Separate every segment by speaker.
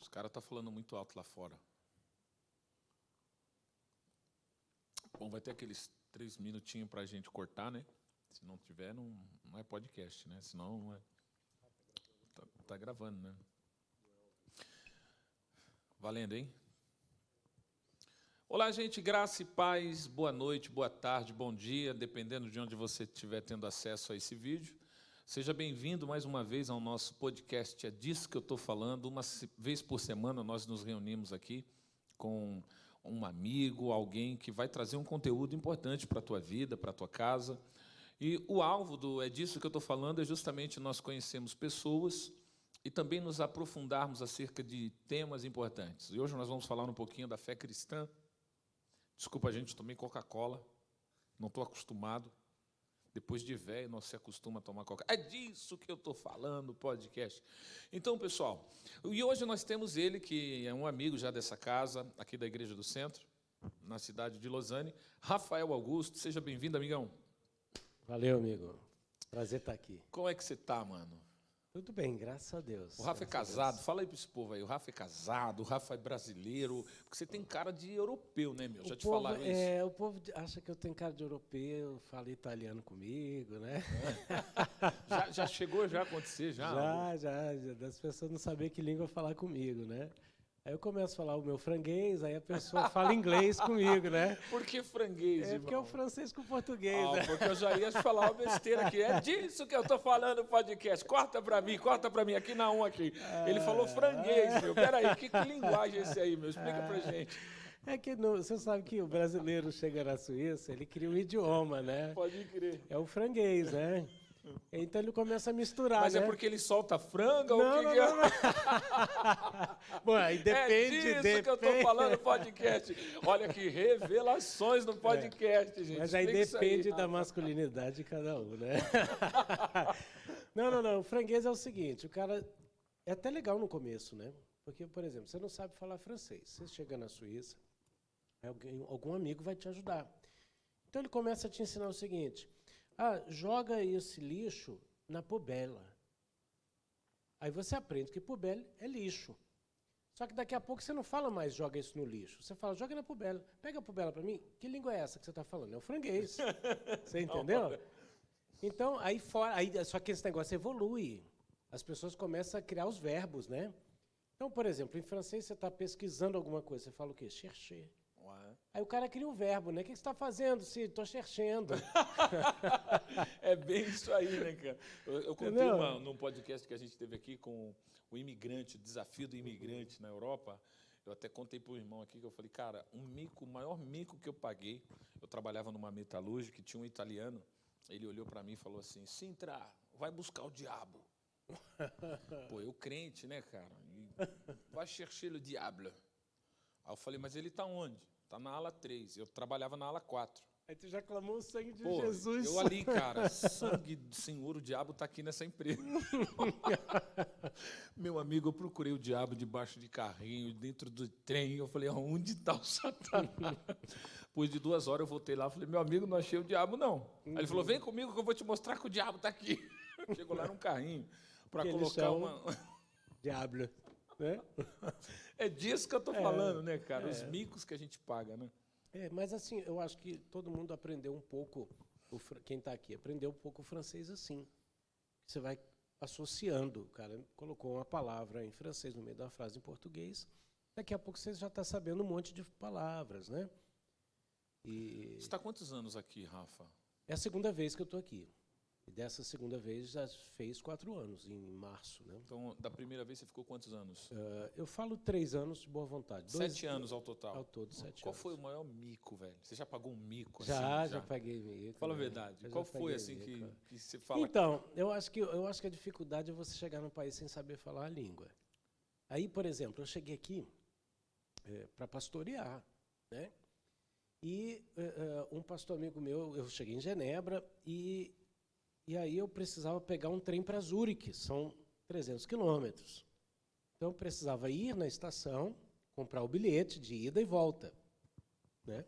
Speaker 1: Os caras estão falando muito alto lá fora. Bom, vai ter aqueles 3 minutinhos para a gente cortar, né? Se não tiver, não é podcast, né? Senão não é. Tá gravando, né? Valendo, hein? Olá, gente, graça e paz, boa noite, boa tarde, bom dia, dependendo de onde você estiver tendo acesso a esse vídeo. Seja bem-vindo mais uma vez ao nosso podcast, é disso que eu estou falando. Uma vez por semana nós nos reunimos aqui com um amigo, alguém que vai trazer um conteúdo importante para a tua vida, para a tua casa. E o alvo do É Disso que eu estou falando é justamente nós conhecermos pessoas e também nos aprofundarmos acerca de temas importantes. E hoje nós vamos falar um pouquinho da fé cristã. Desculpa, gente, tomei Coca-Cola, não estou acostumado. Depois de velho, não se acostuma a tomar Coca-Cola. É disso que eu estou falando, podcast. Então, pessoal, e hoje nós temos ele, que é um amigo já dessa casa, aqui da Igreja do Centro, na cidade de Lausanne, Rafael Augusto. Seja bem-vindo, amigão.
Speaker 2: Valeu, amigo. Prazer estar aqui.
Speaker 1: Como é que você está, mano?
Speaker 2: Tudo bem, graças a Deus.
Speaker 1: O Rafa é casado, fala aí para esse povo aí. O Rafa é casado, o Rafa é brasileiro, porque você tem cara de europeu, né, meu? Já te falaram isso?
Speaker 2: O povo acha que eu tenho cara de europeu, fala italiano comigo, né?
Speaker 1: Já chegou já a acontecer, já?
Speaker 2: Já, das pessoas não saberem que língua falar comigo, né? Aí eu começo a falar o meu franguês, aí a pessoa fala inglês comigo, né?
Speaker 1: Por que franguês, irmão?
Speaker 2: Porque é o francês com o português, né?
Speaker 1: Porque eu já ia te falar uma besteira aqui. É disso que eu tô falando no podcast. Corta pra mim, aqui na aqui. Ele falou franguês, meu. Peraí, que linguagem é esse aí, meu? Explica pra gente.
Speaker 2: É que você sabe que o brasileiro chega na Suíça, ele cria um idioma, né?
Speaker 1: Pode crer.
Speaker 2: É o franguês, né? Então ele começa a misturar,
Speaker 1: Mas
Speaker 2: né?
Speaker 1: é porque ele solta franga ou o que
Speaker 2: não. Bom, aí depende.
Speaker 1: É disso que eu tô falando no podcast. Olha que revelações no podcast, gente.
Speaker 2: Mas aí
Speaker 1: Explica
Speaker 2: depende
Speaker 1: isso aí.
Speaker 2: da masculinidade de cada um, né? Não. O franguês é o seguinte, o cara... É até legal no começo, né? Porque, por exemplo, você não sabe falar francês. Você chega na Suíça, algum amigo vai te ajudar. Então ele começa a te ensinar o seguinte... joga esse lixo na poubelle. Aí você aprende que poubelle é lixo. Só que daqui a pouco você não fala mais joga isso no lixo. Você fala, joga na poubelle. Pega a poubelle para mim. Que língua é essa que você está falando? É o franguês. Você entendeu? Então, só que esse negócio evolui. As pessoas começam a criar os verbos, né? Então, por exemplo, em francês você está pesquisando alguma coisa. Você fala o quê? Chercher. Aí o cara cria um verbo, né? O que você está fazendo, Cid? Estou cherchando.
Speaker 1: É bem isso aí, né, cara? Eu contei num podcast que a gente teve aqui com o imigrante, o desafio do imigrante na Europa. Eu até contei para o irmão aqui que eu falei, cara, o maior mico que eu paguei, eu trabalhava numa metalúrgica que tinha um italiano, ele olhou para mim e falou assim, Sintra, vai buscar o diabo. Pô, eu crente, né, cara? Vai chercher o diabo. Aí eu falei, mas ele está onde? Está na ala 3. Eu trabalhava na ala 4.
Speaker 2: Aí tu já clamou o sangue de Jesus.
Speaker 1: Eu ali, cara, sangue do Senhor, o diabo está aqui nessa empresa. Meu amigo, eu procurei o diabo debaixo de carrinho, dentro do trem. Eu falei, onde está o Satanás? Depois de 2 horas eu voltei lá e falei, meu amigo, não achei o diabo, não. Aí ele falou, vem comigo que eu vou te mostrar que o diabo está aqui. Chegou lá num carrinho para colocar uma...
Speaker 2: Diabo. Né?
Speaker 1: É disso que eu estou falando, né, cara? Os micos que a gente paga, né?
Speaker 2: Mas assim, eu acho que todo mundo aprendeu um pouco, quem está aqui, aprendeu um pouco o francês assim. Você vai associando, o cara colocou uma palavra em francês no meio da frase em português, daqui a pouco você já está sabendo um monte de palavras, né?
Speaker 1: Você está há quantos anos aqui, Rafa?
Speaker 2: É a segunda vez que eu estou aqui. E dessa segunda vez já fez 4 anos, em março, né?
Speaker 1: Então, da primeira vez você ficou quantos anos?
Speaker 2: Eu falo 3 anos de boa vontade.
Speaker 1: 7 anos ao total?
Speaker 2: Ao todo, 7 anos.
Speaker 1: Qual foi o maior mico, velho? Você já pagou um mico?
Speaker 2: Já paguei mico.
Speaker 1: Fala a verdade. Qual foi, assim, que você fala?
Speaker 2: Então, eu acho que a dificuldade é você chegar num país sem saber falar a língua. Aí, por exemplo, eu cheguei aqui para pastorear, né? E um pastor amigo meu, eu cheguei em Genebra e aí eu precisava pegar um trem para Zurique, são 300 quilômetros. Então eu precisava ir na estação, comprar o bilhete de ida e volta, né?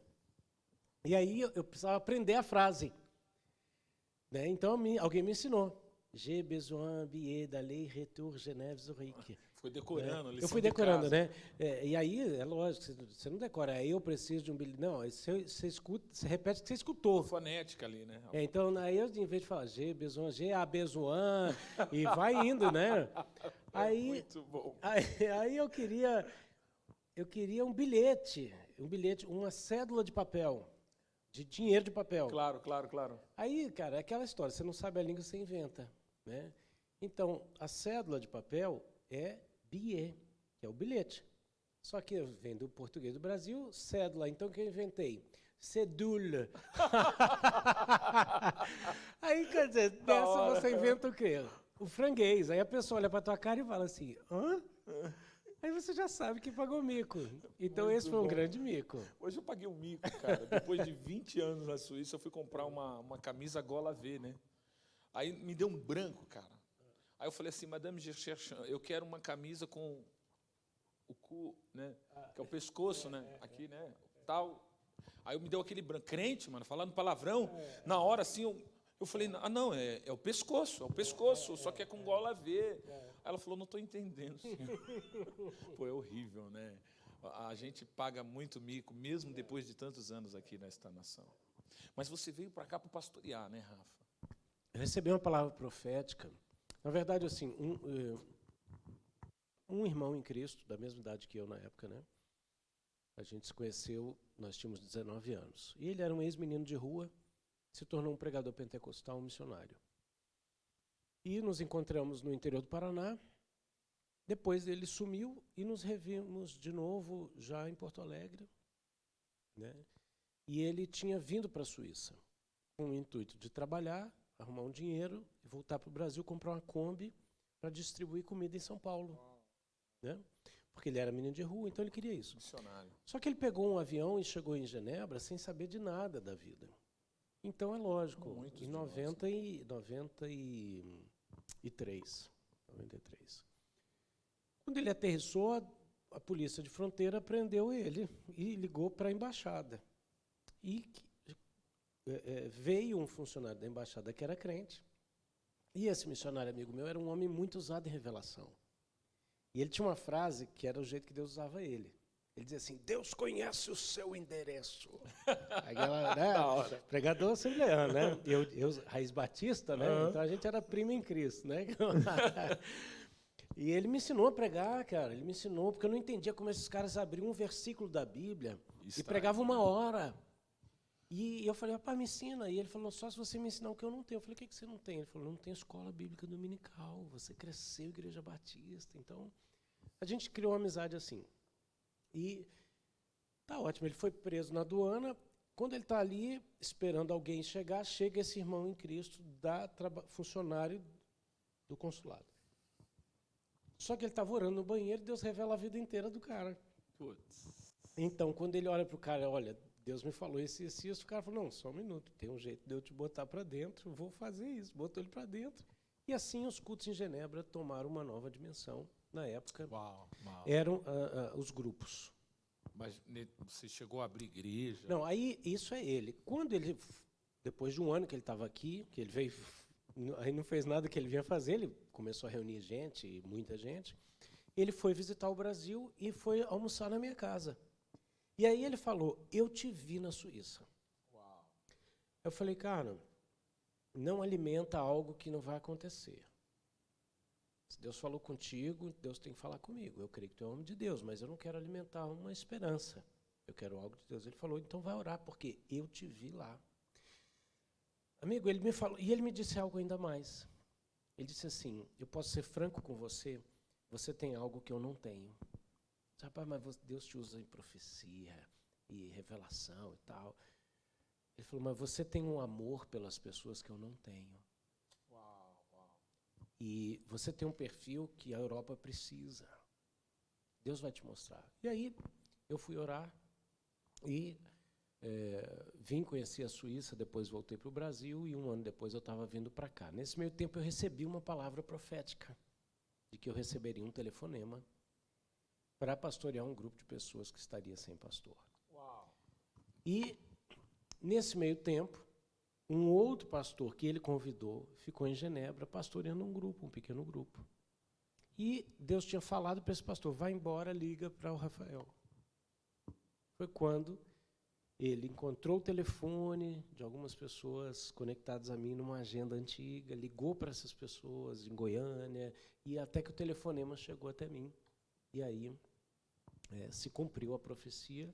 Speaker 2: E aí eu precisava aprender a frase, né? Então alguém me ensinou. J'ai besoin billet d'aller retour Genève Zurich.
Speaker 1: Foi decorando,
Speaker 2: Eu fui decorando, né? E aí, é lógico, você não decora, eu preciso de um bilhete. Não, você escuta, você repete o que você escutou.
Speaker 1: Fonética ali, né?
Speaker 2: Então, aí eu, em vez de falar G, besoin, G, a besoin, e vai indo, né? Aí,
Speaker 1: muito bom.
Speaker 2: aí eu queria um bilhete, uma cédula de papel, de dinheiro de papel.
Speaker 1: Claro, claro, claro.
Speaker 2: Aí, cara, é aquela história, você não sabe a língua, você inventa, né? Então, a cédula de papel é billet, que é o bilhete. Só que vem do português do Brasil, cédula. Então, o que eu inventei? Cedule. Aí, quer dizer, dessa você inventa o quê? O franguês. Aí a pessoa olha pra tua cara e fala assim, hã? Aí você já sabe que pagou mico. Então,
Speaker 1: Muito
Speaker 2: esse foi um
Speaker 1: bom.
Speaker 2: grande mico.
Speaker 1: Hoje eu paguei um mico, cara. Depois de 20 anos na Suíça, eu fui comprar uma camisa gola V, né? Aí me deu um branco, cara. Aí eu falei assim, Madame Gercherchan, eu quero uma camisa com o cu, né? Que é o pescoço, né? Aqui, né? Tal. Aí me deu aquele branco. Crente, mano, falando palavrão. Na hora, assim, eu falei, não, é o pescoço, só que é com gola V. Aí ela falou, não estou entendendo, senhor. Pô, é horrível, né? A gente paga muito mico, mesmo depois de tantos anos aqui nesta nação. Mas você veio para cá para pastorear, né, Rafa?
Speaker 2: Eu recebi uma palavra profética. Na verdade, assim, um irmão em Cristo, da mesma idade que eu na época, né? A gente se conheceu, nós tínhamos 19 anos. E ele era um ex-menino de rua, se tornou um pregador pentecostal, um missionário. E nos encontramos no interior do Paraná. Depois ele sumiu e nos revimos de novo já em Porto Alegre, né? E ele tinha vindo para a Suíça com o intuito de trabalhar, arrumar um dinheiro e voltar para o Brasil, comprar uma Kombi para distribuir comida em São Paulo, né? Porque ele era menino de rua, então ele queria isso.
Speaker 1: Missionário.
Speaker 2: Só que ele pegou um avião e chegou em Genebra sem saber de nada da vida. Então é lógico, em 93. Quando ele aterrissou, a polícia de fronteira prendeu ele e ligou para a embaixada. E veio um funcionário da embaixada que era crente. E esse missionário amigo meu era um homem muito usado em revelação. E ele tinha uma frase que era o jeito que Deus usava ele. Ele dizia assim, Deus conhece o seu endereço. Aquela, né, pregador assembleano, né? Eu, raiz batista, né? Então a gente era primo em Cristo, né? E ele me ensinou a pregar, cara. Ele me ensinou, porque eu não entendia como esses caras abriam um versículo da Bíblia e pregavam 1 hora. E eu falei, rapaz, me ensina. E ele falou, só se você me ensinar o que eu não tenho. Eu falei, o que você não tem? Ele falou, não tem escola bíblica dominical. Você cresceu em igreja batista. Então, a gente criou uma amizade assim. E tá ótimo. Ele foi preso na aduana. Quando ele está ali, esperando alguém chegar, chega esse irmão em Cristo, funcionário do consulado. Só que ele estava orando no banheiro e Deus revela a vida inteira do cara.
Speaker 1: Putz.
Speaker 2: Então, quando ele olha para o cara, olha, Deus me falou isso, o cara falou, não, só um minuto, tem um jeito de eu te botar para dentro, vou fazer isso. Botou ele para dentro. E assim os cultos em Genebra tomaram uma nova dimensão. Na época, eram os grupos.
Speaker 1: Mas você chegou a abrir igreja?
Speaker 2: Não, aí isso é ele. Quando ele, depois de um ano que ele estava aqui, que ele veio, aí não fez nada que ele vinha fazer, ele começou a reunir gente, muita gente, ele foi visitar o Brasil e foi almoçar na minha casa. E aí ele falou, eu te vi na Suíça.
Speaker 1: Uau.
Speaker 2: Eu falei, cara, não alimenta algo que não vai acontecer. Se Deus falou contigo, Deus tem que falar comigo. Eu creio que tu é homem de Deus, mas eu não quero alimentar uma esperança. Eu quero algo de Deus. Ele falou, então vai orar, porque eu te vi lá. Amigo, ele me falou, e ele me disse algo ainda mais. Ele disse assim, eu posso ser franco com você, você tem algo que eu não tenho. Rapaz, mas Deus te usa em profecia e revelação e tal. Ele falou, mas você tem um amor pelas pessoas que eu não tenho. E você tem um perfil que a Europa precisa. Deus vai te mostrar. E aí, eu fui orar e vim conhecer a Suíça, depois voltei para o Brasil e 1 ano depois eu estava vindo para cá. Nesse meio tempo, eu recebi uma palavra profética de que eu receberia um telefonema para pastorear um grupo de pessoas que estaria sem pastor.
Speaker 1: Uau.
Speaker 2: E, nesse meio tempo, Um outro pastor que ele convidou ficou em Genebra pastoreando um pequeno grupo. E Deus tinha falado para esse pastor, vai embora, liga para o Rafael. Foi quando ele encontrou o telefone de algumas pessoas conectadas a mim numa agenda antiga, ligou para essas pessoas em Goiânia, e até que o telefonema chegou até mim. E aí se cumpriu a profecia.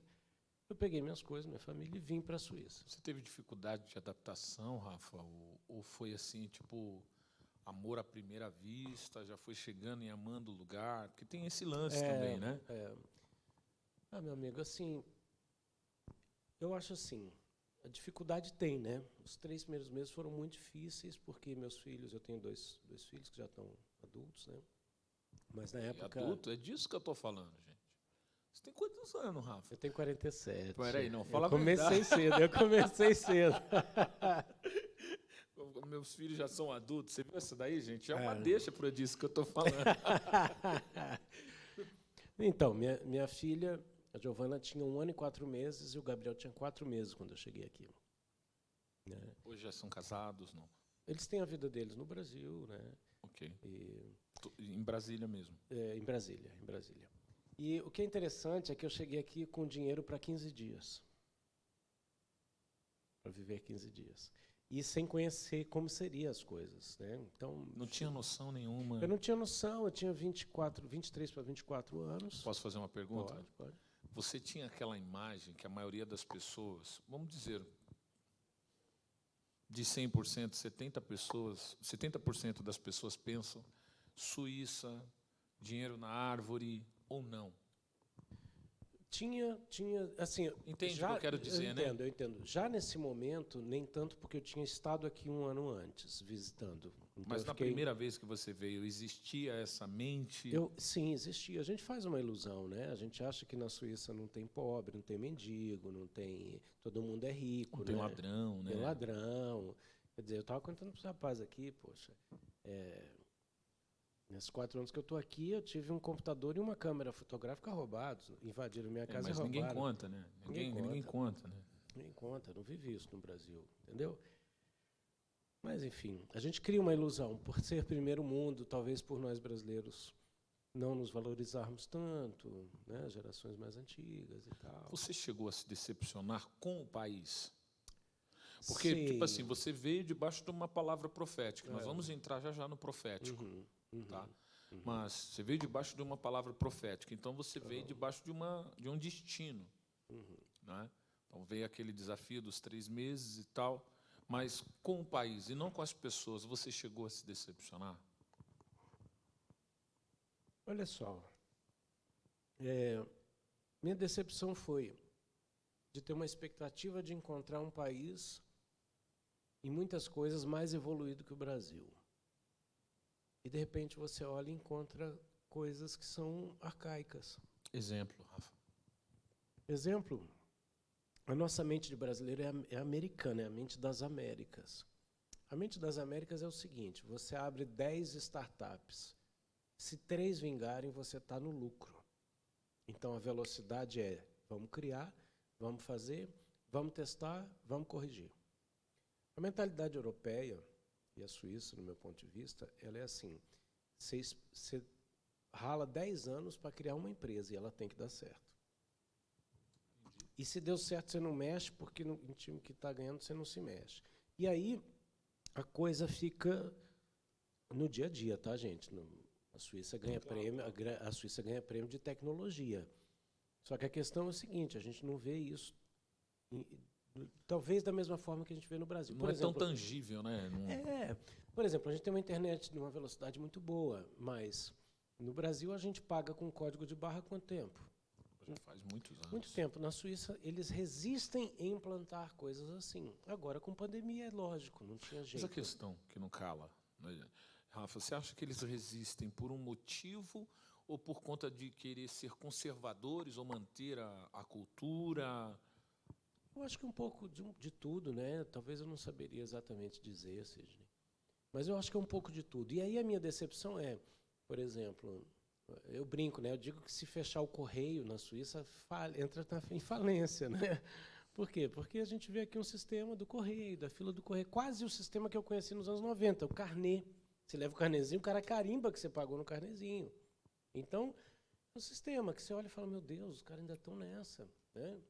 Speaker 2: Eu peguei minhas coisas, minha família, e vim para a Suíça.
Speaker 1: Você teve dificuldade de adaptação, Rafa? Ou foi assim, tipo, amor à primeira vista, já foi chegando e amando o lugar? Porque tem esse lance também, né?
Speaker 2: Meu amigo, assim, eu acho assim, a dificuldade tem, né? Os 3 primeiros meses foram muito difíceis, porque meus filhos, eu tenho dois filhos que já estão adultos, né? Mas na época...
Speaker 1: Adulto, é disso que eu estou falando, gente. Você tem quantos anos, Rafa?
Speaker 2: Eu tenho 47.
Speaker 1: Peraí, não, fala
Speaker 2: eu comecei cedo, eu comecei cedo.
Speaker 1: Meus filhos já são adultos. Você viu isso daí, gente? É uma deixa para disso que eu estou falando.
Speaker 2: Então, minha filha, a Giovana, tinha 1 ano e 4 meses e o Gabriel tinha 4 meses quando eu cheguei aqui. Né?
Speaker 1: Hoje já são casados, não?
Speaker 2: Eles têm a vida deles no Brasil, né?
Speaker 1: Ok. Em Brasília mesmo?
Speaker 2: Em Brasília. E o que é interessante é que eu cheguei aqui com dinheiro para 15 dias. Para viver 15 dias. E sem conhecer como seriam as coisas, né? Então,
Speaker 1: não tinha noção nenhuma?
Speaker 2: Eu não tinha noção, eu tinha 23 para 24 anos.
Speaker 1: Posso fazer uma pergunta?
Speaker 2: Pode.
Speaker 1: Você tinha aquela imagem que a maioria das pessoas, vamos dizer, de 100%, 70% das pessoas pensam Suíça, dinheiro na árvore ou não?
Speaker 2: Tinha, assim...
Speaker 1: Entende o que eu quero dizer, né?
Speaker 2: Eu entendo. Já nesse momento, nem tanto porque eu tinha estado aqui 1 ano antes, visitando. Então,
Speaker 1: mas na primeira vez que você veio, existia essa mente?
Speaker 2: Sim, existia. A gente faz uma ilusão, né? A gente acha que na Suíça não tem pobre, não tem mendigo, não tem... Todo mundo é rico,
Speaker 1: não
Speaker 2: né?
Speaker 1: Tem ladrão, né?
Speaker 2: Tem ladrão. Quer dizer, eu estava contando para os rapazes aqui, poxa... Nesses 4 anos que eu estou aqui, eu tive um computador e uma câmera fotográfica roubados. Invadiram minha casa e roubaram.
Speaker 1: Mas ninguém conta, né? Ninguém conta, né?
Speaker 2: Ninguém conta, não vivi isso no Brasil, entendeu? Mas, enfim, a gente cria uma ilusão. Por ser primeiro mundo, talvez por nós brasileiros não nos valorizarmos tanto, né? Gerações mais antigas e tal.
Speaker 1: Você chegou a se decepcionar com o país? Porque,
Speaker 2: Sim.
Speaker 1: tipo assim, você veio debaixo de uma palavra profética. Nós vamos entrar já no profético. Tá? Mas você veio debaixo de uma palavra profética, então você veio debaixo de um destino. Né? Então veio aquele desafio dos 3 meses e tal, mas com o país e não com as pessoas, você chegou a se decepcionar?
Speaker 2: Olha só, minha decepção foi de ter uma expectativa de encontrar um país em muitas coisas mais evoluído que o Brasil. E, de repente, você olha e encontra coisas que são arcaicas.
Speaker 1: Exemplo, Rafa.
Speaker 2: Exemplo, a nossa mente de brasileiro é americana, é a mente das Américas. A mente das Américas é o seguinte, você abre 10 startups. Se 3 vingarem, você está no lucro. Então, a velocidade é, vamos criar, vamos fazer, vamos testar, vamos corrigir. A mentalidade europeia... E a Suíça, no meu ponto de vista, ela é assim, você rala 10 anos para criar uma empresa e ela tem que dar certo. E se deu certo, você não mexe, porque no time que está ganhando, você não se mexe. E aí, a coisa fica no dia a dia, tá, gente? A Suíça ganha prêmio de tecnologia. Só que a questão é o seguinte, a gente não vê isso... Talvez da mesma forma que a gente vê no Brasil.
Speaker 1: Não é tão tangível, né?
Speaker 2: Por exemplo, a gente tem uma internet de uma velocidade muito boa, mas no Brasil a gente paga com código de barra há quanto tempo?
Speaker 1: Já faz muitos anos.
Speaker 2: Muito tempo. Na Suíça, eles resistem em implantar coisas assim. Agora, com pandemia, é lógico, não tinha jeito.
Speaker 1: Essa questão que não cala, né? Rafa, você acha que eles resistem por um motivo ou por conta de querer ser conservadores ou manter a cultura?
Speaker 2: Eu acho que um pouco de tudo, né? Talvez eu não saberia exatamente dizer, Sidney. Mas eu acho que é um pouco de tudo. E aí a minha decepção é, por exemplo, eu brinco, né? Eu digo que se fechar o correio na Suíça, entra em falência, né? Por quê? Porque a gente vê aqui um sistema do correio, da fila do correio, quase o sistema que eu conheci nos anos 90, o carnê. Você leva o carnezinho, o cara carimba que você pagou no carnezinho. Então, é um sistema que você olha e fala, meu Deus, os caras ainda estão nessa. Né?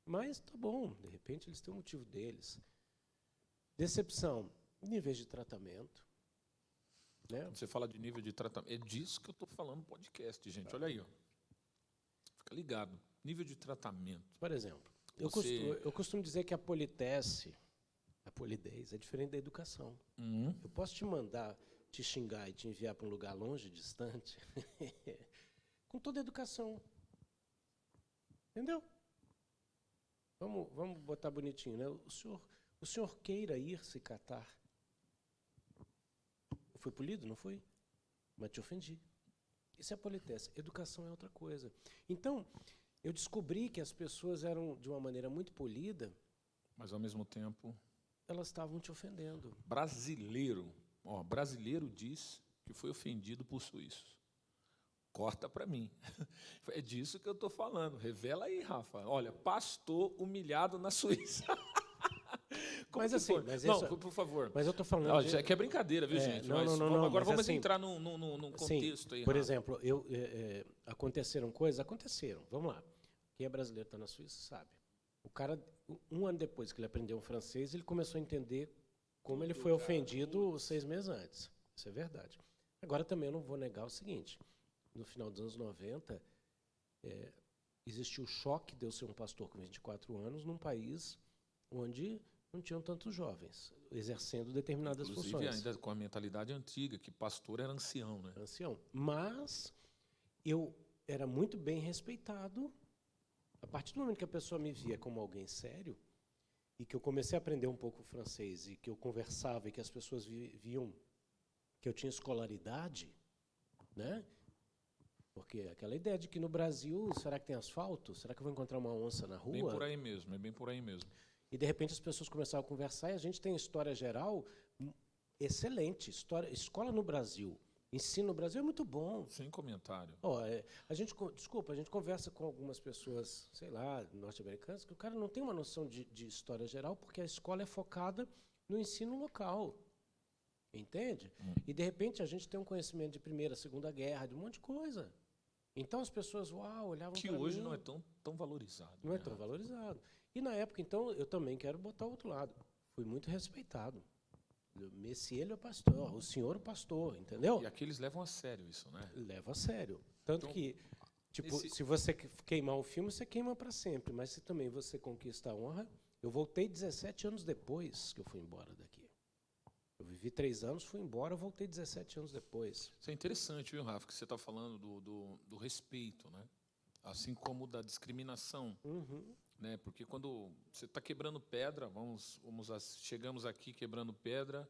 Speaker 2: Mas tá bom, de repente eles têm um motivo deles. Decepção, níveis de tratamento. Né?
Speaker 1: Você fala de nível de tratamento. É disso que eu estou falando no podcast, gente. Olha aí, ó. Fica ligado. Nível de tratamento.
Speaker 2: Por exemplo, eu costumo dizer que a polidez é diferente da educação. Eu posso te mandar, te xingar e te enviar para um lugar longe, distante, com toda a educação. Entendeu? Vamos botar bonitinho, né? O senhor queira ir se catar. Eu fui polido, não fui? Mas te ofendi. Isso é politesse. Educação é outra coisa. Então, eu descobri que as pessoas eram de uma maneira muito polida,
Speaker 1: mas ao mesmo tempo
Speaker 2: elas estavam te ofendendo.
Speaker 1: Brasileiro diz que foi ofendido por suíços. Corta para mim. É disso que eu estou falando. Revela aí, Rafa. Olha, pastor humilhado na Suíça.
Speaker 2: Mas assim,
Speaker 1: não, por favor.
Speaker 2: Mas eu estou falando.
Speaker 1: Não, é que é brincadeira, viu, gente?
Speaker 2: Não,
Speaker 1: agora vamos
Speaker 2: assim,
Speaker 1: entrar num contexto aí.
Speaker 2: Por
Speaker 1: Rafa.
Speaker 2: exemplo, aconteceram coisas, aconteceram. Vamos lá. Quem é brasileiro está na Suíça sabe. O cara, um ano depois que ele aprendeu o francês, ele começou a entender como ele foi ofendido 6 meses antes. Isso é verdade. Agora também eu não vou negar o seguinte. No final dos anos 90, existiu o choque de eu ser um pastor com 24 anos num país onde não tinham tantos jovens exercendo determinadas
Speaker 1: funções. Inclusive, ainda com a mentalidade antiga, que pastor era ancião, né?
Speaker 2: Ancião. Mas eu era muito bem respeitado. A partir do momento que a pessoa me via como alguém sério, e que eu comecei a aprender um pouco o francês, e que eu conversava, e que as pessoas viam que eu tinha escolaridade, né? Porque aquela ideia de que no Brasil, será que tem asfalto? Será que eu vou encontrar uma onça na rua?
Speaker 1: Bem por aí mesmo, é bem por aí mesmo.
Speaker 2: E, de repente, as pessoas começaram a conversar e a gente tem história geral excelente. Escola no Brasil, ensino no Brasil é muito bom.
Speaker 1: Sem comentário.
Speaker 2: A gente conversa com algumas pessoas, sei lá, norte-americanas, que o cara não tem uma noção de história geral porque a escola é focada no ensino local. Entende? E, de repente, a gente tem um conhecimento de Primeira, Segunda Guerra, de um monte de coisa. Então, as pessoas, olhavam para mim.
Speaker 1: Que hoje não é tão valorizado.
Speaker 2: Não é tão valorizado. E, na época, então, eu também quero botar o outro lado. Fui muito respeitado. Monsieur le pastor, o senhor pastor, entendeu?
Speaker 1: E aqui eles levam a sério isso, né?
Speaker 2: Leva a sério. Tanto então, que, tipo, se você queimar um filme, você queima para sempre. Mas se também você conquista a honra... Eu voltei 17 anos depois que eu fui embora daqui. Eu vivi 3 anos, fui embora, voltei 17 anos depois.
Speaker 1: Isso é interessante, viu, Rafa, que você está falando do respeito, né? Assim como da discriminação. Né? Porque quando você está quebrando pedra, chegamos aqui quebrando pedra,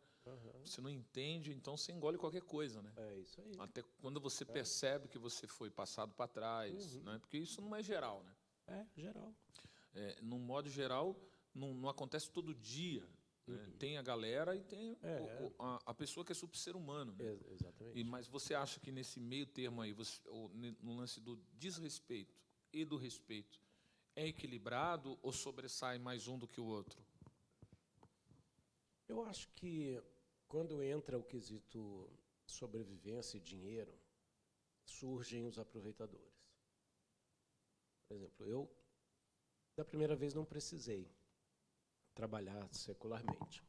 Speaker 1: você não entende, então você engole qualquer coisa. Né?
Speaker 2: É isso aí.
Speaker 1: Até quando você percebe que você foi passado para trás, né? Porque isso não é geral. Né?
Speaker 2: É, geral.
Speaker 1: Num modo geral, não acontece todo dia. Tem a galera e tem a pessoa que é super-ser humano. Né?
Speaker 2: Exatamente.
Speaker 1: Mas você acha que nesse meio termo aí, no lance do desrespeito e do respeito, é equilibrado ou sobressai mais um do que o outro?
Speaker 2: Eu acho que quando entra o quesito sobrevivência e dinheiro, surgem os aproveitadores. Por exemplo, eu, da primeira vez, não precisei trabalhar secularmente.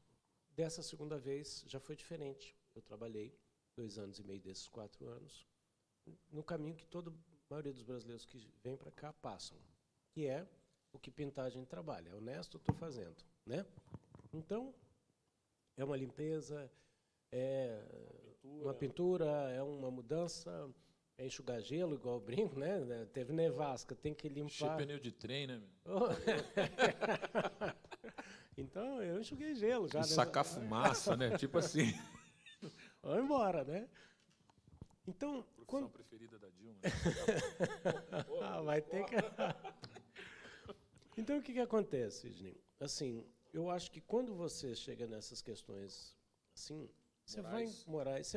Speaker 2: Dessa segunda vez já foi diferente. Eu trabalhei 2 anos e meio desses 4 anos no caminho que toda a maioria dos brasileiros que vêm para cá passam, que é o que Pintagem trabalha. É honesto, estou fazendo, né? Então, é uma limpeza, é uma pintura, é uma mudança, é enxugar gelo, igual eu brinco, né? Teve nevasca, tem que limpar.
Speaker 1: Encher pneu de trem, né?
Speaker 2: Então, eu enxuguei gelo já.
Speaker 1: Sacar fumaça, né? Tipo assim.
Speaker 2: Vamos embora, né? Então,
Speaker 1: profissão preferida da Dilma.
Speaker 2: Vai ter que... Então, o que acontece, Sidney? Assim, eu acho que quando você chega nessas questões, assim, você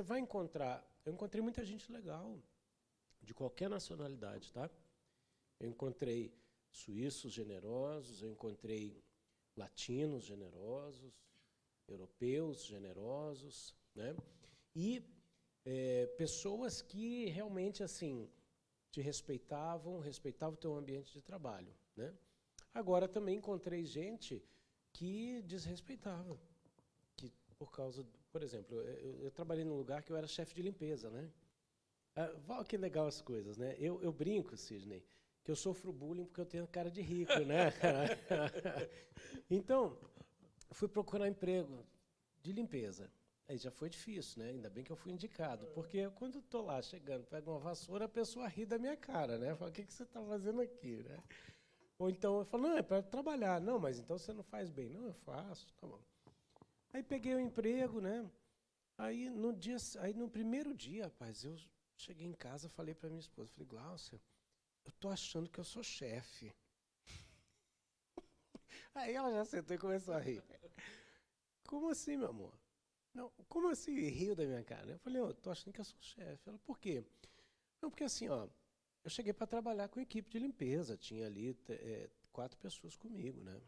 Speaker 2: vai encontrar... Eu encontrei muita gente legal, de qualquer nacionalidade, tá? Eu encontrei suíços generosos, eu encontrei latinos generosos, europeus generosos, né? E pessoas que realmente assim te respeitavam o teu ambiente de trabalho, né? Agora também encontrei gente que desrespeitava, que por causa, por exemplo, eu trabalhei num lugar que eu era chefe de limpeza, né? Olha que legal as coisas, né? Eu brinco, Sidney, que eu sofro bullying porque eu tenho cara de rico, né? Então, fui procurar emprego de limpeza. Aí já foi difícil, né? Ainda bem que eu fui indicado, porque quando eu tô lá chegando, pego uma vassoura, a pessoa ri da minha cara, né? Fala, o que você está fazendo aqui, né? Ou então eu falo, não, é para trabalhar. Não, mas então você não faz bem. Não, eu faço, tá bom. Aí peguei o emprego, né? Aí no primeiro dia, rapaz, eu cheguei em casa, falei para minha esposa, falei, Gláucia, eu tô achando que eu sou chefe. Aí ela já sentou e começou a rir. Como assim, meu amor? Não, como assim? E riu da minha cara. Eu falei, eu tô achando que eu sou chefe. Ela, por quê? Não, porque assim, ó, eu cheguei para trabalhar com equipe de limpeza, tinha ali 4 pessoas comigo, né?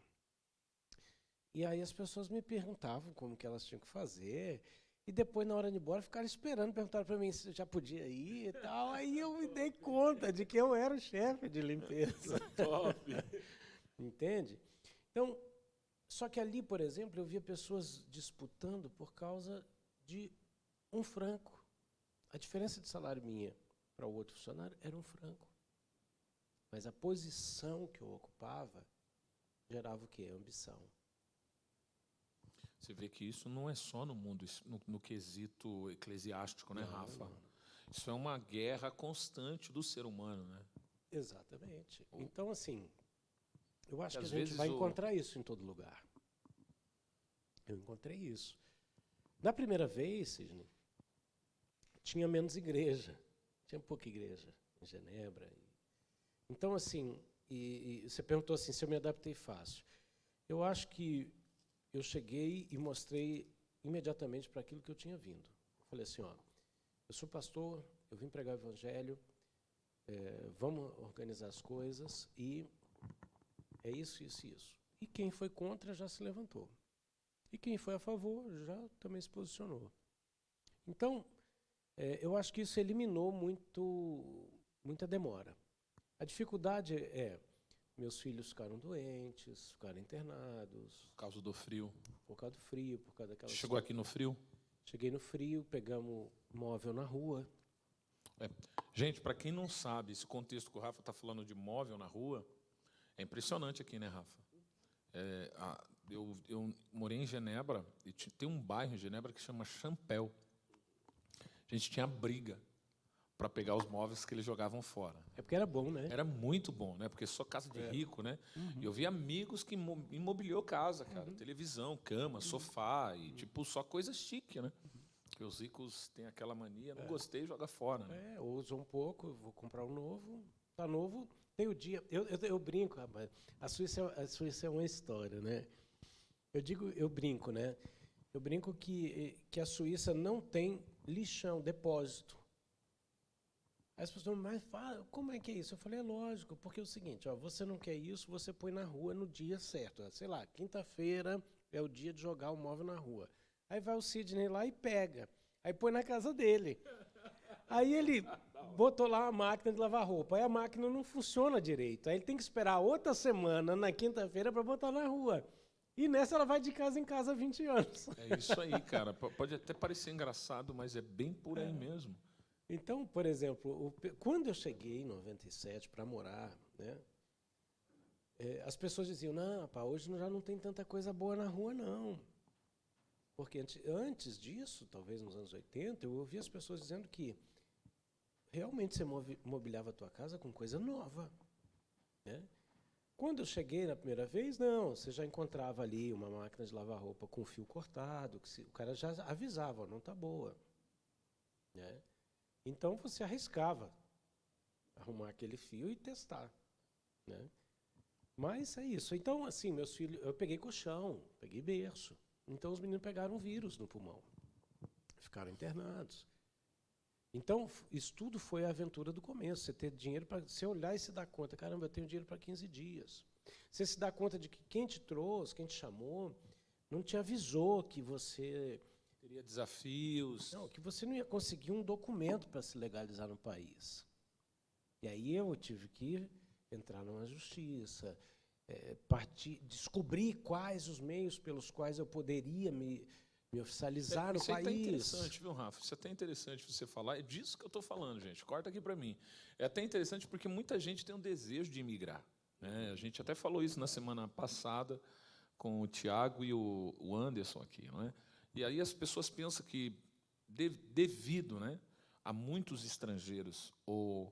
Speaker 2: E aí as pessoas me perguntavam como que elas tinham que fazer, e depois, na hora de ir embora, ficaram esperando, perguntaram para mim se eu já podia ir e tal. Aí eu me dei conta de que eu era o chefe de limpeza.
Speaker 1: Top!
Speaker 2: Entende? Então, só que ali, por exemplo, eu via pessoas disputando por causa de um franco. A diferença de salário minha para o outro funcionário era um franco. Mas a posição que eu ocupava gerava o quê? Ambição.
Speaker 1: Você vê que isso não é só no mundo, no quesito eclesiástico, né, Rafa?
Speaker 2: Não.
Speaker 1: Isso é uma guerra constante do ser humano, né?
Speaker 2: Exatamente. Então, assim, eu acho que a
Speaker 1: às
Speaker 2: gente
Speaker 1: vezes
Speaker 2: vai encontrar isso em todo lugar. Eu encontrei isso. Na primeira vez, Sidney, tinha menos igreja. Tinha pouca igreja em Genebra. Então, assim, e você perguntou assim, se eu me adaptei fácil. Eu acho que eu cheguei e mostrei imediatamente para aquilo que eu tinha vindo. Eu falei assim, ó, eu sou pastor, eu vim pregar o evangelho, vamos organizar as coisas e é isso, isso e isso. E quem foi contra já se levantou. E quem foi a favor já também se posicionou. Então, eu acho que isso eliminou muita demora. A dificuldade meus filhos ficaram doentes, ficaram internados.
Speaker 1: Por causa do frio.
Speaker 2: Por causa do frio, por causa daquela...
Speaker 1: Chegou aqui no frio?
Speaker 2: Cheguei no frio, pegamos móvel na rua.
Speaker 1: Gente, para quem não sabe, esse contexto que o Rafa está falando de móvel na rua, é impressionante aqui, né, Rafa? Eu morei em Genebra, e tem um bairro em Genebra que chama Champel. A gente tinha briga para pegar os móveis que eles jogavam fora.
Speaker 2: É porque era bom, né?
Speaker 1: Era muito bom, né? Porque só casa de rico, né?
Speaker 2: Uhum.
Speaker 1: E eu vi amigos que imobiliou casa, cara. Televisão, cama, sofá e tipo só coisa chique, né? Que os ricos têm aquela mania, não gostei, joga fora. Né?
Speaker 2: Usou um pouco, vou comprar um novo. Tá novo, tem o dia. Eu brinco, rapaz. A Suíça é uma história, né? Eu brinco, né? Eu brinco que a Suíça não tem lixão, depósito. Aí as pessoas, mas fala, como é que é isso? Eu falei, é lógico, porque é o seguinte, ó, você não quer isso, você põe na rua no dia certo. Sei lá, quinta-feira é o dia de jogar o móvel na rua. Aí vai o Sidney lá e pega. Aí põe na casa dele. Aí ele botou lá a máquina de lavar roupa. Aí a máquina não funciona direito. Aí ele tem que esperar outra semana, na quinta-feira, para botar na rua. E nessa ela vai de casa em casa há 20 anos.
Speaker 1: É isso aí, cara. Pode até parecer engraçado, mas é bem por aí mesmo.
Speaker 2: Então, por exemplo, quando eu cheguei em 97 para morar, né, as pessoas diziam, não, pá, hoje já não tem tanta coisa boa na rua, não. Porque antes disso, talvez nos anos 80, eu ouvia as pessoas dizendo que realmente você mobiliava a tua casa com coisa nova. Né? Quando eu cheguei na primeira vez, não, você já encontrava ali uma máquina de lavar roupa com fio cortado, que o cara já avisava, não está boa. Né? Então você arriscava arrumar aquele fio e testar. Né? Mas é isso. Então, assim, meus filhos, eu peguei colchão, peguei berço. Então os meninos pegaram vírus no pulmão. Ficaram internados. Então, isso tudo foi a aventura do começo. Você ter dinheiro para você olhar e se dar conta, caramba, eu tenho dinheiro para 15 dias. Você se dá conta de que quem te trouxe, quem te chamou, não te avisou que você
Speaker 1: Teria desafios.
Speaker 2: não, que você não ia conseguir um documento para se legalizar no país. E aí eu tive que entrar numa justiça, descobrir quais os meios pelos quais eu poderia me oficializar no
Speaker 1: Isso aí tá
Speaker 2: país.
Speaker 1: interessante, viu, Rafa? Isso é até interessante você falar. É disso que eu estou falando, gente. Corta aqui para mim. É até interessante porque muita gente tem um desejo de imigrar, né? A gente até falou isso na semana passada com o Tiago e o Anderson aqui, não é? E aí as pessoas pensam que, devido, né, a muitos estrangeiros ou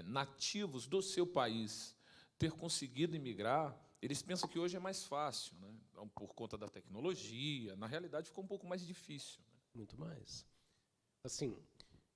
Speaker 1: nativos do seu país ter conseguido imigrar, eles pensam que hoje é mais fácil, né? Por conta da tecnologia. Na realidade, ficou um pouco mais difícil, né?
Speaker 2: Muito mais. Assim,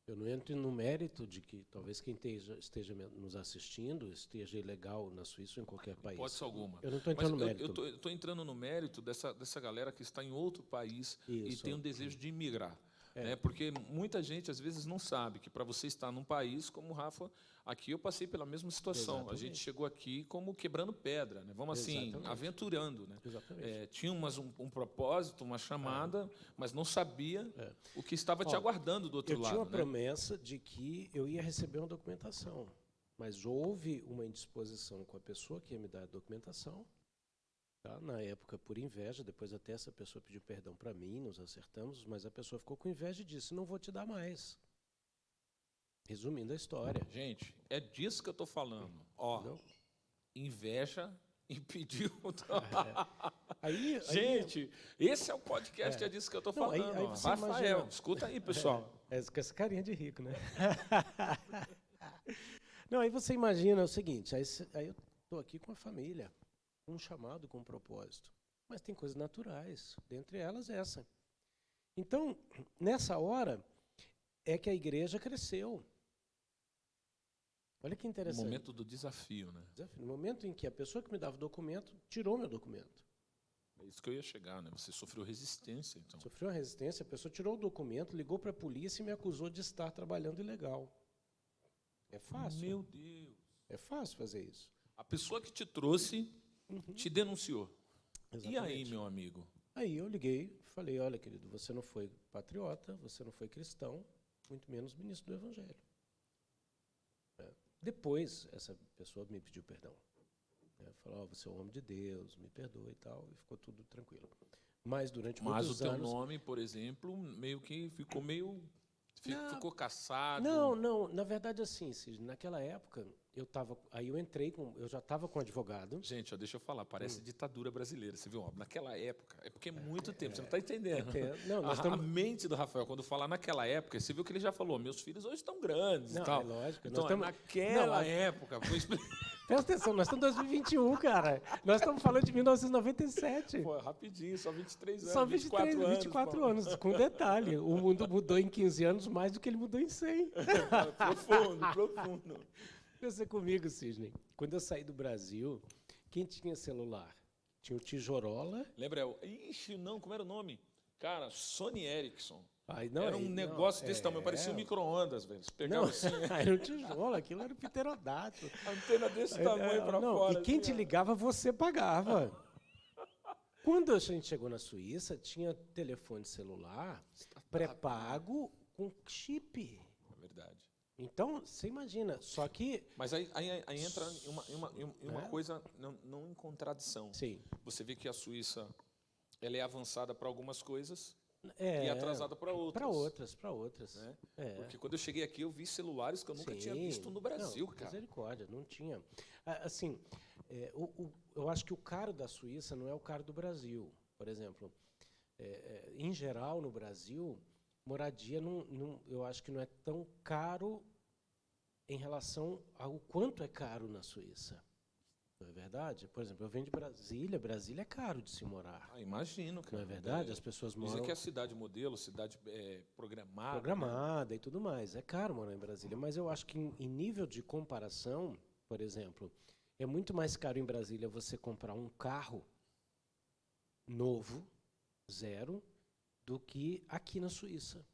Speaker 2: eu não entro no mérito de que talvez quem esteja nos assistindo esteja ilegal na Suíça ou em qualquer país.
Speaker 1: Hipótese alguma.
Speaker 2: Eu não estou
Speaker 1: Mas
Speaker 2: entrando no mérito.
Speaker 1: eu estou entrando no mérito dessa galera que está em outro país e
Speaker 2: Isso.
Speaker 1: tem um desejo de imigrar. Né? Porque muita gente, às vezes, não sabe que para você estar num país como o Rafa, aqui eu passei pela mesma situação.
Speaker 2: Exatamente.
Speaker 1: A gente chegou aqui como quebrando pedra, né? Vamos assim,
Speaker 2: Exatamente.
Speaker 1: aventurando. Né?
Speaker 2: Exatamente.
Speaker 1: Tinha um propósito, uma chamada, mas não sabia o que estava te aguardando do outro
Speaker 2: Eu
Speaker 1: lado.
Speaker 2: tinha uma
Speaker 1: né?
Speaker 2: promessa de que eu ia receber uma documentação, mas houve uma indisposição com a pessoa que ia me dar a documentação. Tá? Na época, por inveja, depois até essa pessoa pediu perdão para mim, nos acertamos, mas a pessoa ficou com inveja e disse, não vou te dar mais. Resumindo a história.
Speaker 1: Gente, é disso que eu estou falando. Ó,
Speaker 2: Entendeu?
Speaker 1: inveja impediu.
Speaker 2: Aí,
Speaker 1: Gente, esse é o podcast, é disso que eu estou
Speaker 2: Não,
Speaker 1: falando.
Speaker 2: aí
Speaker 1: ó.
Speaker 2: você
Speaker 1: Rafael,
Speaker 2: imagina-
Speaker 1: escuta aí, pessoal.
Speaker 2: com essa carinha de rico, né? Não, aí você imagina o seguinte, aí eu estou aqui com a família, com um chamado, com um propósito. Mas tem coisas naturais, dentre elas essa. Então, nessa hora, é que a igreja cresceu. Olha que
Speaker 1: O
Speaker 2: interessante.
Speaker 1: momento do desafio, né?
Speaker 2: No momento em que a pessoa que me dava o documento tirou meu documento.
Speaker 1: É isso que eu ia chegar, né? Você sofreu resistência, então.
Speaker 2: Sofreu uma resistência, a pessoa tirou o documento, ligou para a polícia e me acusou de estar trabalhando ilegal. É fácil.
Speaker 1: Meu Deus.
Speaker 2: É fácil fazer isso.
Speaker 1: A pessoa que te trouxe te denunciou. E aí,
Speaker 2: Exatamente.
Speaker 1: meu amigo?
Speaker 2: Aí eu liguei, falei, olha, querido, você não foi patriota, você não foi cristão, muito menos ministro do Evangelho. Depois, essa pessoa me pediu perdão. Falou, você é um homem de Deus, me perdoa e tal, e ficou tudo tranquilo. Mas durante
Speaker 1: Mas
Speaker 2: muitos
Speaker 1: o teu
Speaker 2: anos...
Speaker 1: nome, por exemplo, meio que ficou meio... Ficou caçado.
Speaker 2: Não, na verdade assim, Sidney, naquela época, eu já estava com advogado.
Speaker 1: Gente, ó, deixa eu falar, parece ditadura brasileira, você viu? Ó, naquela época, é porque é muito tempo, você não está entendendo.
Speaker 2: Não, nós
Speaker 1: A
Speaker 2: estamos...
Speaker 1: mente do Rafael, quando falar naquela época, você viu que ele já falou, meus filhos hoje estão grandes
Speaker 2: Não,
Speaker 1: e tal.
Speaker 2: é lógico.
Speaker 1: Então,
Speaker 2: Nós estamos...
Speaker 1: naquela época, foi
Speaker 2: Presta atenção, nós estamos em 2021, cara. Nós estamos falando de 1997.
Speaker 1: Pô, rapidinho, só 23 anos,
Speaker 2: Só 24 anos, com detalhe. O mundo mudou em 15 anos mais do que ele mudou em 100.
Speaker 1: Profundo.
Speaker 2: Pensa comigo, Sidney. Quando eu saí do Brasil, quem tinha celular? Tinha o Tijorola.
Speaker 1: Lembra? Ixi, não, como era o nome? Cara, Sony Ericsson.
Speaker 2: Não,
Speaker 1: era um negócio desse tamanho, parecia um micro-ondas, velho. Você pegava
Speaker 2: Não,
Speaker 1: assim,
Speaker 2: era um tijolo, aquilo era um pterodátilo.
Speaker 1: a antena desse tamanho para
Speaker 2: Não,
Speaker 1: fora.
Speaker 2: e quem
Speaker 1: assim,
Speaker 2: te
Speaker 1: ó.
Speaker 2: ligava, você pagava. Quando a gente chegou na Suíça, tinha telefone celular pré-pago com chip.
Speaker 1: É verdade.
Speaker 2: Então, você imagina, só que...
Speaker 1: Mas aí entra uma coisa não em contradição.
Speaker 2: Sim.
Speaker 1: Você vê que a Suíça ela é avançada para algumas coisas e atrasada para outras.
Speaker 2: Para outras.
Speaker 1: Né? Porque quando eu cheguei aqui, eu vi celulares que eu nunca tinha visto no Brasil,
Speaker 2: não,
Speaker 1: cara.
Speaker 2: Misericórdia, não tinha. Assim, eu acho que o caro da Suíça não é o caro do Brasil. Por exemplo, em geral, no Brasil, moradia, eu acho que não é tão caro em relação ao quanto é caro na Suíça. Não é verdade? Por exemplo, eu venho de Brasília. Brasília é caro de se morar.
Speaker 1: Imagino, cara.
Speaker 2: Não é verdade? As pessoas moram...
Speaker 1: Dizem que é a cidade modelo, cidade programada.
Speaker 2: Programada e tudo mais. É caro morar em Brasília. Mas eu acho que em nível de comparação, por exemplo, é muito mais caro em Brasília você comprar um carro novo, zero, do que aqui na Suíça.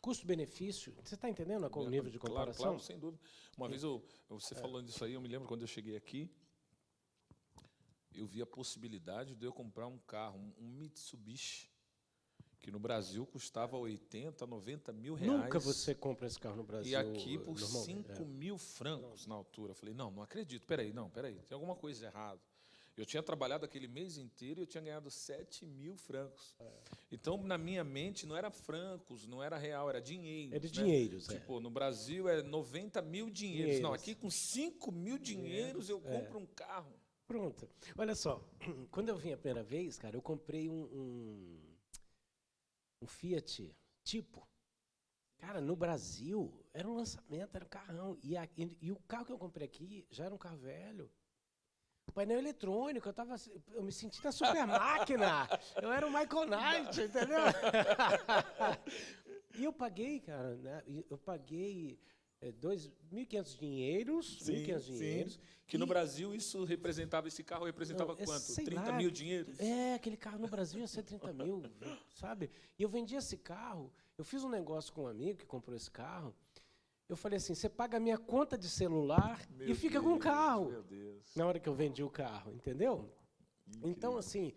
Speaker 2: custo-benefício, você está entendendo qual o nível de comparação?
Speaker 1: Claro, sem dúvida. Uma vez você falando disso aí, eu me lembro quando eu cheguei aqui, eu vi a possibilidade de eu comprar um carro, um Mitsubishi, que no Brasil custava 80, 90 mil reais.
Speaker 2: Nunca você compra esse carro no Brasil.
Speaker 1: E aqui por
Speaker 2: normalmente.
Speaker 1: 5.000 francos na altura. Eu falei, não acredito. Peraí, tem alguma coisa errada. Eu tinha trabalhado aquele mês inteiro e eu tinha ganhado 7.000 francos. Então, na minha mente, não era francos, não era real, era dinheiro.
Speaker 2: Era dinheiros,
Speaker 1: Tipo, no Brasil é 90 mil dinheiros. Não,
Speaker 2: Dinheiros.
Speaker 1: aqui com 5.000 dinheiros eu compro um carro.
Speaker 2: Pronto. Olha só, quando eu vim a primeira vez, cara, eu comprei um Fiat Tipo. Cara, no Brasil, era um lançamento, era um carrão. E o carro que eu comprei aqui já era um carro velho. O painel eletrônico, eu me senti na super máquina. Eu era o Michael Knight, entendeu? E eu paguei, cara, né? Eu paguei 2.500 dinheiros.
Speaker 1: Sim,
Speaker 2: 1.500 dinheiros.
Speaker 1: Que no Brasil isso representava, esse carro representava
Speaker 2: Não,
Speaker 1: quanto?
Speaker 2: sei
Speaker 1: 30
Speaker 2: lá,
Speaker 1: mil dinheiros?
Speaker 2: Aquele carro no Brasil ia ser 30 mil, sabe? E eu vendi esse carro, eu fiz um negócio com um amigo que comprou esse carro. Eu falei assim, você paga a minha conta de celular e fica com o carro.
Speaker 1: Meu Deus.
Speaker 2: Na hora que eu vendi o carro, entendeu?
Speaker 1: Incrível.
Speaker 2: Então, assim,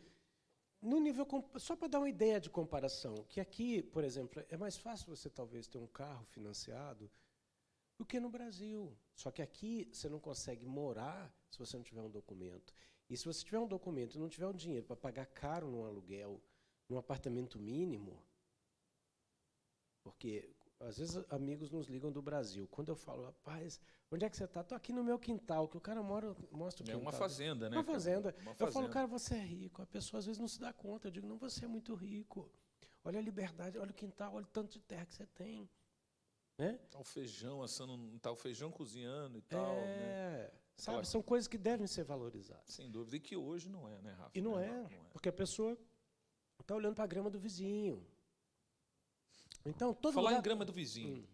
Speaker 2: no nível só para dar uma ideia de comparação, que aqui, por exemplo, é mais fácil você talvez ter um carro financiado do que no Brasil. Só que aqui você não consegue morar se você não tiver um documento. E se você tiver um documento e não tiver o dinheiro para pagar caro num aluguel, num apartamento mínimo, porque às vezes amigos nos ligam do Brasil. Quando eu falo, rapaz, onde é que você está? Estou aqui no meu quintal, que o cara mostra o quintal.
Speaker 1: É uma fazenda, né?
Speaker 2: Uma fazenda.
Speaker 1: Uma
Speaker 2: Eu
Speaker 1: fazenda.
Speaker 2: falo, cara, você é rico. A pessoa às vezes não se dá conta. Eu digo, não, você é muito rico. Olha a liberdade, olha o quintal, olha o tanto de terra que você tem. Né?
Speaker 1: Tá o feijão assando, tá o feijão cozinhando e tal, né?
Speaker 2: Sabe, são coisas que devem ser valorizadas.
Speaker 1: Sem dúvida. E que hoje não é, né, Rafa?
Speaker 2: E não é, porque a pessoa está olhando para a grama do vizinho. Então, todo
Speaker 1: Falar
Speaker 2: lugar...
Speaker 1: em grama do vizinho.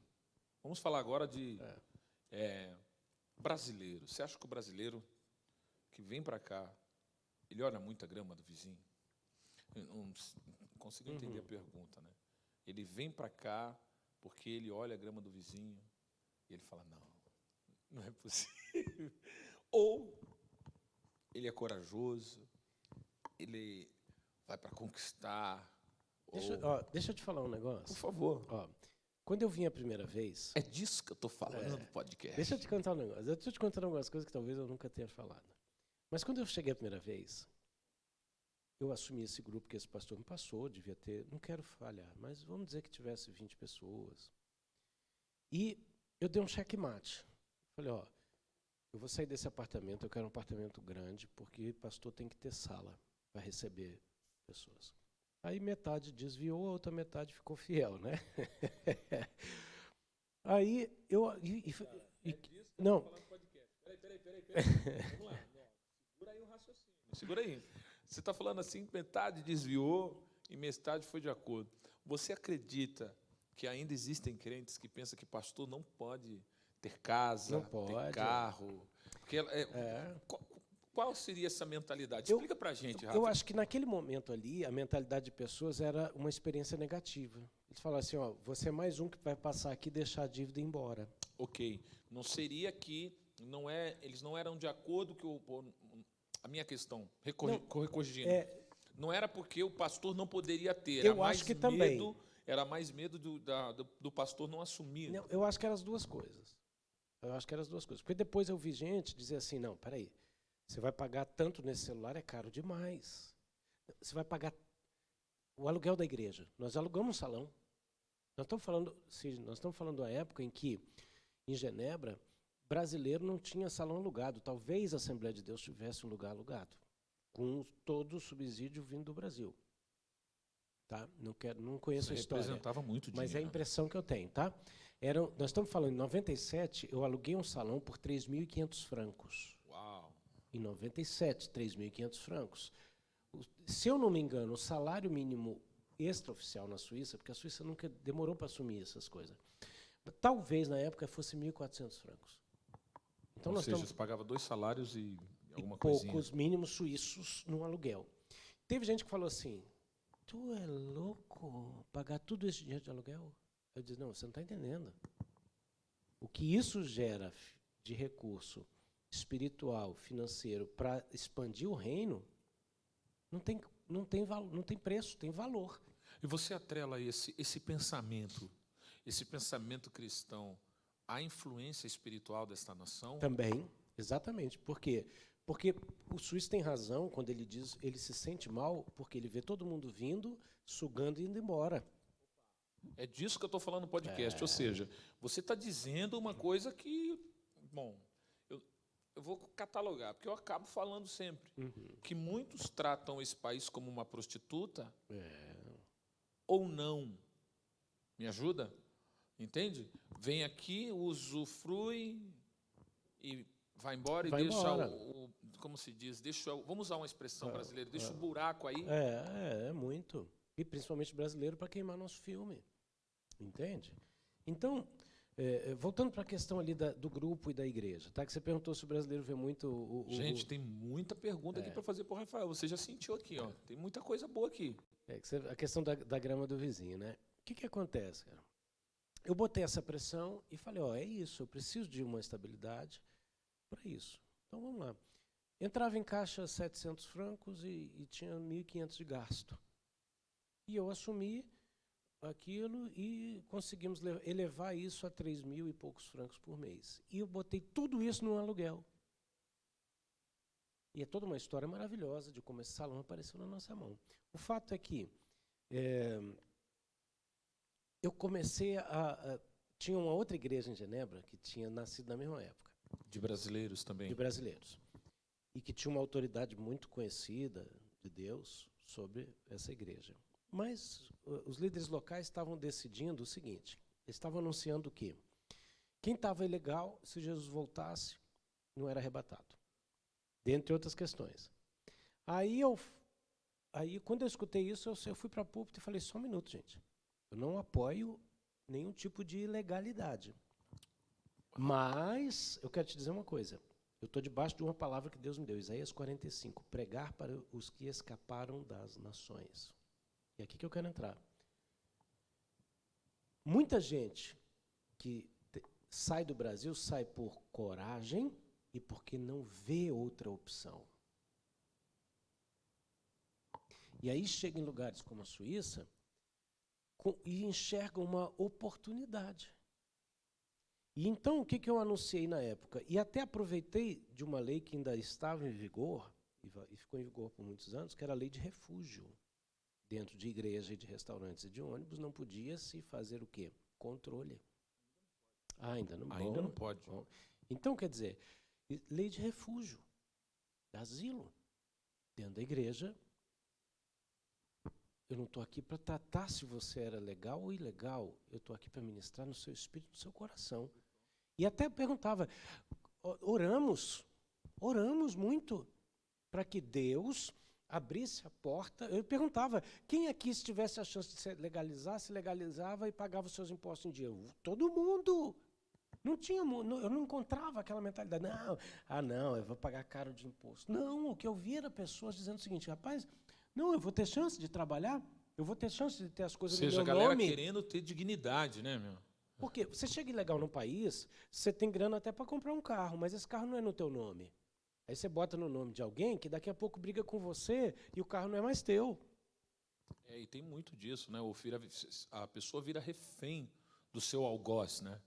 Speaker 1: Vamos falar agora de brasileiro. Você acha que o brasileiro que vem para cá, ele olha muito a grama do vizinho? Eu não consigo entender a pergunta, né? Ele vem para cá porque ele olha a grama do vizinho e ele fala, não é possível. Ou ele é corajoso, ele vai para conquistar.
Speaker 2: Deixa eu te falar um negócio.
Speaker 1: Por favor.
Speaker 2: Quando eu vim a primeira vez...
Speaker 1: É disso que eu estou falando no podcast.
Speaker 2: Deixa eu te contar um negócio. Eu estou te contando algumas coisas que talvez eu nunca tenha falado. Mas quando eu cheguei a primeira vez, eu assumi esse grupo que esse pastor me passou, devia ter, não quero falhar, mas vamos dizer que tivesse 20 pessoas. E eu dei um checkmate. Falei, eu vou sair desse apartamento, eu quero um apartamento grande, porque pastor tem que ter sala para receber pessoas. Aí metade desviou, a outra metade ficou fiel, né? Aí eu... não.
Speaker 1: Peraí. Vamos lá. Segura aí o raciocínio. Segura aí. Você está falando assim, metade desviou e metade foi de acordo. Você acredita que ainda existem crentes que pensam que pastor não pode ter casa, ter carro? Porque qual seria essa mentalidade? Explica para a gente, Rafa.
Speaker 2: Eu acho que naquele momento ali, a mentalidade de pessoas era uma experiência negativa. Eles falavam assim, você é mais um que vai passar aqui e deixar a dívida ir embora.
Speaker 1: Ok. Não seria que eles não eram de acordo que a minha questão, corrigindo, não era porque o pastor não poderia ter,
Speaker 2: eu acho que também.
Speaker 1: Era mais medo do pastor não assumir.
Speaker 2: Não, eu acho que eram as duas coisas. Porque depois eu vi gente dizer assim, não, peraí, você vai pagar tanto nesse celular, é caro demais. Você vai pagar o aluguel da igreja. Nós alugamos um salão. Nós estamos falando da época em que, em Genebra, brasileiro não tinha salão alugado. Talvez a Assembleia de Deus tivesse um lugar alugado, com todo o subsídio vindo do Brasil. Tá? Não conheço a história.
Speaker 1: Representava muito dinheiro.
Speaker 2: Mas é a impressão que eu tenho. Tá? Nós estamos falando, em 97, eu aluguei um salão por 3.500 francos.
Speaker 1: Uau!
Speaker 2: Em 97, 3.500 francos. Se eu não me engano, o salário mínimo extraoficial na Suíça, porque a Suíça nunca demorou para assumir essas coisas, talvez na época fosse 1.400 francos. Então,
Speaker 1: ou seja, você pagava 2 salários e alguma
Speaker 2: poucos
Speaker 1: coisinha.
Speaker 2: mínimos suíços no aluguel. Teve gente que falou assim, tu é louco pagar tudo esse dinheiro de aluguel? Eu disse, não, você não está entendendo. O que isso gera de recurso espiritual, financeiro, para expandir o reino, não tem preço, tem valor.
Speaker 1: E você atrela esse pensamento cristão à influência espiritual desta nação?
Speaker 2: Também, exatamente. Por quê? Porque o suíço tem razão quando ele diz, ele se sente mal porque ele vê todo mundo vindo, sugando e indo embora.
Speaker 1: É disso que eu estou falando no podcast. Ou seja, você está dizendo uma coisa que, bom, eu vou catalogar, porque eu acabo falando sempre, que muitos tratam esse país como uma prostituta ou não. Me ajuda? Entende? Vem aqui, usufrui e vai embora
Speaker 2: Vai
Speaker 1: e deixa
Speaker 2: embora.
Speaker 1: como se diz, vamos usar uma expressão brasileira, deixa o buraco aí.
Speaker 2: É muito. E principalmente brasileiro para queimar nosso filme. Entende? Então, voltando para a questão ali do grupo e da igreja, tá? Que você perguntou se o brasileiro vê muito
Speaker 1: Gente, tem muita pergunta aqui para fazer para o Rafael. Você já sentiu aqui, ó. Tem muita coisa boa aqui.
Speaker 2: a questão da grama do vizinho, né? O que acontece, cara? Eu botei essa pressão e falei, ó, é isso, eu preciso de uma estabilidade para isso. Então, vamos lá. Entrava em caixa 700 francos e tinha 1.500 de gasto. E eu assumi aquilo e conseguimos elevar isso a 3.000 e poucos francos por mês. E eu botei tudo isso no aluguel. E é toda uma história maravilhosa de como esse salão apareceu na nossa mão. O fato é que eu comecei tinha uma outra igreja em Genebra que tinha nascido na mesma época.
Speaker 1: De brasileiros também.
Speaker 2: De brasileiros. E que tinha uma autoridade muito conhecida de Deus sobre essa igreja. Mas os líderes locais estavam decidindo o seguinte, eles estavam anunciando que quem estava ilegal, se Jesus voltasse, não era arrebatado. Dentre outras questões. Aí, quando eu escutei isso, eu fui para a púlpito e falei, só um minuto, gente. Eu não apoio nenhum tipo de ilegalidade. Mas, eu quero te dizer uma coisa. Eu estou debaixo de uma palavra que Deus me deu, Isaías 45, pregar para os que escaparam das nações. E é aqui que eu quero entrar. Muita gente que sai do Brasil sai por coragem e porque não vê outra opção. E aí chega em lugares como a Suíça e enxerga uma oportunidade. E então, o que eu anunciei na época? E até aproveitei de uma lei que ainda estava em vigor, e ficou em vigor por muitos anos, que era a lei de refúgio. Dentro de igreja e de restaurantes e de ônibus, não podia se fazer o quê? Controle. Ainda não
Speaker 1: pode.
Speaker 2: Bom. Então, quer dizer, lei de refúgio, asilo, dentro da igreja. Eu não estou aqui para tratar se você era legal ou ilegal. Eu estou aqui para ministrar no seu espírito, no seu coração. E até perguntava, oramos muito para que Deus abrisse a porta. Eu perguntava, quem aqui, se tivesse a chance de se legalizava e pagava os seus impostos em dia? Todo mundo. Não tinha, eu não encontrava aquela mentalidade, não, eu vou pagar caro de imposto. Não, o que eu via era pessoas dizendo o seguinte, rapaz, não, eu vou ter chance de trabalhar, eu vou ter chance de ter as coisas no meu nome.
Speaker 1: Ou seja, a galera querendo ter dignidade, né, meu?
Speaker 2: Porque você chega ilegal num país, você tem grana até para comprar um carro, mas esse carro não é no teu nome. Aí você bota no nome de alguém que daqui a pouco briga com você e o carro não é mais teu.
Speaker 1: E tem muito disso, né? A pessoa vira refém do seu algoz, né?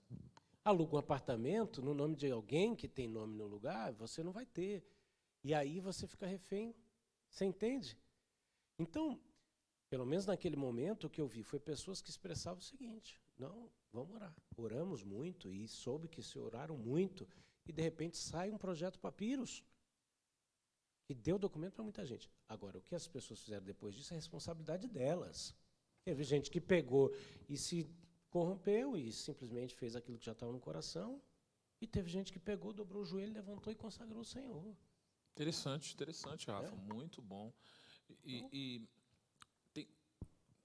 Speaker 2: Aluga um apartamento no nome de alguém que tem nome no lugar, você não vai ter. E aí você fica refém. Você entende? Então, pelo menos naquele momento, o que eu vi foi pessoas que expressavam o seguinte, não, vamos orar. Oramos muito e soube que se oraram muito e de repente sai um projeto Papiros que deu documento para muita gente. Agora, o que as pessoas fizeram depois disso é responsabilidade delas. Teve gente que pegou e se corrompeu e simplesmente fez aquilo que já estava no coração e teve gente que pegou, dobrou o joelho, levantou e consagrou o Senhor.
Speaker 1: Interessante, Rafa, muito bom.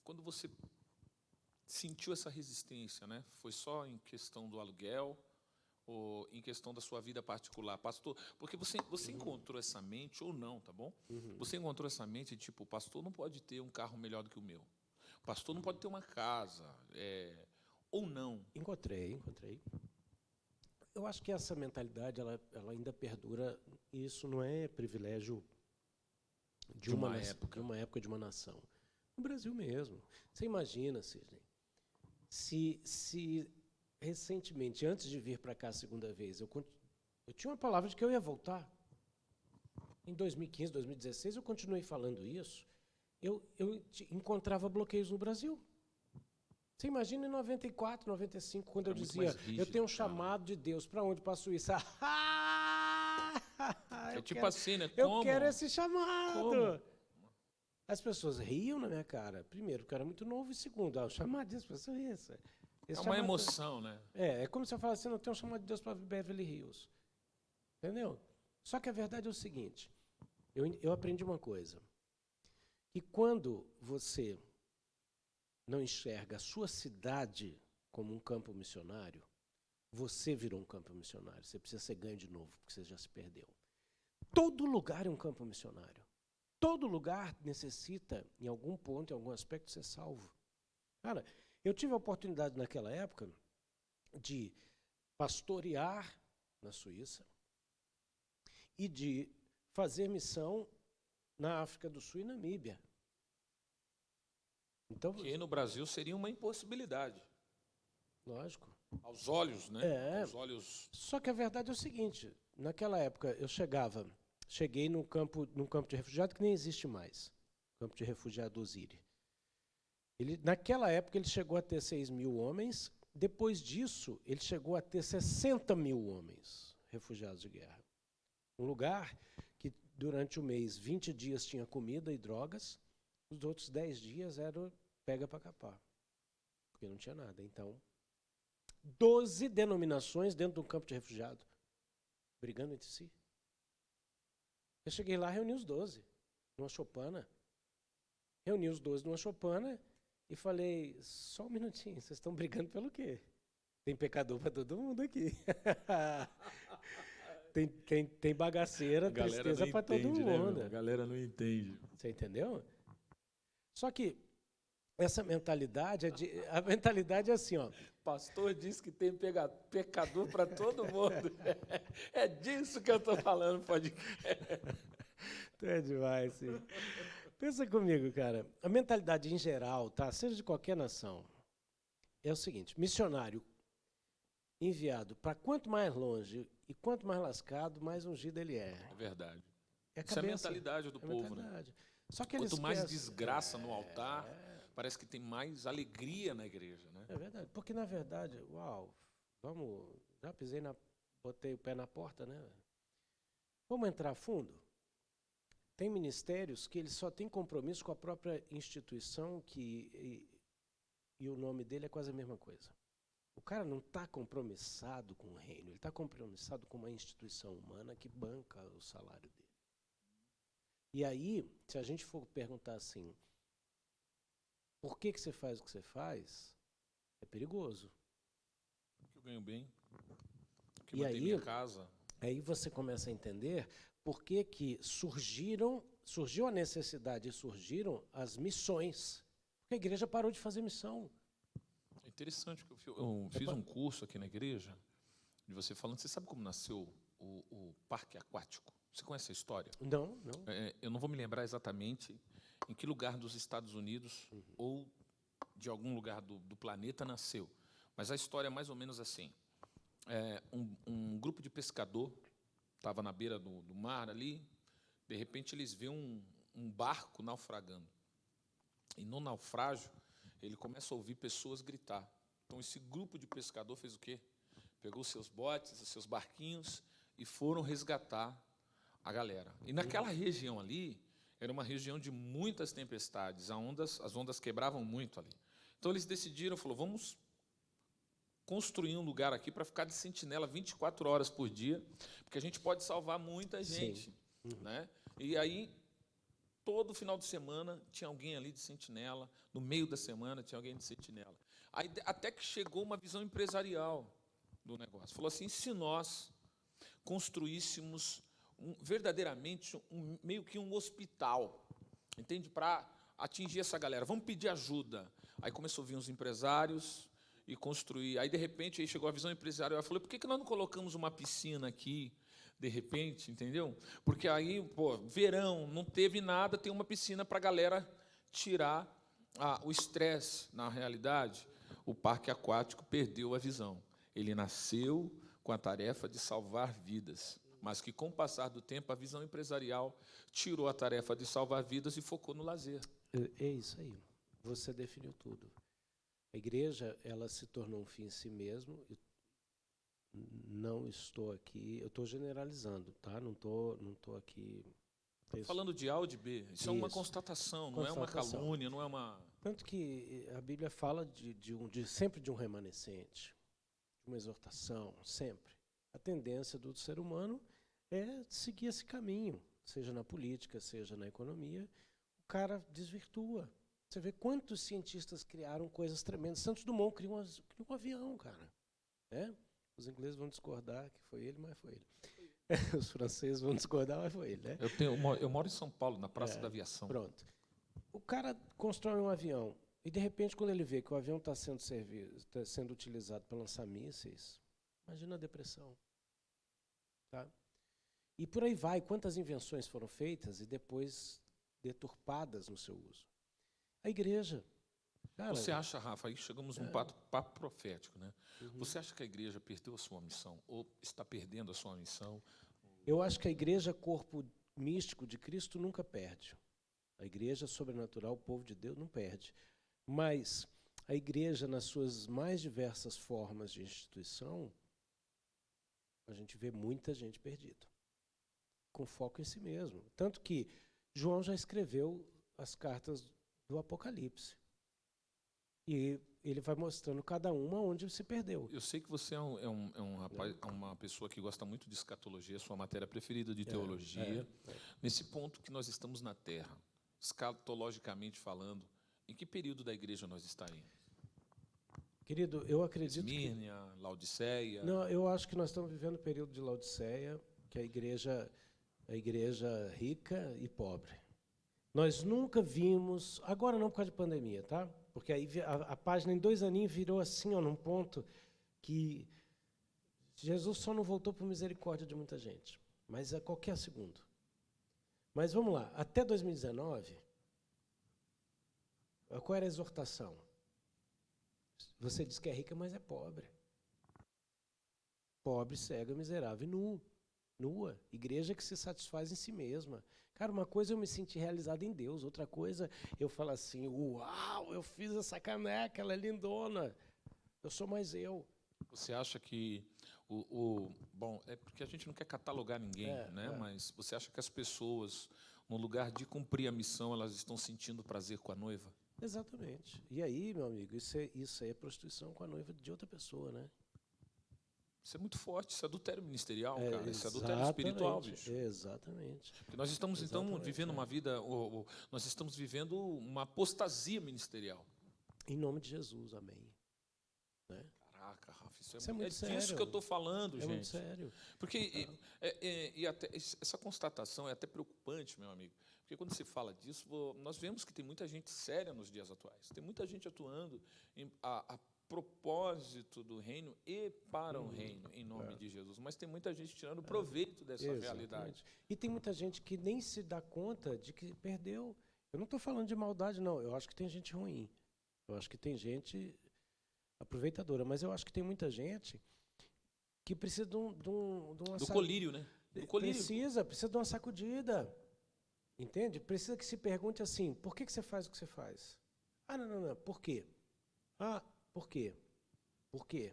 Speaker 1: Quando você sentiu essa resistência, né? Foi só em questão do aluguel ou em questão da sua vida particular, pastor? Porque você encontrou essa mente ou não, tá bom? Você encontrou essa mente, tipo, o pastor não pode ter um carro melhor do que o meu. O pastor não pode ter uma casa. ou não?
Speaker 2: Encontrei. Eu acho que essa mentalidade ela ainda perdura, e isso não é privilégio de uma época, de uma nação. No Brasil mesmo. Você imagina, Sidney, se recentemente, antes de vir para cá a segunda vez, eu tinha uma palavra de que eu ia voltar. Em 2015, 2016, eu continuei falando isso. Eu encontrava bloqueios no Brasil. Você imagina em 94, 95, quando eu dizia, rígido, eu tenho um chamado de Deus. Para onde? Para a Suíça.
Speaker 1: Assim, né?
Speaker 2: Eu quero esse chamado. Como? As pessoas riam na minha cara. Primeiro, porque eu era muito novo. E segundo, o chamado de Deus para a Suíça.
Speaker 1: É uma emoção, né?
Speaker 2: É como se eu falasse assim, eu tenho um chamado de Deus para Beverly Hills. Entendeu? Só que a verdade é o seguinte, eu aprendi uma coisa, que quando você não enxerga a sua cidade como um campo missionário, você virou um campo missionário. Você precisa ser ganho de novo, porque você já se perdeu. Todo lugar é um campo missionário. Todo lugar necessita, em algum ponto, em algum aspecto, ser salvo. Cara, eu tive a oportunidade naquela época de pastorear na Suíça e de fazer missão na África do Sul e Namíbia.
Speaker 1: Então, que no Brasil seria uma impossibilidade.
Speaker 2: Lógico.
Speaker 1: Aos olhos, né? Aos olhos.
Speaker 2: Só que a verdade é o seguinte, naquela época eu cheguei num campo de refugiado que nem existe mais, campo de refugiado Osíris. Naquela época ele chegou a ter 6 mil homens, depois disso ele chegou a ter 60 mil homens refugiados de guerra. Um lugar que durante o mês 20 dias tinha comida e drogas, os outros 10 dias era pega para capar, porque não tinha nada. Então, 12 denominações dentro de um campo de refugiado, brigando entre si. Eu cheguei lá, reuni os 12, numa choupana. Reuni os 12 numa choupana e falei, só um minutinho, vocês estão brigando pelo quê? Tem pecador para todo mundo aqui. tem bagaceira, tristeza para todo mundo.
Speaker 1: Né, a galera não entende.
Speaker 2: Você entendeu? Só que essa mentalidade, a mentalidade é assim, ó.
Speaker 1: Pastor diz que tem pecador para todo mundo. É disso que eu estou falando, pode.
Speaker 2: Tu é demais, sim. Pensa comigo, cara. A mentalidade em geral, tá? Seja de qualquer nação, é o seguinte: missionário enviado para quanto mais longe e quanto mais lascado, mais ungido ele é.
Speaker 1: É verdade. Isso é a mentalidade do povo, né?
Speaker 2: Só que
Speaker 1: quanto mais desgraça no altar, parece que tem mais alegria na igreja, né?
Speaker 2: É verdade, porque na verdade, já botei o pé na porta, né? Vamos entrar fundo? Tem ministérios que eles só têm compromisso com a própria instituição e o nome dele é quase a mesma coisa. O cara não está compromissado com o reino, ele está compromissado com uma instituição humana que banca o salário dele. E aí, se a gente for perguntar assim, por que você faz o que você faz, é perigoso.
Speaker 1: Porque eu ganho bem, porque eu mantenho minha casa.
Speaker 2: Aí você começa a entender por que surgiu a necessidade e surgiram as missões. Porque a igreja parou de fazer missão.
Speaker 1: É interessante, que eu fiz um curso aqui na igreja, de você falando, você sabe como nasceu o parque aquático? Você conhece a história?
Speaker 2: Não.
Speaker 1: Eu não vou me lembrar exatamente em que lugar dos Estados Unidos ou de algum lugar do planeta nasceu. Mas a história é mais ou menos assim. Um grupo de pescador estava na beira do mar ali, de repente eles vêem um barco naufragando. E no naufrágio, ele começa a ouvir pessoas gritar. Então, esse grupo de pescador fez o quê? Pegou seus botes, os seus barquinhos e foram resgatar a galera. E naquela região ali, era uma região de muitas tempestades, as ondas quebravam muito ali. Então, eles decidiram, vamos construir um lugar aqui para ficar de sentinela 24 horas por dia, porque a gente pode salvar muita gente. Né? E aí, todo final de semana, tinha alguém ali de sentinela, no meio da semana, tinha alguém de sentinela. Aí, até que chegou uma visão empresarial do negócio. Falou assim, se nós construíssemos verdadeiramente meio que um hospital, entende? Para atingir essa galera. Vamos pedir ajuda. Aí começou a vir os empresários e construir. Aí, de repente, aí chegou a visão empresarial. Eu falei, por que nós não colocamos uma piscina aqui, de repente, entendeu? Porque aí, pô, verão, não teve nada, tem uma piscina para a galera tirar o estresse. Na realidade, o parque aquático perdeu a visão. Ele nasceu com a tarefa de salvar vidas, mas que, com o passar do tempo, a visão empresarial tirou a tarefa de salvar vidas e focou no lazer.
Speaker 2: É isso aí. Você definiu tudo. A igreja, ela se tornou um fim em si mesmo. Eu não estou aqui, eu estou generalizando, tá? Não tô aqui.
Speaker 1: Falando de A ou de B, isso é uma constatação, não é uma calúnia, não é uma.
Speaker 2: Tanto que a Bíblia fala sempre de um remanescente, de uma exortação, sempre. A tendência do ser humano é seguir esse caminho, seja na política, seja na economia. O cara desvirtua. Você vê quantos cientistas criaram coisas tremendas. Santos Dumont criou um avião, cara. Né? Os ingleses vão discordar que foi ele, mas foi ele. Os franceses vão discordar, mas foi ele. Né?
Speaker 1: Eu moro em São Paulo, na Praça da Aviação.
Speaker 2: Pronto. O cara constrói um avião e, de repente, quando ele vê que o avião está sendo utilizado para lançar mísseis, imagina a depressão. Tá? E por aí vai, quantas invenções foram feitas e depois deturpadas no seu uso. A igreja. Cara,
Speaker 1: você acha, Rafa, aí chegamos num papo profético, né? Você acha que a igreja perdeu a sua missão ou está perdendo a sua missão?
Speaker 2: Eu acho que a igreja, corpo místico de Cristo, nunca perde. A igreja sobrenatural, o povo de Deus, não perde. Mas a igreja, nas suas mais diversas formas de instituição, a gente vê muita gente perdida, com foco em si mesmo. Tanto que João já escreveu as cartas do Apocalipse. E ele vai mostrando cada uma onde se perdeu.
Speaker 1: Eu sei que você é um rapaz, uma pessoa que gosta muito de escatologia, sua matéria preferida de teologia. Nesse ponto que nós estamos na Terra, escatologicamente falando, em que período da igreja nós estaremos?
Speaker 2: Querido, eu acredito
Speaker 1: Esmírnia, Laodiceia?
Speaker 2: Não, eu acho que nós estamos vivendo o período de Laodiceia, que é a igreja rica e pobre. Nós nunca vimos, agora não por causa de pandemia, tá? Porque aí a página em 2 aninhos virou assim, ó, num ponto que Jesus só não voltou por misericórdia de muita gente, mas a qualquer segundo. Mas vamos lá, até 2019, qual era a exortação? Você diz que é rica, mas é pobre. Pobre, cega, miserável e nua. Igreja que se satisfaz em si mesma. Cara, uma coisa eu me senti realizado em Deus, outra coisa eu falo assim, uau, eu fiz essa caneca, ela é lindona. Eu sou mais eu.
Speaker 1: Você acha que bom, é porque a gente não quer catalogar ninguém, né? Mas você acha que as pessoas, no lugar de cumprir a missão, elas estão sentindo prazer com a noiva?
Speaker 2: Exatamente. E aí, meu amigo, isso aí é prostituição com a noiva de outra pessoa, né?
Speaker 1: Isso é muito forte, isso é adultério ministerial, cara. Isso é adultério espiritual, bicho.
Speaker 2: Exatamente.
Speaker 1: Porque nós estamos, então, vivendo uma vida, nós estamos vivendo uma apostasia ministerial.
Speaker 2: Em nome de Jesus, amém. Né?
Speaker 1: Caraca, Rafa,
Speaker 2: isso é muito sério.
Speaker 1: É disso que eu estou falando, gente.
Speaker 2: É muito sério.
Speaker 1: Porque e até, essa constatação é até preocupante, meu amigo. Porque quando se fala disso, nós vemos que tem muita gente séria nos dias atuais. Tem muita gente atuando a propósito do reino e para o reino, em nome de Jesus. Mas tem muita gente tirando proveito dessa realidade.
Speaker 2: E tem muita gente que nem se dá conta de que perdeu. Eu não estou falando de maldade, não. Eu acho que tem gente ruim. Eu acho que tem gente aproveitadora. Mas eu acho que tem muita gente que precisa de uma
Speaker 1: do colírio, né? Do colírio.
Speaker 2: Precisa de uma sacudida. Entende? Precisa que se pergunte assim, por que você faz o que você faz? Ah, não. Por quê? Ah, por quê? Por quê?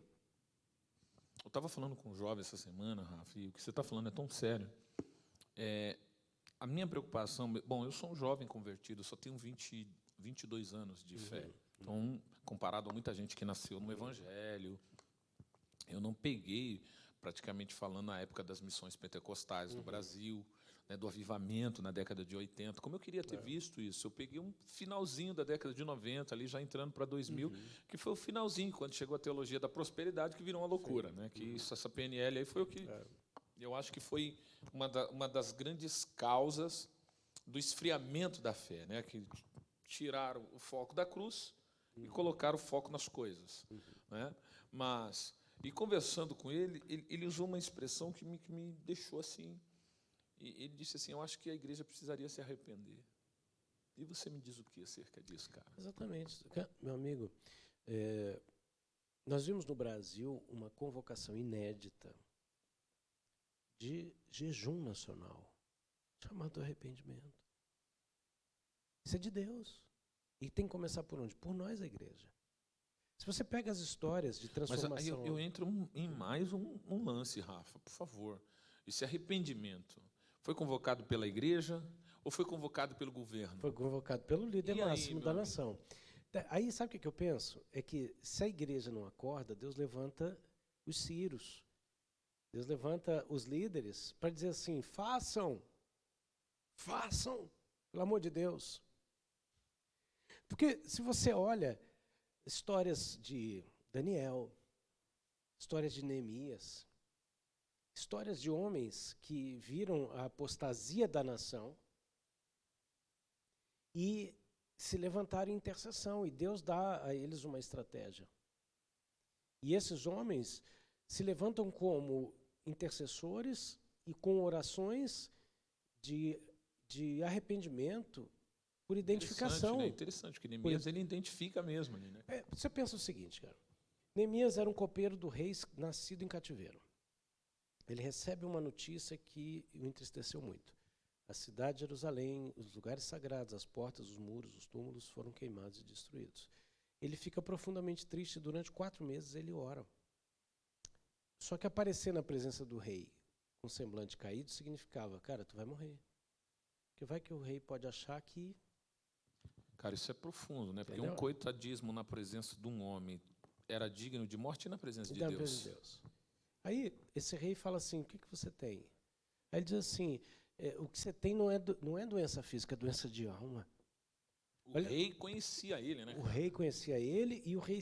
Speaker 1: Eu estava falando com um jovem essa semana, Rafa, e o que você está falando é tão sério. A minha preocupação... Bom, eu sou um jovem convertido, só tenho 22 anos de fé. Então, comparado a muita gente que nasceu no Evangelho, eu não peguei, praticamente falando, a época das missões pentecostais no Brasil, né, do avivamento na década de 80. Como eu queria ter visto isso? Eu peguei um finalzinho da década de 90, ali já entrando para 2000, que foi o finalzinho, quando chegou a teologia da prosperidade, que virou uma loucura. Né? Que essa PNL aí foi o que... Eu acho que foi uma das grandes causas do esfriamento da fé, né? Que tiraram o foco da cruz e colocar o foco nas coisas. Né? Mas, e conversando com ele, ele usou uma expressão que me deixou assim. E ele disse assim, eu acho que a igreja precisaria se arrepender. E você me diz o que acerca disso, cara?
Speaker 2: Exatamente. Meu amigo, nós vimos no Brasil uma convocação inédita de jejum nacional, chamado arrependimento. Isso é de Deus. E tem que começar por onde? Por nós, a igreja. Se você pega as histórias de transformação...
Speaker 1: Mas aí eu entro em mais um lance, Rafa, por favor. Esse arrependimento foi convocado pela igreja ou foi convocado pelo governo?
Speaker 2: Foi convocado pelo líder máximo da nação. Aí, sabe o que eu penso? É que se a igreja não acorda, Deus levanta os círios. Deus levanta os líderes para dizer assim, façam, pelo amor de Deus. Porque se você olha histórias de Daniel, histórias de Neemias, histórias de homens que viram a apostasia da nação e se levantaram em intercessão, e Deus dá a eles uma estratégia. E esses homens se levantam como intercessores e com orações de arrependimento por identificação.
Speaker 1: Interessante, que Neemias ele identifica mesmo ali, né?
Speaker 2: Você pensa o seguinte, cara. Neemias era um copeiro do rei nascido em cativeiro. Ele recebe uma notícia que o entristeceu muito. A cidade de Jerusalém, os lugares sagrados, as portas, os muros, os túmulos foram queimados e destruídos. Ele fica profundamente triste e durante 4 meses ele ora. Só que aparecer na presença do rei com semblante caído significava, cara, tu vai morrer. Porque vai que o rei pode achar que...
Speaker 1: Cara, isso é profundo, né? Porque
Speaker 2: Entendeu?
Speaker 1: um coitadismo na presença de um homem era digno de morte e na presença de Deus.
Speaker 2: Aí esse rei fala assim, o que você tem? Aí ele diz assim, o que você tem não é doença física, é doença de alma.
Speaker 1: O rei conhecia ele, né?
Speaker 2: O rei conhecia ele e o rei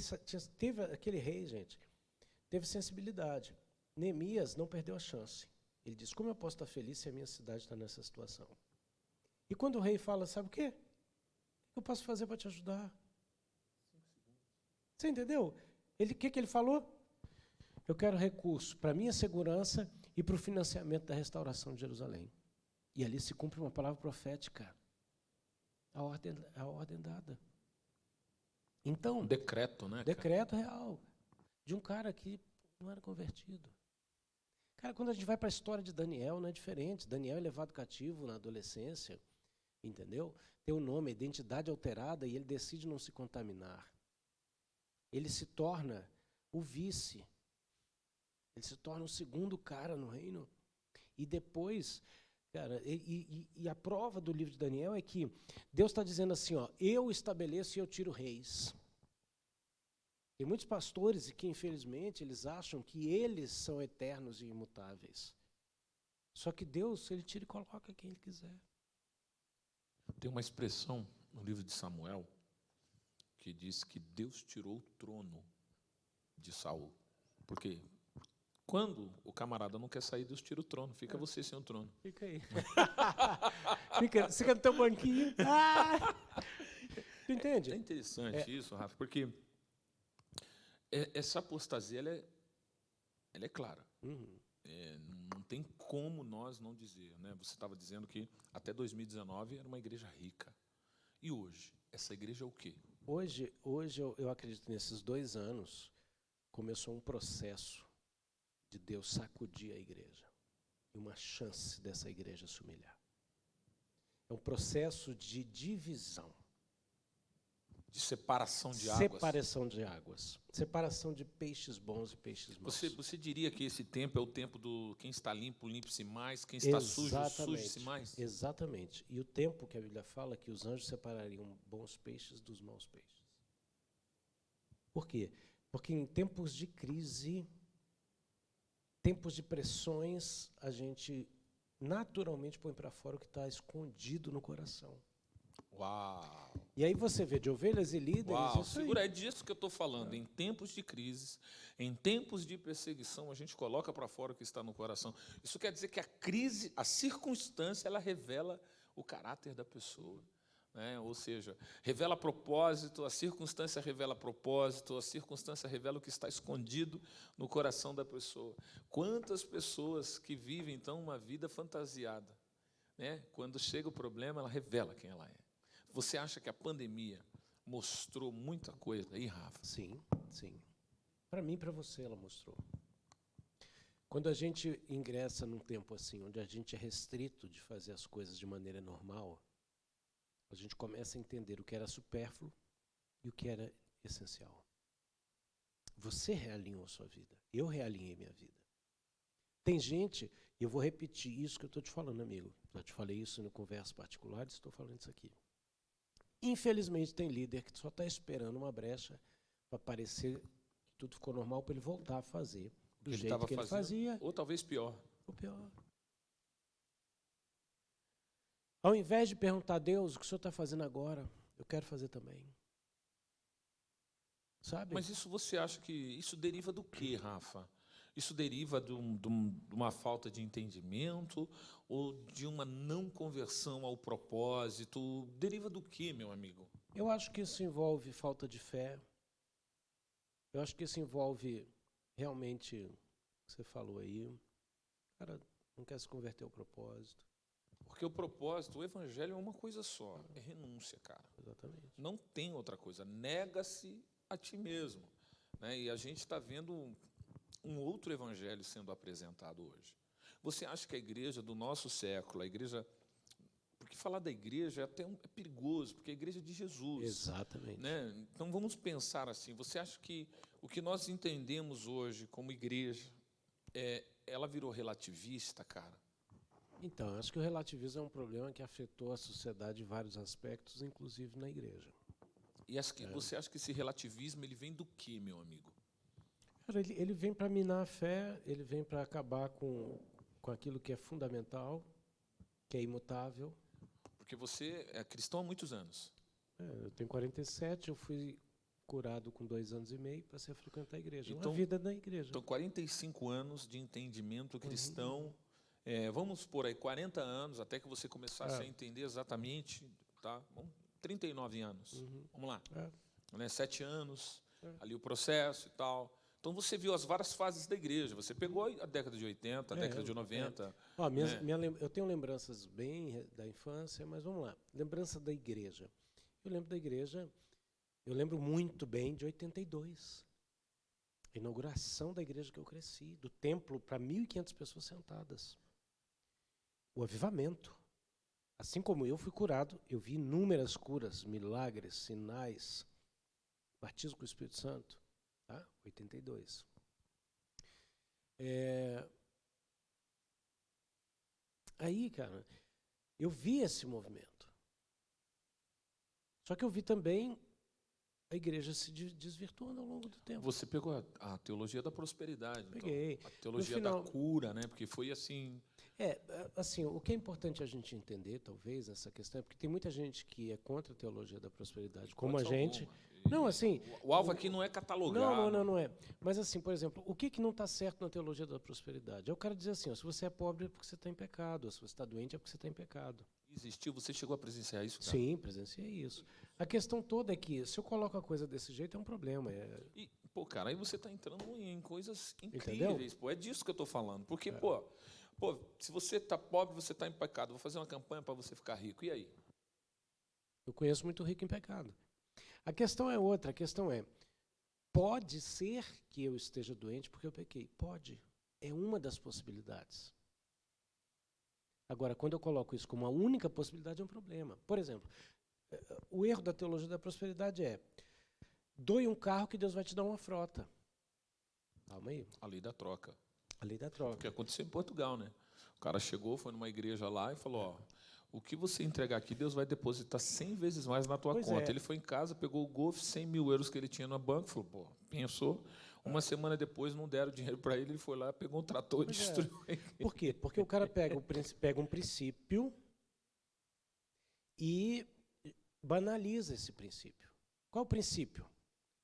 Speaker 2: teve aquele rei, gente, teve sensibilidade. Neemias não perdeu a chance. Ele diz, como eu posso estar feliz se a minha cidade está nessa situação? E quando o rei fala, sabe o quê? O que eu posso fazer para te ajudar? Você entendeu? O que ele falou? Eu quero recurso para a minha segurança e para o financiamento da restauração de Jerusalém. E ali se cumpre uma palavra profética. A ordem dada. Então,
Speaker 1: Um decreto, né?
Speaker 2: Decreto real. De um cara que não era convertido. Cara, quando a gente vai para a história de Daniel, não é diferente. Daniel é levado cativo na adolescência, entendeu? Tem o nome, a identidade alterada, e ele decide não se contaminar. Ele se torna o vice. Ele se torna o segundo cara no reino. E depois, cara, e a prova do livro de Daniel é que Deus está dizendo assim, ó, eu estabeleço e eu tiro reis. Tem muitos pastores que, infelizmente, eles acham que eles são eternos e imutáveis. Só que Deus, ele tira e coloca quem ele quiser.
Speaker 1: Tem uma expressão no livro de Samuel que diz que Deus tirou o trono de Saul. Porque quando o camarada não quer sair, Deus tira o trono. Fica você sem o trono.
Speaker 2: Fica aí. Fica no teu banquinho. Tu entende?
Speaker 1: É interessante isso, Rafa, porque essa apostasia ela é clara.
Speaker 2: Uhum.
Speaker 1: Não tem como nós não dizer, né? Você estava dizendo que até 2019 era uma igreja rica. E hoje? Essa igreja é o quê?
Speaker 2: Hoje eu acredito que nesses 2 anos começou um processo de Deus sacudir a igreja. E uma chance dessa igreja se humilhar. É um processo de divisão.
Speaker 1: De separação de águas.
Speaker 2: Separação de águas. Separação de peixes bons e peixes maus.
Speaker 1: Você diria que esse tempo é o tempo do quem está limpo, limpe-se mais, quem está sujo, suje-se mais?
Speaker 2: Exatamente. E o tempo que a Bíblia fala é que os anjos separariam bons peixes dos maus peixes. Por quê? Porque em tempos de crise, tempos de pressões, a gente naturalmente põe para fora o que está escondido no coração.
Speaker 1: Uau!
Speaker 2: E aí você vê de ovelhas e líderes...
Speaker 1: Uau,
Speaker 2: isso
Speaker 1: segura,
Speaker 2: aí.
Speaker 1: é disso que eu estou falando. Em tempos de crises, em tempos de perseguição, a gente coloca para fora o que está no coração. Isso quer dizer que a crise, a circunstância, ela revela o caráter da pessoa. né? Ou seja, revela propósito, a circunstância revela propósito, a circunstância revela o que está escondido no coração da pessoa. Quantas pessoas que vivem, então, uma vida fantasiada, né? Quando chega o problema, ela revela quem ela é. Você acha que a pandemia mostrou muita coisa aí, Rafa?
Speaker 2: Sim, sim. Para mim e para você ela mostrou. Quando a gente ingressa num tempo assim, onde a gente é restrito de fazer as coisas de maneira normal, a gente começa a entender o que era supérfluo e o que era essencial. Você realinhou a sua vida. Eu realinhei minha vida. Tem gente, e eu vou repetir isso que eu estou te falando, amigo. Já te falei isso no Conversas Particulares, estou falando isso aqui. Infelizmente, tem líder que só está esperando uma brecha para parecer que tudo ficou normal para ele voltar a fazer do jeito que ele fazia.
Speaker 1: Ou talvez pior.
Speaker 2: Ou pior. Ao invés de perguntar a Deus o que o senhor está fazendo agora, eu quero fazer também. Sabe?
Speaker 1: Mas isso você acha que isso deriva do quê, Rafa? Isso deriva de uma falta de entendimento ou de uma não conversão ao propósito? Deriva do quê, meu amigo?
Speaker 2: Eu acho que isso envolve falta de fé. Eu acho que isso envolve realmente o que você falou aí. O cara não quer se converter ao propósito.
Speaker 1: Porque o propósito, o evangelho é uma coisa só, é renúncia, cara.
Speaker 2: Exatamente.
Speaker 1: Não tem outra coisa. Nega-se a ti mesmo, né? E a gente está vendo um outro evangelho sendo apresentado hoje. Você acha que a igreja do nosso século, a igreja... Porque falar da igreja é perigoso, porque a igreja é de Jesus.
Speaker 2: Exatamente.
Speaker 1: Né? Então, vamos pensar assim. Você acha que o que nós entendemos hoje como igreja, ela virou relativista, cara?
Speaker 2: Então, acho que o relativismo é um problema que afetou a sociedade em vários aspectos, inclusive na igreja.
Speaker 1: E você acha que esse relativismo ele vem do quê, meu amigo?
Speaker 2: Cara, ele vem para minar a fé, ele vem para acabar com aquilo que é fundamental, que é imutável.
Speaker 1: Porque você é cristão há muitos anos.
Speaker 2: Eu tenho 47, eu fui curado com 2 anos e meio, passei a frequentar a igreja.
Speaker 1: Então,
Speaker 2: uma vida na igreja.
Speaker 1: Então, 45 anos de entendimento cristão, vamos por aí, 40 anos, até que você começasse a entender exatamente, tá? 39 anos, vamos lá. Né, 7 anos, ali o processo e tal. Então, você viu as várias fases da igreja. Você pegou a década de 80, a década de 90.
Speaker 2: Eu tenho lembranças bem da infância, mas vamos lá. Lembrança da igreja. Eu lembro da igreja, eu lembro muito bem de 82. A inauguração da igreja que eu cresci, do templo para 1.500 pessoas sentadas. O avivamento. Assim como eu fui curado, eu vi inúmeras curas, milagres, sinais, batismo com o Espírito Santo. Tá? 82. Aí, cara, eu vi esse movimento. Só que eu vi também a igreja se desvirtuando ao longo do tempo.
Speaker 1: Você pegou a teologia da prosperidade.
Speaker 2: Peguei.
Speaker 1: Então, a teologia da cura, né? Porque foi assim...
Speaker 2: assim, o que é importante a gente entender, talvez, nessa questão, é porque tem muita gente que é contra a teologia da prosperidade, como a gente... Não, assim...
Speaker 1: O alvo aqui não é catalogar.
Speaker 2: Não é. Mas, assim, por exemplo, o que não está certo na teologia da prosperidade? É o cara dizer assim, se você é pobre é porque você está em pecado, ou se você está doente é porque você está em pecado.
Speaker 1: Existiu? Você chegou a presenciar isso, cara?
Speaker 2: Sim, presenciei isso. A questão toda é que, se eu coloco a coisa desse jeito, é um problema.
Speaker 1: E, cara, aí você está entrando em coisas incríveis.
Speaker 2: Entendeu?
Speaker 1: Pô, é disso que eu estou falando. Porque, pô, se você está pobre, você está em pecado. Vou fazer uma campanha para você ficar rico. E aí?
Speaker 2: Eu conheço muito rico em pecado. A questão é outra. A questão é, pode ser que eu esteja doente porque eu pequei? Pode. É uma das possibilidades. Agora, quando eu coloco isso como a única possibilidade, é um problema. Por exemplo, o erro da teologia da prosperidade é: doe um carro que Deus vai te dar uma frota. Calma aí.
Speaker 1: A lei da troca.
Speaker 2: A lei da troca.
Speaker 1: O que aconteceu em Portugal, né? O cara chegou, foi numa igreja lá e falou, ó, o que você entregar aqui, Deus vai depositar 100 vezes mais na tua conta. Ele foi em casa, pegou o Golf, 100 mil euros que ele tinha no banco, falou, pô, pensou. Uma semana depois não deram dinheiro para ele, ele foi lá, pegou um trator e destruiu.
Speaker 2: Por quê? Porque o cara pega um princípio e banaliza esse princípio. Qual é o princípio?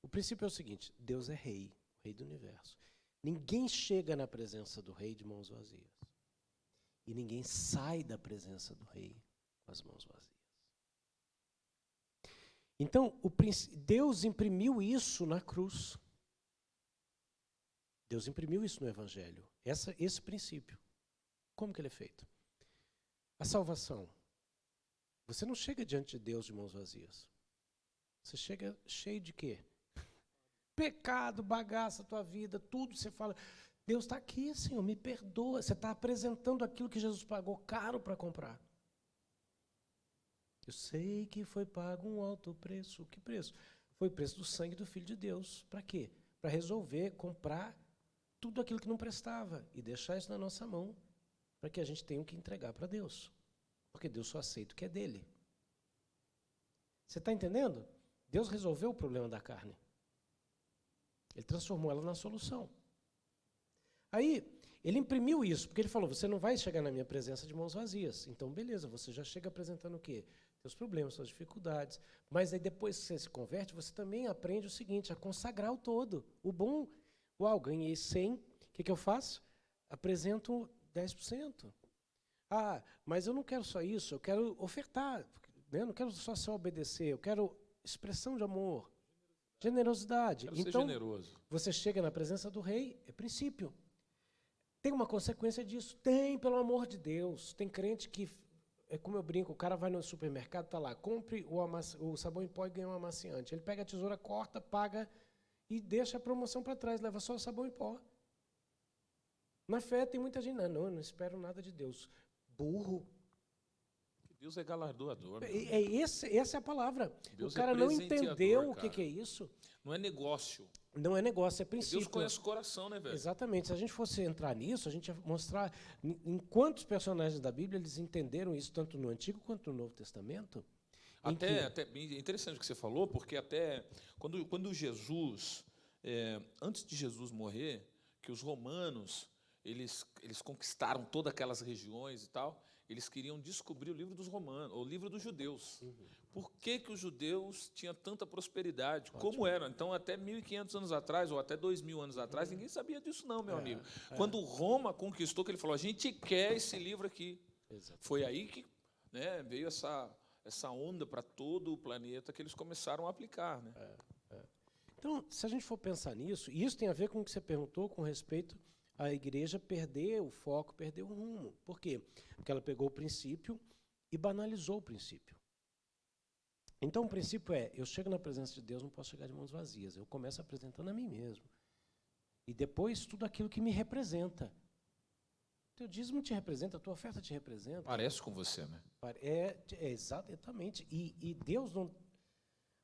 Speaker 2: O princípio é o seguinte: Deus é rei, o rei do universo. Ninguém chega na presença do rei de mãos vazias. E ninguém sai da presença do rei com as mãos vazias. Então, Deus imprimiu isso na cruz. Deus imprimiu isso no Evangelho. Esse princípio. Como que ele é feito? A salvação. Você não chega diante de Deus de mãos vazias. Você chega cheio de quê? Pecado, bagaça a tua vida, tudo. Você fala, Deus está aqui, Senhor, me perdoa. Você está apresentando aquilo que Jesus pagou caro para comprar. Eu sei que foi pago um alto preço. Que preço? Foi o preço do sangue do Filho de Deus. Para quê? Para resolver, comprar tudo aquilo que não prestava e deixar isso na nossa mão, para que a gente tenha o que entregar para Deus. Porque Deus só aceita o que é dele. Você está entendendo? Deus resolveu o problema da carne. Ele transformou ela na solução. Aí, ele imprimiu isso, porque ele falou, você não vai chegar na minha presença de mãos vazias. Então, beleza, você já chega apresentando o quê? Seus problemas, suas dificuldades. Mas aí, depois que você se converte, você também aprende o seguinte, a consagrar o todo. O bom, uau, ganhei 100, o que eu faço? Apresento 10%. Ah, mas eu não quero só isso, eu quero ofertar. Né? Eu não quero só obedecer, eu quero expressão de amor, generosidade.
Speaker 1: Quero
Speaker 2: então,
Speaker 1: ser generoso.
Speaker 2: Você chega na presença do rei, é princípio. Tem uma consequência disso? Tem, pelo amor de Deus. Tem crente que, é como eu brinco, o cara vai no supermercado, tá lá, compre o sabão em pó e ganha um amaciante. Ele pega a tesoura, corta, paga e deixa a promoção para trás, leva só o sabão em pó. Na fé tem muita gente, não espero nada de Deus. Burro.
Speaker 1: Deus é galardoador.
Speaker 2: Essa é a palavra.
Speaker 1: Deus
Speaker 2: o cara não entendeu o que é isso.
Speaker 1: Não é negócio.
Speaker 2: Não é negócio, é princípio.
Speaker 1: Deus conhece o coração, né, velho?
Speaker 2: Exatamente. Se a gente fosse entrar nisso, a gente ia mostrar em quantos personagens da Bíblia eles entenderam isso, tanto no Antigo quanto no Novo Testamento.
Speaker 1: Até interessante o que você falou, porque até quando Jesus, antes de Jesus morrer, que os romanos, eles conquistaram todas aquelas regiões e tal, eles queriam descobrir o livro dos romanos, o livro dos judeus. Por que os judeus tinham tanta prosperidade? Como era? Então, até 1.500 anos atrás, ou até 2.000 anos atrás, ninguém sabia disso não, meu amigo. Quando Roma conquistou, que ele falou, a gente quer esse livro aqui.
Speaker 2: Exatamente.
Speaker 1: Foi aí que, né, veio essa onda para todo o planeta que eles começaram a aplicar. Né?
Speaker 2: Então, se a gente for pensar nisso, e isso tem a ver com o que você perguntou com respeito à igreja perder o foco, perder o rumo. Por quê? Porque ela pegou o princípio e banalizou o princípio. Então, o princípio é, eu chego na presença de Deus, não posso chegar de mãos vazias. Eu começo apresentando a mim mesmo. E depois, tudo aquilo que me representa. O teu dízimo te representa, a tua oferta te representa.
Speaker 1: Parece com você, né?
Speaker 2: Exatamente. E Deus não...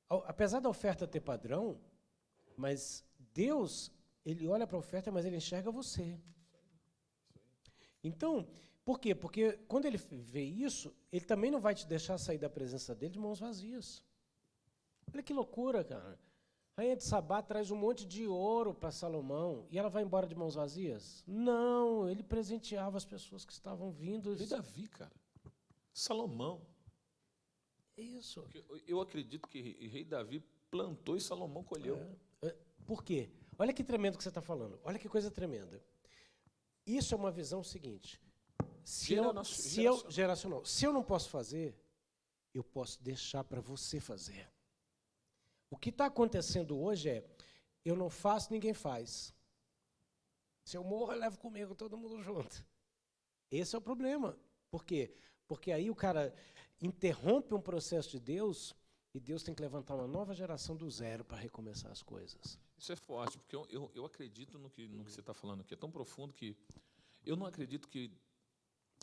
Speaker 2: Apesar da oferta ter padrão, mas Deus, ele olha para a oferta, mas ele enxerga você. Então, por quê? Porque quando ele vê isso, ele também não vai te deixar sair da presença dele de mãos vazias. Olha que loucura, cara. A rainha de Sabá traz um monte de ouro para Salomão e ela vai embora de mãos vazias? Não, ele presenteava as pessoas que estavam vindo.
Speaker 1: Rei Davi, cara. Salomão.
Speaker 2: Isso.
Speaker 1: Eu acredito que rei Davi plantou e Salomão colheu.
Speaker 2: Por quê? Olha que tremendo que você está falando. Olha que coisa tremenda. Isso é uma visão seguinte. Geracional. Se eu não posso fazer, eu posso deixar para você fazer. O que está acontecendo hoje é, eu não faço, ninguém faz. Se eu morro, eu levo comigo todo mundo junto. Esse é o problema. Por quê? Porque aí o cara interrompe um processo de Deus e Deus tem que levantar uma nova geração do zero para recomeçar as coisas.
Speaker 1: Isso é forte, porque eu acredito no que você está falando aqui. É tão profundo que eu não acredito que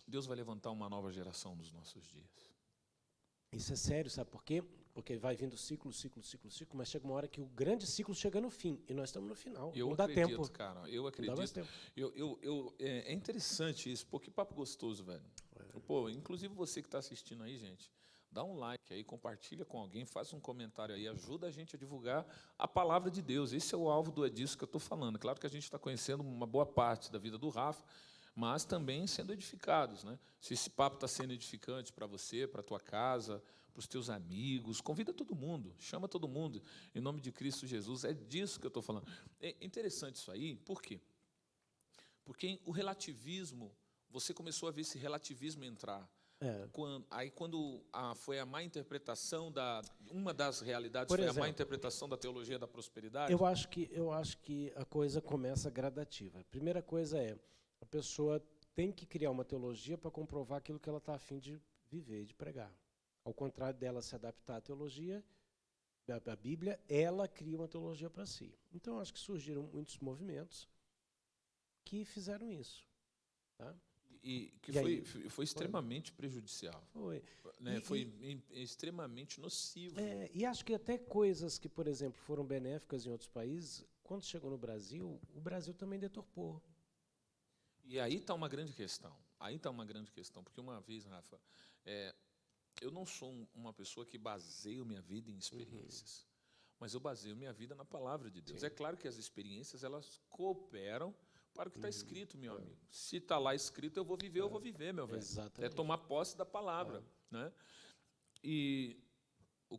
Speaker 1: Deus vai levantar uma nova geração nos nossos dias.
Speaker 2: Isso é sério, sabe por quê? Porque vai vindo ciclo, mas chega uma hora que o grande ciclo chega no fim, e nós estamos no final.
Speaker 1: Eu
Speaker 2: não dá
Speaker 1: acredito,
Speaker 2: tempo.
Speaker 1: Cara, eu acredito.
Speaker 2: Não dá mais tempo.
Speaker 1: É interessante isso, pô, que papo gostoso, velho. Pô, inclusive você que está assistindo aí, gente, dá um like aí, compartilha com alguém, faz um comentário aí, ajuda a gente a divulgar a palavra de Deus. Esse é o alvo disso que eu estou falando. Claro que a gente está conhecendo uma boa parte da vida do Rafa, mas também sendo edificados, né? Se esse papo está sendo edificante para você, para a tua casa, para os teus amigos, convida todo mundo, chama todo mundo, em nome de Cristo Jesus. É disso que eu estou falando. É interessante isso aí, por quê? Porque o relativismo, você começou a ver esse relativismo entrar.
Speaker 2: É.
Speaker 1: Quando foi a má interpretação uma das realidades
Speaker 2: Por
Speaker 1: foi a
Speaker 2: exemplo,
Speaker 1: má interpretação da teologia da prosperidade.
Speaker 2: eu acho que a coisa começa gradativa. A primeira coisa é, a pessoa tem que criar uma teologia para comprovar aquilo que ela está a fim de viver, de pregar. Ao contrário dela se adaptar à teologia, a Bíblia, ela cria uma teologia para si. Então, eu acho que surgiram muitos movimentos que fizeram isso. Tá?
Speaker 1: E que
Speaker 2: E
Speaker 1: foi extremamente prejudicial.
Speaker 2: Foi.
Speaker 1: Né? Foi extremamente nocivo.
Speaker 2: E acho que até coisas que, por exemplo, foram benéficas em outros países, quando chegou no Brasil, o Brasil também deturpou.
Speaker 1: E aí está uma grande questão. Porque uma vez, Rafa, eu não sou uma pessoa que baseio minha vida em experiências, mas eu baseio minha vida na palavra de Deus.
Speaker 2: Sim.
Speaker 1: É claro que as experiências elas cooperam para o que está escrito, meu amigo. Se está lá escrito, eu vou viver, meu velho.
Speaker 2: Exatamente.
Speaker 1: É tomar posse da palavra, né? E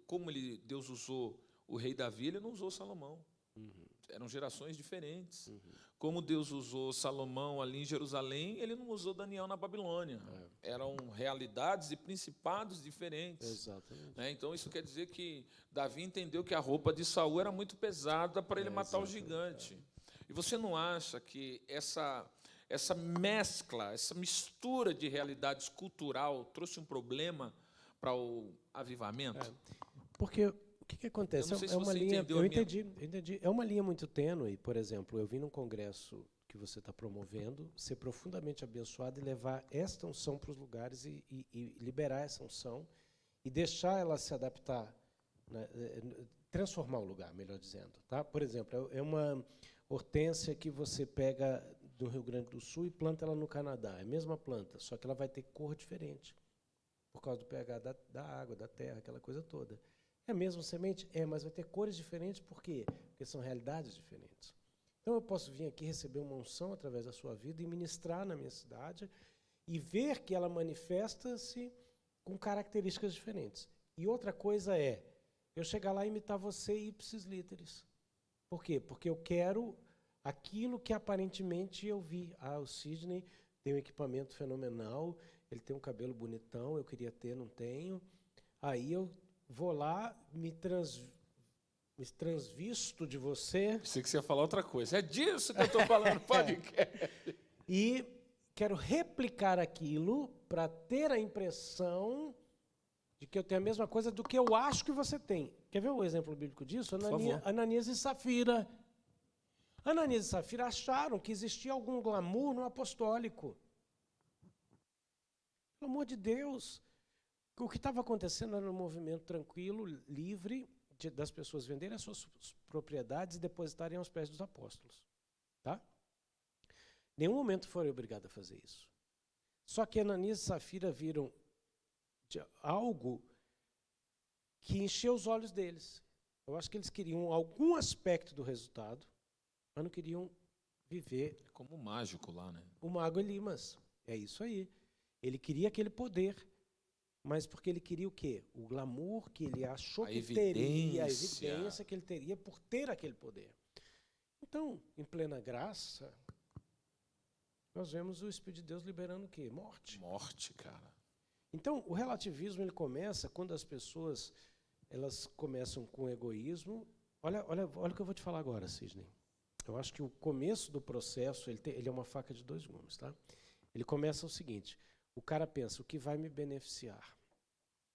Speaker 1: como Deus usou o rei Davi, ele não usou Salomão. Eram gerações diferentes. Como Deus usou Salomão ali em Jerusalém, ele não usou Daniel na Babilônia. Eram realidades e principados diferentes.
Speaker 2: Exatamente.
Speaker 1: Né? Então, isso quer dizer que Davi entendeu que a roupa de Saul era muito pesada para ele matar o gigante. E você não acha que essa mescla, essa mistura de realidades cultural trouxe um problema para o avivamento?
Speaker 2: Porque o que acontece?
Speaker 1: Eu não sei se
Speaker 2: É uma
Speaker 1: você
Speaker 2: linha.
Speaker 1: entendeu
Speaker 2: Eu
Speaker 1: a minha-
Speaker 2: entendi. É uma linha muito tênue. Por exemplo, eu vim num congresso que você está promovendo, ser profundamente abençoado e levar esta unção para os lugares e liberar essa unção e deixar ela se adaptar, né, transformar o lugar, melhor dizendo. Tá? Por exemplo, é uma hortênsia que você pega do Rio Grande do Sul e planta ela no Canadá. É a mesma planta, só que ela vai ter cor diferente, por causa do pH da água, da terra, aquela coisa toda. É a mesma semente? É, mas vai ter cores diferentes, por quê? Porque são realidades diferentes. Então eu posso vir aqui receber uma unção através da sua vida e ministrar na minha cidade e ver que ela manifesta-se com características diferentes. E outra coisa é, eu chegar lá e imitar você ipsis literis. Por quê? Porque eu quero aquilo que aparentemente eu vi. O Sidney tem um equipamento fenomenal, ele tem um cabelo bonitão, eu queria ter, não tenho. Aí eu vou lá, me transvisto de você.
Speaker 1: Pensei que você ia falar outra coisa. É disso que eu estou falando no podcast.
Speaker 2: E quero replicar aquilo para ter a impressão de que eu tenho a mesma coisa do que eu acho que você tem. Quer ver o exemplo bíblico disso? Ananias e Safira. Ananias e Safira acharam que existia algum glamour no apostólico. Pelo amor de Deus. O que estava acontecendo era um movimento tranquilo, livre, das pessoas venderem as suas propriedades e depositarem aos pés dos apóstolos. Tá? Nenhum momento foram obrigados a fazer isso. Só que Ananias e Safira viram algo que encheu os olhos deles. Eu acho que eles queriam algum aspecto do resultado, mas não queriam viver.
Speaker 1: É como o mágico lá, né?
Speaker 2: O mago Elimas. É isso aí. Ele queria aquele poder, mas porque ele queria o quê? O glamour que ele achou que teria, a evidência que ele teria por ter aquele poder. Então, em plena graça, nós vemos o Espírito de Deus liberando o quê? Morte.
Speaker 1: Morte, cara.
Speaker 2: Então, o relativismo ele começa quando as pessoas elas começam com egoísmo. Olha o que eu vou te falar agora, Sidney. Eu acho que o começo do processo ele é uma faca de dois gumes, tá? Ele começa o seguinte: o cara pensa o que vai me beneficiar.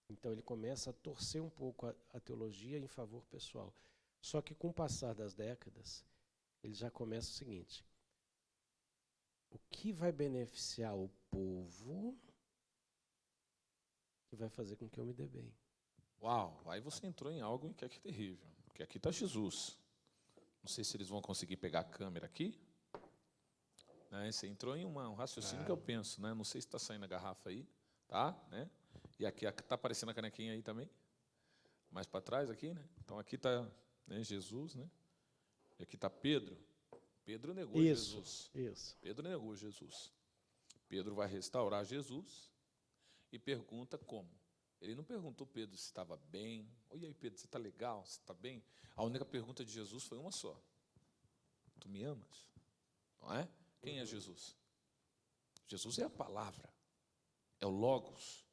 Speaker 2: Então ele começa a torcer um pouco a teologia em favor pessoal. Só que com o passar das décadas, ele já começa o seguinte: o que vai beneficiar o povo que vai fazer com que eu me dê bem.
Speaker 1: Uau, aí você entrou em algo que é terrível. Porque aqui está Jesus. Não sei se eles vão conseguir pegar a câmera aqui. Né? Você entrou em um raciocínio que eu penso. Né? Não sei se está saindo a garrafa aí. Tá? Né? E aqui está aparecendo a canequinha aí também. Mais para trás aqui. Né? Então aqui está, né, Jesus. Né? E aqui está Pedro. Pedro negou Jesus.
Speaker 2: Isso.
Speaker 1: Pedro negou Jesus. Pedro vai restaurar Jesus e pergunta como. Ele não perguntou Pedro se estava bem. Oi, aí, Pedro, você está legal? Você está bem? A única pergunta de Jesus foi uma só. Tu me amas? Não é? Quem é Jesus? Jesus é a palavra. É o Logos.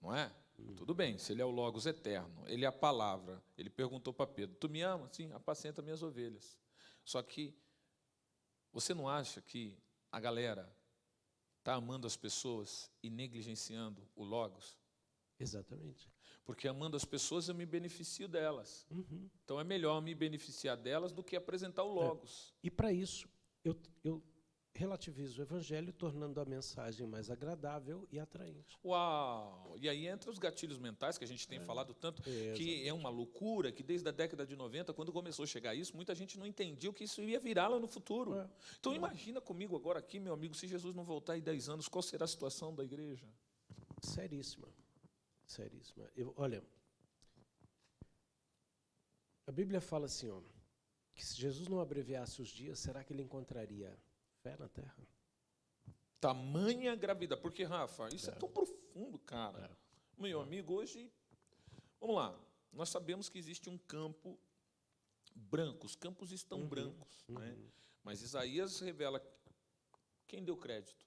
Speaker 1: não é? Tudo bem, se ele é o Logos eterno, ele é a palavra. Ele perguntou para Pedro, tu me ama? Sim, apacenta minhas ovelhas. Só que você não acha que a galera está amando as pessoas e negligenciando o Logos?
Speaker 2: Exatamente.
Speaker 1: Porque amando as pessoas eu me beneficio delas.
Speaker 2: Uhum.
Speaker 1: Então é melhor me beneficiar delas do que apresentar o Logos.
Speaker 2: E para isso, eu relativizo o evangelho, tornando a mensagem mais agradável e atraente.
Speaker 1: Uau! E aí entra os gatilhos mentais, que a gente tem falado tanto, que é uma loucura, que desde a década de 90, quando começou a chegar isso, muita gente não entendia o que isso ia virar lá no futuro. Então imagina comigo agora aqui, meu amigo, se Jesus não voltar em 10 anos, qual será a situação da igreja?
Speaker 2: Seríssima. Seríssima. Olha, a Bíblia fala assim, ó, que se Jesus não abreviasse os dias, será que ele encontraria fé na terra?
Speaker 1: Tamanha gravidade. Porque, Rafa, isso é tão profundo, cara. Meu amigo, hoje, vamos lá, nós sabemos que existe um campo branco, os campos estão brancos, né? Mas Isaías revela quem deu crédito.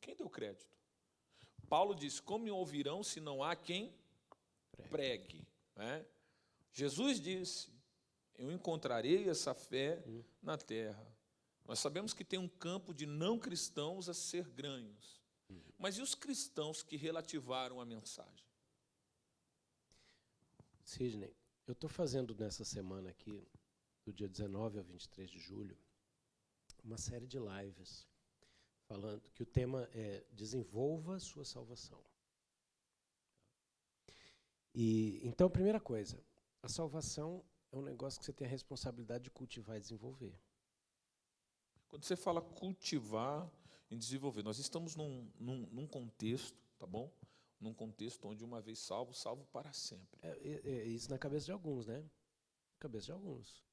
Speaker 1: Quem deu crédito? Paulo diz, como ouvirão se não há quem pregue, né? Jesus disse, eu encontrarei essa fé na terra. Nós sabemos que tem um campo de não cristãos a ser ganhos. Mas e os cristãos que relativaram a mensagem?
Speaker 2: Sidney, eu estou fazendo nessa semana aqui, do dia 19 ao 23 de julho, uma série de lives, falando que o tema é Desenvolva sua salvação. Então, a primeira coisa, a salvação é um negócio que você tem a responsabilidade de cultivar e desenvolver.
Speaker 1: Quando você fala cultivar e desenvolver, nós estamos num contexto, tá bom? Num contexto onde uma vez salvo, salvo para sempre.
Speaker 2: É isso na cabeça de alguns, né? Na cabeça de alguns.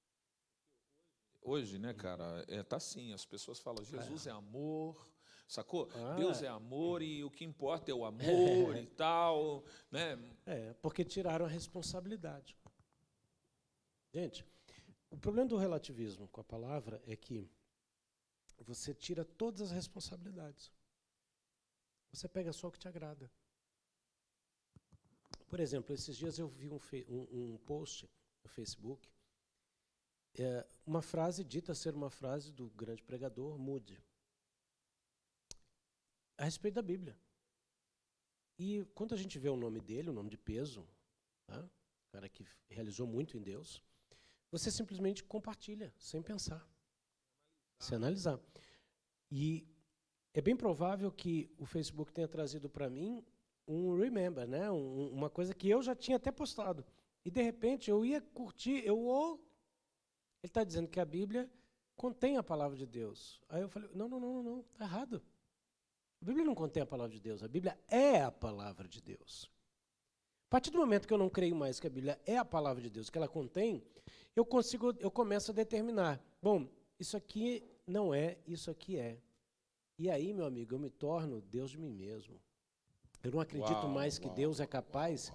Speaker 1: Hoje, né, cara, tá assim, as pessoas falam, Jesus é amor, sacou? Deus é amor e o que importa é o amor e tal, né?
Speaker 2: Porque tiraram a responsabilidade. Gente, o problema do relativismo com a palavra é que você tira todas as responsabilidades. Você pega só o que te agrada. Por exemplo, esses dias eu vi um post no Facebook, uma frase dita ser uma frase do grande pregador Moody, a respeito da Bíblia. E quando a gente vê o nome dele, o nome de peso, tá? O cara que realizou muito em Deus, você simplesmente compartilha, sem pensar, sem analisar. E é bem provável que o Facebook tenha trazido para mim um remember, né? Uma coisa que eu já tinha até postado. E, de repente, eu ia curtir, ele está dizendo que a Bíblia contém a palavra de Deus. Aí eu falei, não, está errado. A Bíblia não contém a palavra de Deus, a Bíblia é a palavra de Deus. A partir do momento que eu não creio mais que a Bíblia é a palavra de Deus, que ela contém, eu começo a determinar, bom, isso aqui não é, isso aqui é. E aí, meu amigo, eu me torno Deus de mim mesmo. Eu não acredito mais que Deus é capaz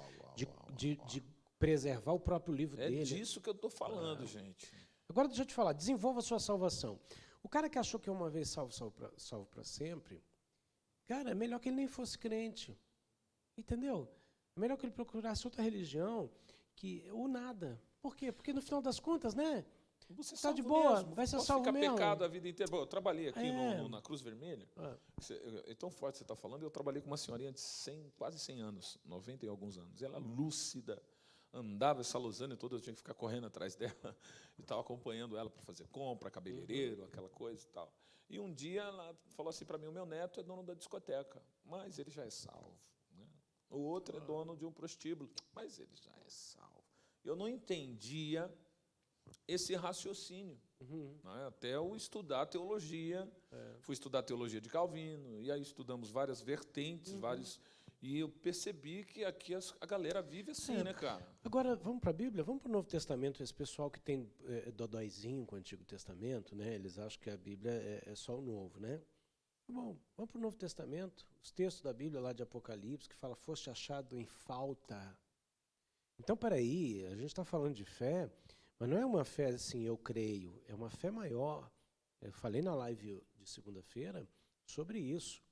Speaker 2: de preservar o próprio livro dele.
Speaker 1: É disso que eu estou falando, gente.
Speaker 2: Agora, deixa eu te falar, desenvolva a sua salvação. O cara que achou que uma vez salvo para sempre, cara, é melhor que ele nem fosse crente. Entendeu? É melhor que ele procurasse outra religião ou nada. Por quê? Porque no final das contas, né?
Speaker 1: Você
Speaker 2: está de boa,
Speaker 1: mesmo.
Speaker 2: vai ser
Speaker 1: Posso
Speaker 2: salvo
Speaker 1: ficar
Speaker 2: mesmo.
Speaker 1: Pecado a vida inteira. Bom, eu trabalhei aqui na Cruz Vermelha. É tão forte que você está falando. Eu trabalhei com uma senhorinha de quase 100 anos, 90 e alguns anos. Ela lúcida, andava essa Lausanne toda, eu tinha que ficar correndo atrás dela. E estava acompanhando ela para fazer compra, cabeleireiro, aquela coisa e tal. E um dia ela falou assim para mim, o meu neto é dono da discoteca, mas ele já é salvo. Né? O outro é dono de um prostíbulo, mas ele já é salvo. Eu não entendia esse raciocínio. Né? Até eu estudar teologia, fui estudar teologia de Calvino, e aí estudamos várias vertentes, e eu percebi que aqui a galera vive assim, né, cara?
Speaker 2: Agora, vamos para a Bíblia, vamos para o Novo Testamento. Esse pessoal que tem dodóizinho com o Antigo Testamento, né? Eles acham que a Bíblia é só o Novo, né? Bom, vamos para o Novo Testamento, os textos da Bíblia lá de Apocalipse, que fala, foste achado em falta. Então, peraí, a gente está falando de fé, mas não é uma fé assim, eu creio, é uma fé maior. Eu falei na live de segunda-feira sobre isso.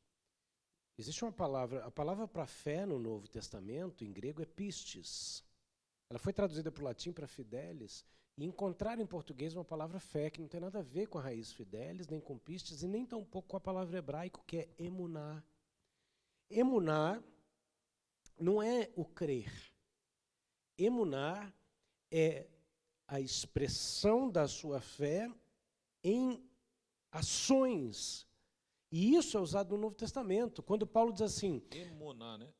Speaker 2: Existe uma palavra, a palavra para fé no Novo Testamento, em grego, é pistis. Ela foi traduzida para o latim para fidelis, e encontraram em português uma palavra fé, que não tem nada a ver com a raiz fidelis, nem com pistis, e nem tampouco com a palavra hebraico, que é emuná. Emuná não é o crer. Emuná é a expressão da sua fé em ações. E isso é usado no Novo Testamento. Quando Paulo diz assim...
Speaker 1: Emuná, né?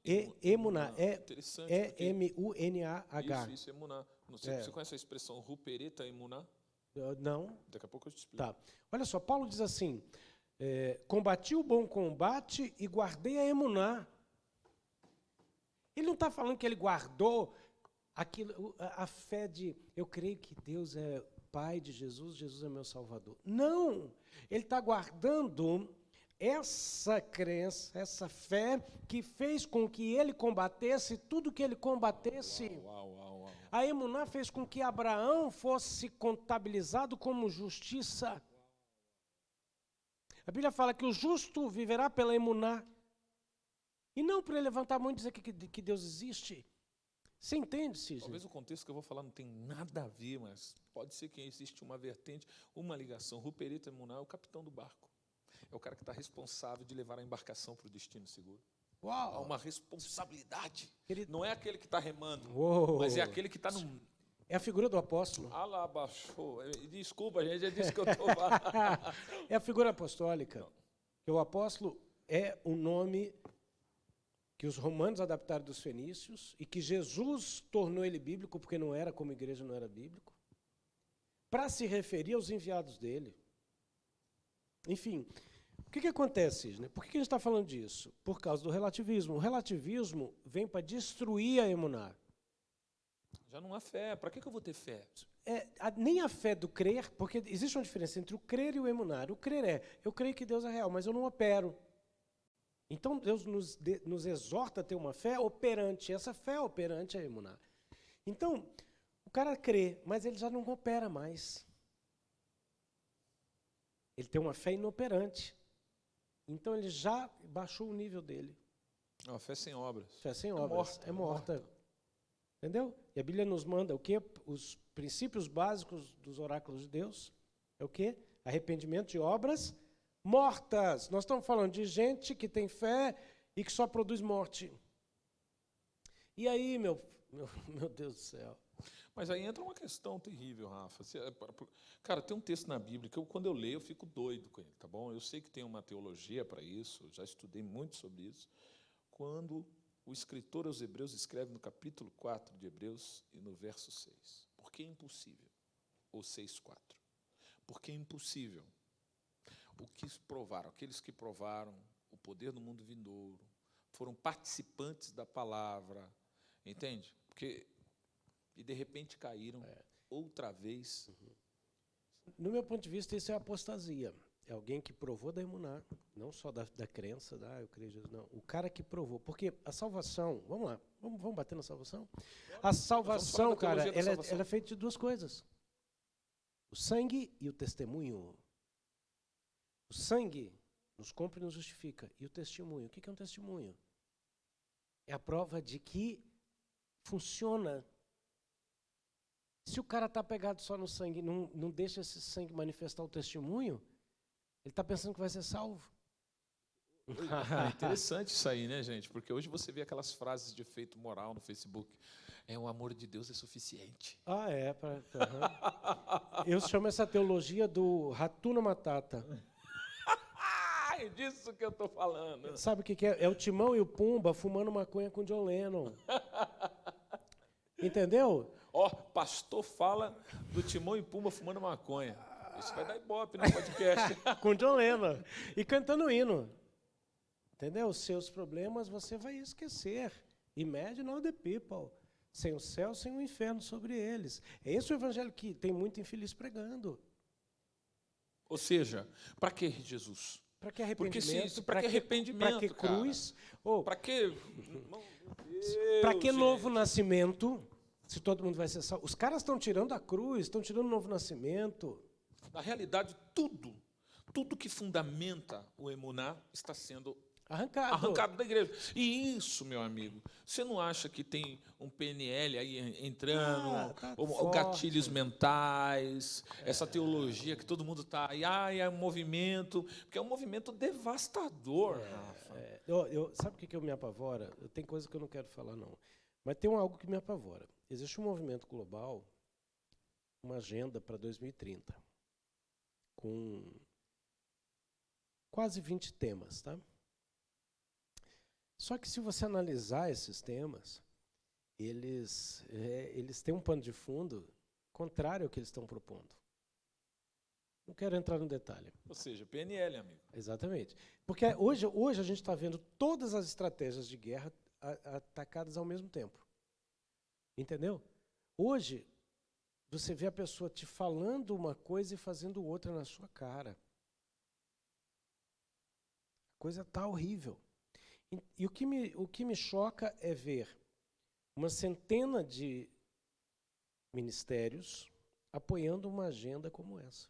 Speaker 2: Emuná.
Speaker 1: Interessante.
Speaker 2: E-M-U-N-A-H.
Speaker 1: Isso, emuná. Você conhece a expressão rupereta emuná?
Speaker 2: Não.
Speaker 1: Daqui a pouco eu te explico.
Speaker 2: Tá. Olha só, Paulo diz assim, combati o bom combate e guardei a emuná. Ele não está falando que ele guardou aquilo, a fé de, eu creio que Deus é Pai de Jesus, Jesus é meu Salvador. Não! Ele está guardando essa crença, essa fé que fez com que ele combatesse tudo que ele combatesse.
Speaker 1: Uau.
Speaker 2: A emuná fez com que Abraão fosse contabilizado como justiça. A Bíblia fala que o justo viverá pela emuná. E não para ele levantar a mão e dizer que Deus existe. Você entende, Cisne?
Speaker 1: Talvez o contexto que eu vou falar não tem nada a ver, mas pode ser que existe uma vertente, uma ligação. Rupereta emuná é o capitão do barco. É o cara que está responsável de levar a embarcação para o destino seguro.
Speaker 2: Uau!
Speaker 1: Há uma responsabilidade.
Speaker 2: Ele...
Speaker 1: Não é aquele que está remando,
Speaker 2: Uou.
Speaker 1: mas é aquele que está no...
Speaker 2: É a figura do apóstolo.
Speaker 1: Ah lá, baixou. Desculpa, gente, já disse que eu estou...
Speaker 2: É a figura apostólica. Que o apóstolo é o nome que os romanos adaptaram dos fenícios e que Jesus tornou ele bíblico, porque não era, como igreja não era bíblico, para se referir aos enviados dele. Enfim, o que acontece, Cisne? Por que a gente está falando disso? Por causa do relativismo. O relativismo vem para destruir a emuná.
Speaker 1: Já não há fé. Para que eu vou ter fé?
Speaker 2: Nem a fé do crer, porque existe uma diferença entre o crer e o emunar. O crer eu creio que Deus é real, mas eu não opero. Então Deus nos exorta a ter uma fé operante. Essa fé operante é a emuná. Então, o cara crê, mas ele já não opera mais. Ele tem uma fé inoperante. Então ele já baixou o nível dele.
Speaker 1: Uma fé sem obras.
Speaker 2: Fé sem obras. É morta. Entendeu? E a Bíblia nos manda o quê? Os princípios básicos dos oráculos de Deus. É o quê? Arrependimento de obras mortas. Nós estamos falando de gente que tem fé e que só produz morte. E aí, meu Deus do céu.
Speaker 1: Mas aí entra uma questão terrível, Rafa. Cara, tem um texto na Bíblia que quando eu leio, eu fico doido com ele, tá bom? Eu sei que tem uma teologia para isso, já estudei muito sobre isso. Quando o escritor aos Hebreus escreve no capítulo 4 de Hebreus e no verso 6. Por que é impossível? Ou 6:4. Por que é impossível? O que provaram? Aqueles que provaram o poder do mundo vindouro, foram participantes da palavra, entende? E de repente caíram outra vez.
Speaker 2: No meu ponto de vista, isso é apostasia. É alguém que provou da emuná, não só da crença, eu creio em Jesus, não. O cara que provou. Porque a salvação, vamos lá, vamos bater na salvação? A salvação, cara, ela é feita de duas coisas. O sangue e o testemunho. O sangue nos compra e nos justifica. E o testemunho? O que é um testemunho? É a prova de que funciona. Se o cara está pegado só no sangue e não deixa esse sangue manifestar o testemunho, ele está pensando que vai ser salvo.
Speaker 1: Interessante isso aí, né, gente? Porque hoje você vê aquelas frases de efeito moral no Facebook. O amor de Deus é suficiente.
Speaker 2: Eu chamo essa teologia do Hakuna Matata.
Speaker 1: É disso que eu estou falando.
Speaker 2: Sabe o que é? É o Timão e o Pumba fumando maconha com John Lennon. Entendeu?
Speaker 1: Pastor fala do Timão e Pumba fumando maconha. Isso vai dar ibope no podcast.
Speaker 2: Com John Lennon. E cantando hino. Entendeu? Os seus problemas você vai esquecer. Imagine all the people. Sem o céu, sem o inferno sobre eles. É esse o evangelho que tem muito infeliz pregando.
Speaker 1: Ou seja, para que Jesus?
Speaker 2: Para que arrependimento?
Speaker 1: Para que arrependimento?
Speaker 2: Para que cruz?
Speaker 1: Para que...
Speaker 2: Para que novo nascimento? Se todo mundo vai ser salvo. Os caras estão tirando a cruz, estão tirando o novo nascimento.
Speaker 1: Na realidade, tudo que fundamenta o emuná está sendo Arrancado da igreja. E isso, meu amigo, você não acha que tem um PNL aí entrando, ou
Speaker 2: forte.
Speaker 1: gatilhos mentais, essa teologia que todo mundo está aí, é um movimento, porque é um movimento devastador, Rafa.
Speaker 2: Sabe o que eu me apavora? Tem coisa que eu não quero falar, não. Mas tem algo que me apavora. Existe um movimento global, uma agenda para 2030, com quase 20 temas, tá? Só que se você analisar esses temas, eles têm um pano de fundo contrário ao que eles estão propondo. Não quero entrar no detalhe.
Speaker 1: Ou seja, PNL, amigo.
Speaker 2: Exatamente. Porque hoje a gente está vendo todas as estratégias de guerra atacadas ao mesmo tempo. Entendeu? Hoje, você vê a pessoa te falando uma coisa e fazendo outra na sua cara. A coisa está horrível. E o que me choca é ver uma centena de ministérios apoiando uma agenda como essa.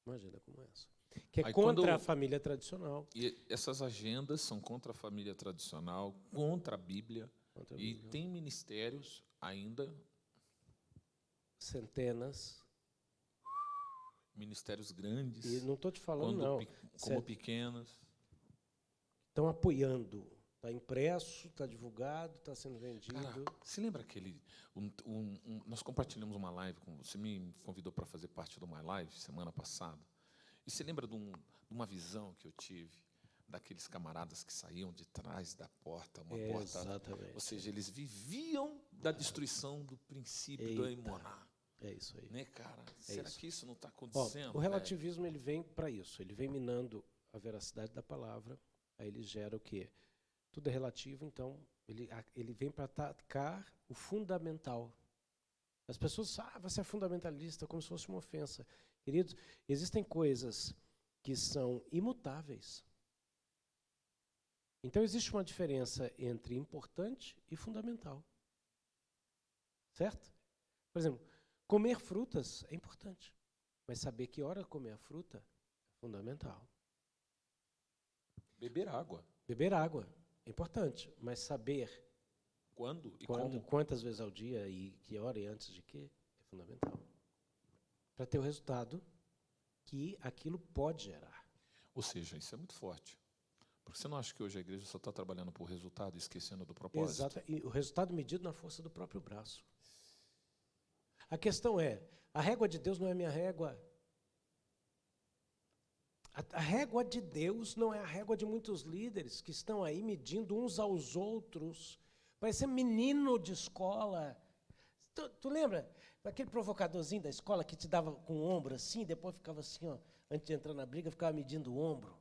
Speaker 2: Uma agenda como essa. Que é contra a família tradicional.
Speaker 1: E essas agendas são contra a família tradicional, contra a Bíblia. E tem ministérios ainda.
Speaker 2: Centenas.
Speaker 1: Ministérios grandes.
Speaker 2: E não estou te falando, não.
Speaker 1: Como pequenos.
Speaker 2: Estão apoiando. Está impresso, está divulgado, está sendo vendido.
Speaker 1: Cara, você lembra aquele... nós compartilhamos uma live, você me convidou para fazer parte de uma live semana passada. E você lembra de uma visão que eu tive daqueles camaradas que saíam de trás da porta, uma porta...
Speaker 2: Exatamente.
Speaker 1: Ou seja, eles viviam da destruição do princípio do Eimoná.
Speaker 2: É isso aí.
Speaker 1: Né, cara? Será que isso não está acontecendo?
Speaker 2: O relativismo ele vem para isso. Ele vem minando a veracidade da palavra. Aí ele gera o quê? Tudo é relativo, então ele vem para atacar o fundamental. As pessoas você é fundamentalista, como se fosse uma ofensa. Queridos, existem coisas que são imutáveis. Então existe uma diferença entre importante e fundamental. Certo? Por exemplo, comer frutas é importante, mas saber que hora comer a fruta é fundamental.
Speaker 1: Beber água.
Speaker 2: Beber água é importante, mas saber
Speaker 1: quando e
Speaker 2: quantas vezes ao dia e que hora e antes de quê é fundamental. Para ter o resultado que aquilo pode gerar.
Speaker 1: Ou seja, isso é muito forte. Porque você não acha que hoje a igreja só está trabalhando por resultado e esquecendo do propósito?
Speaker 2: Exato. E o resultado medido na força do próprio braço. A questão é, a régua de Deus não é minha régua. A régua de Deus não é a régua de muitos líderes que estão aí medindo uns aos outros. Parece menino de escola. Tu lembra daquele provocadorzinho da escola que te dava com o ombro assim, depois ficava assim, ó, antes de entrar na briga, ficava medindo o ombro?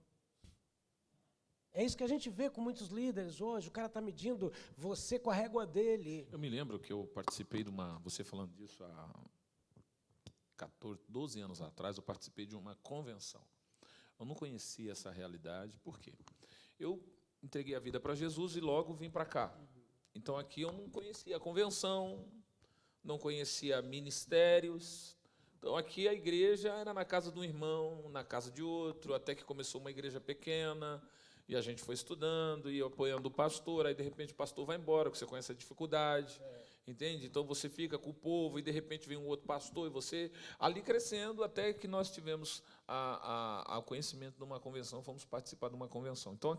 Speaker 2: É isso que a gente vê com muitos líderes hoje. O cara está medindo você com a régua dele.
Speaker 1: Eu me lembro que eu participei de você falando disso há 12 anos atrás, eu participei de uma convenção. Eu não conhecia essa realidade, por quê? Eu entreguei a vida para Jesus e logo vim para cá. Então, aqui eu não conhecia a convenção, não conhecia ministérios. Então, aqui a igreja era na casa de um irmão, na casa de outro, até que começou uma igreja pequena, e a gente foi estudando e apoiando o pastor, aí, de repente, o pastor vai embora, porque você conhece a dificuldade. Entende? Então você fica com o povo e de repente vem um outro pastor e você ali crescendo até que nós tivemos o conhecimento de uma convenção, fomos participar de uma convenção. Então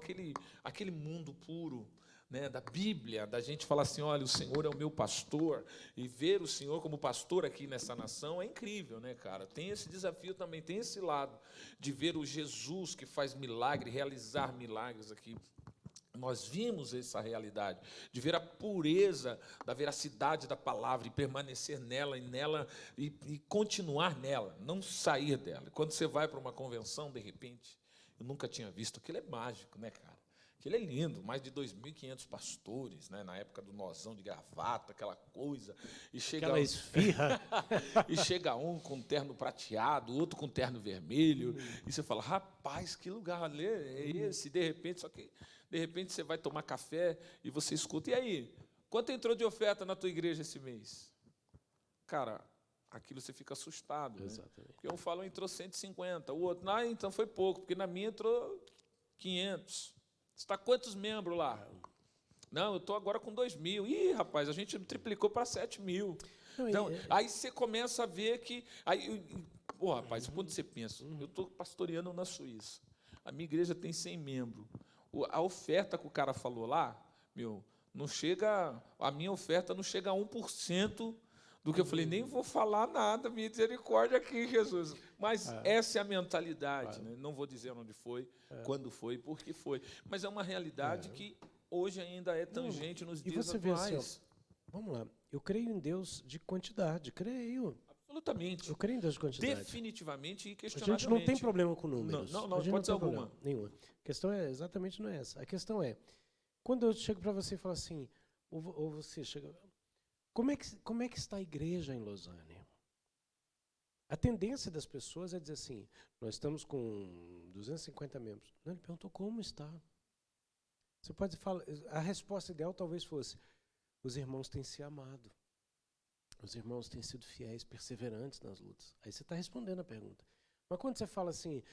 Speaker 1: aquele mundo puro, né, da Bíblia, da gente falar assim, olha, o Senhor é o meu pastor, e ver o Senhor como pastor aqui nessa nação é incrível, né, cara? Tem esse desafio também, tem esse lado de ver o Jesus que faz milagre, realizar milagres aqui. Nós vimos essa realidade, de ver a pureza da veracidade da palavra e permanecer nela e continuar nela, não sair dela. Quando você vai para uma convenção, de repente, eu nunca tinha visto, aquilo é mágico, né, cara? Aquilo é lindo, mais de 2.500 pastores, né, na época do nozão de gravata, aquela coisa. E chega
Speaker 2: aquela esfirra.
Speaker 1: E chega um com terno prateado, outro com terno vermelho, e você fala, rapaz, que lugar ali é esse? De repente você vai tomar café e você escuta, e aí, quanto entrou de oferta na tua igreja esse mês? Cara, aquilo você fica assustado, né?
Speaker 2: Exatamente.
Speaker 1: Porque um fala, entrou 150, o outro, então foi pouco, porque na minha entrou 500. Você está quantos membros lá? Não, eu estou agora com 2.000. Ih, rapaz, a gente triplicou para 7.000. Então, aí você começa a ver que... Pô, rapaz, quando você pensa, eu estou pastoreando na Suíça, a minha igreja tem 100 membros. A oferta que o cara falou lá, não chega... A minha oferta não chega a 1% do que eu falei, nem vou falar nada, misericórdia aqui, Jesus. Mas essa é a mentalidade. Né? Não vou dizer onde foi, quando foi, por que foi. Mas é uma realidade que hoje ainda é tangente nos dias atuais.
Speaker 2: Vê assim, vamos lá, eu creio em Deus de quantidade, creio.
Speaker 1: Absolutamente.
Speaker 2: Eu creio em Deus de quantidade.
Speaker 1: Definitivamente e
Speaker 2: A
Speaker 1: questionavelmente.
Speaker 2: gente não tem problema com números.
Speaker 1: Não pode ser alguma.
Speaker 2: Nenhuma. A questão é exatamente não é essa. A questão é, quando eu chego para você e falo assim, ou você chega... Como é que está a igreja em Lausanne? A tendência das pessoas é dizer assim, nós estamos com 250 membros. Não, ele perguntou como está. Você pode falar, a resposta ideal talvez fosse, os irmãos têm se amado. Os irmãos têm sido fiéis, perseverantes nas lutas. Aí você está respondendo a pergunta. Mas quando você fala assim,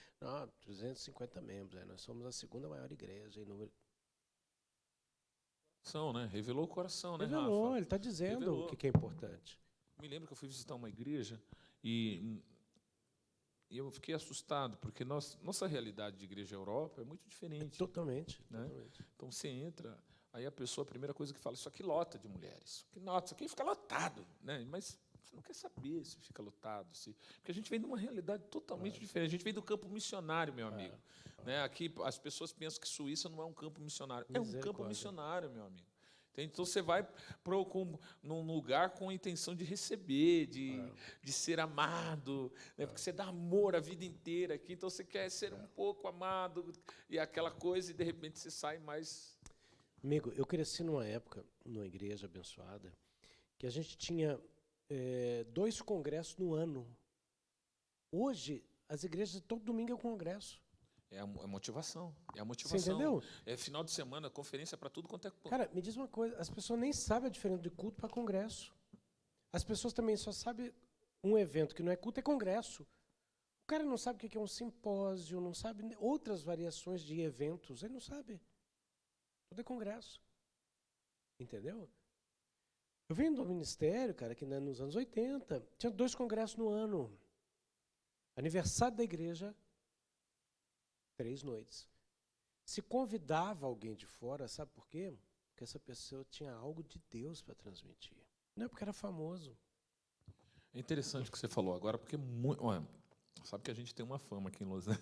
Speaker 2: 350 membros, nós somos a segunda maior igreja em número...
Speaker 1: Né? Revelou o coração, né,
Speaker 2: Revelou,
Speaker 1: Rafa?
Speaker 2: ele está dizendo o que é importante.
Speaker 1: Me lembro que eu fui visitar uma igreja e eu fiquei assustado, porque nossa realidade de igreja Europa é muito diferente.
Speaker 2: Totalmente.
Speaker 1: Né? Então você entra, aí a pessoa, a primeira coisa que fala, isso aqui lota de mulheres. Isso aqui fica lotado. Né? Mas você não quer saber se fica lotado. Porque a gente vem de uma realidade totalmente diferente. A gente vem do campo missionário, meu amigo. Né? Aqui as pessoas pensam que Suíça não é um campo missionário. É um campo missionário, meu amigo. Então você vai num lugar com a intenção de receber, de ser amado, né? Porque você dá amor a vida inteira aqui, então você quer ser um pouco amado, e aquela coisa, e de repente você sai mais...
Speaker 2: Amigo, eu cresci numa época, numa igreja abençoada, que a gente tinha 2 congressos no ano. Hoje, as igrejas, todo domingo é um congresso.
Speaker 1: É a motivação. É a motivação.
Speaker 2: Você entendeu?
Speaker 1: É final de semana, conferência para tudo quanto é...
Speaker 2: Cara, me diz uma coisa, as pessoas nem sabem a diferença de culto para congresso. As pessoas também só sabem um evento que não é culto, é congresso. O cara não sabe o que é um simpósio, não sabe outras variações de eventos, ele não sabe. Tudo é congresso. Entendeu? Eu venho do ministério, cara, que nos anos 80, tinha 2 congressos no ano. Aniversário da igreja, 3 noites. Se convidava alguém de fora, sabe por quê? Porque essa pessoa tinha algo de Deus para transmitir. Não é porque era famoso.
Speaker 1: É interessante o que você falou agora, porque... sabe que a gente tem uma fama aqui em Lausanne.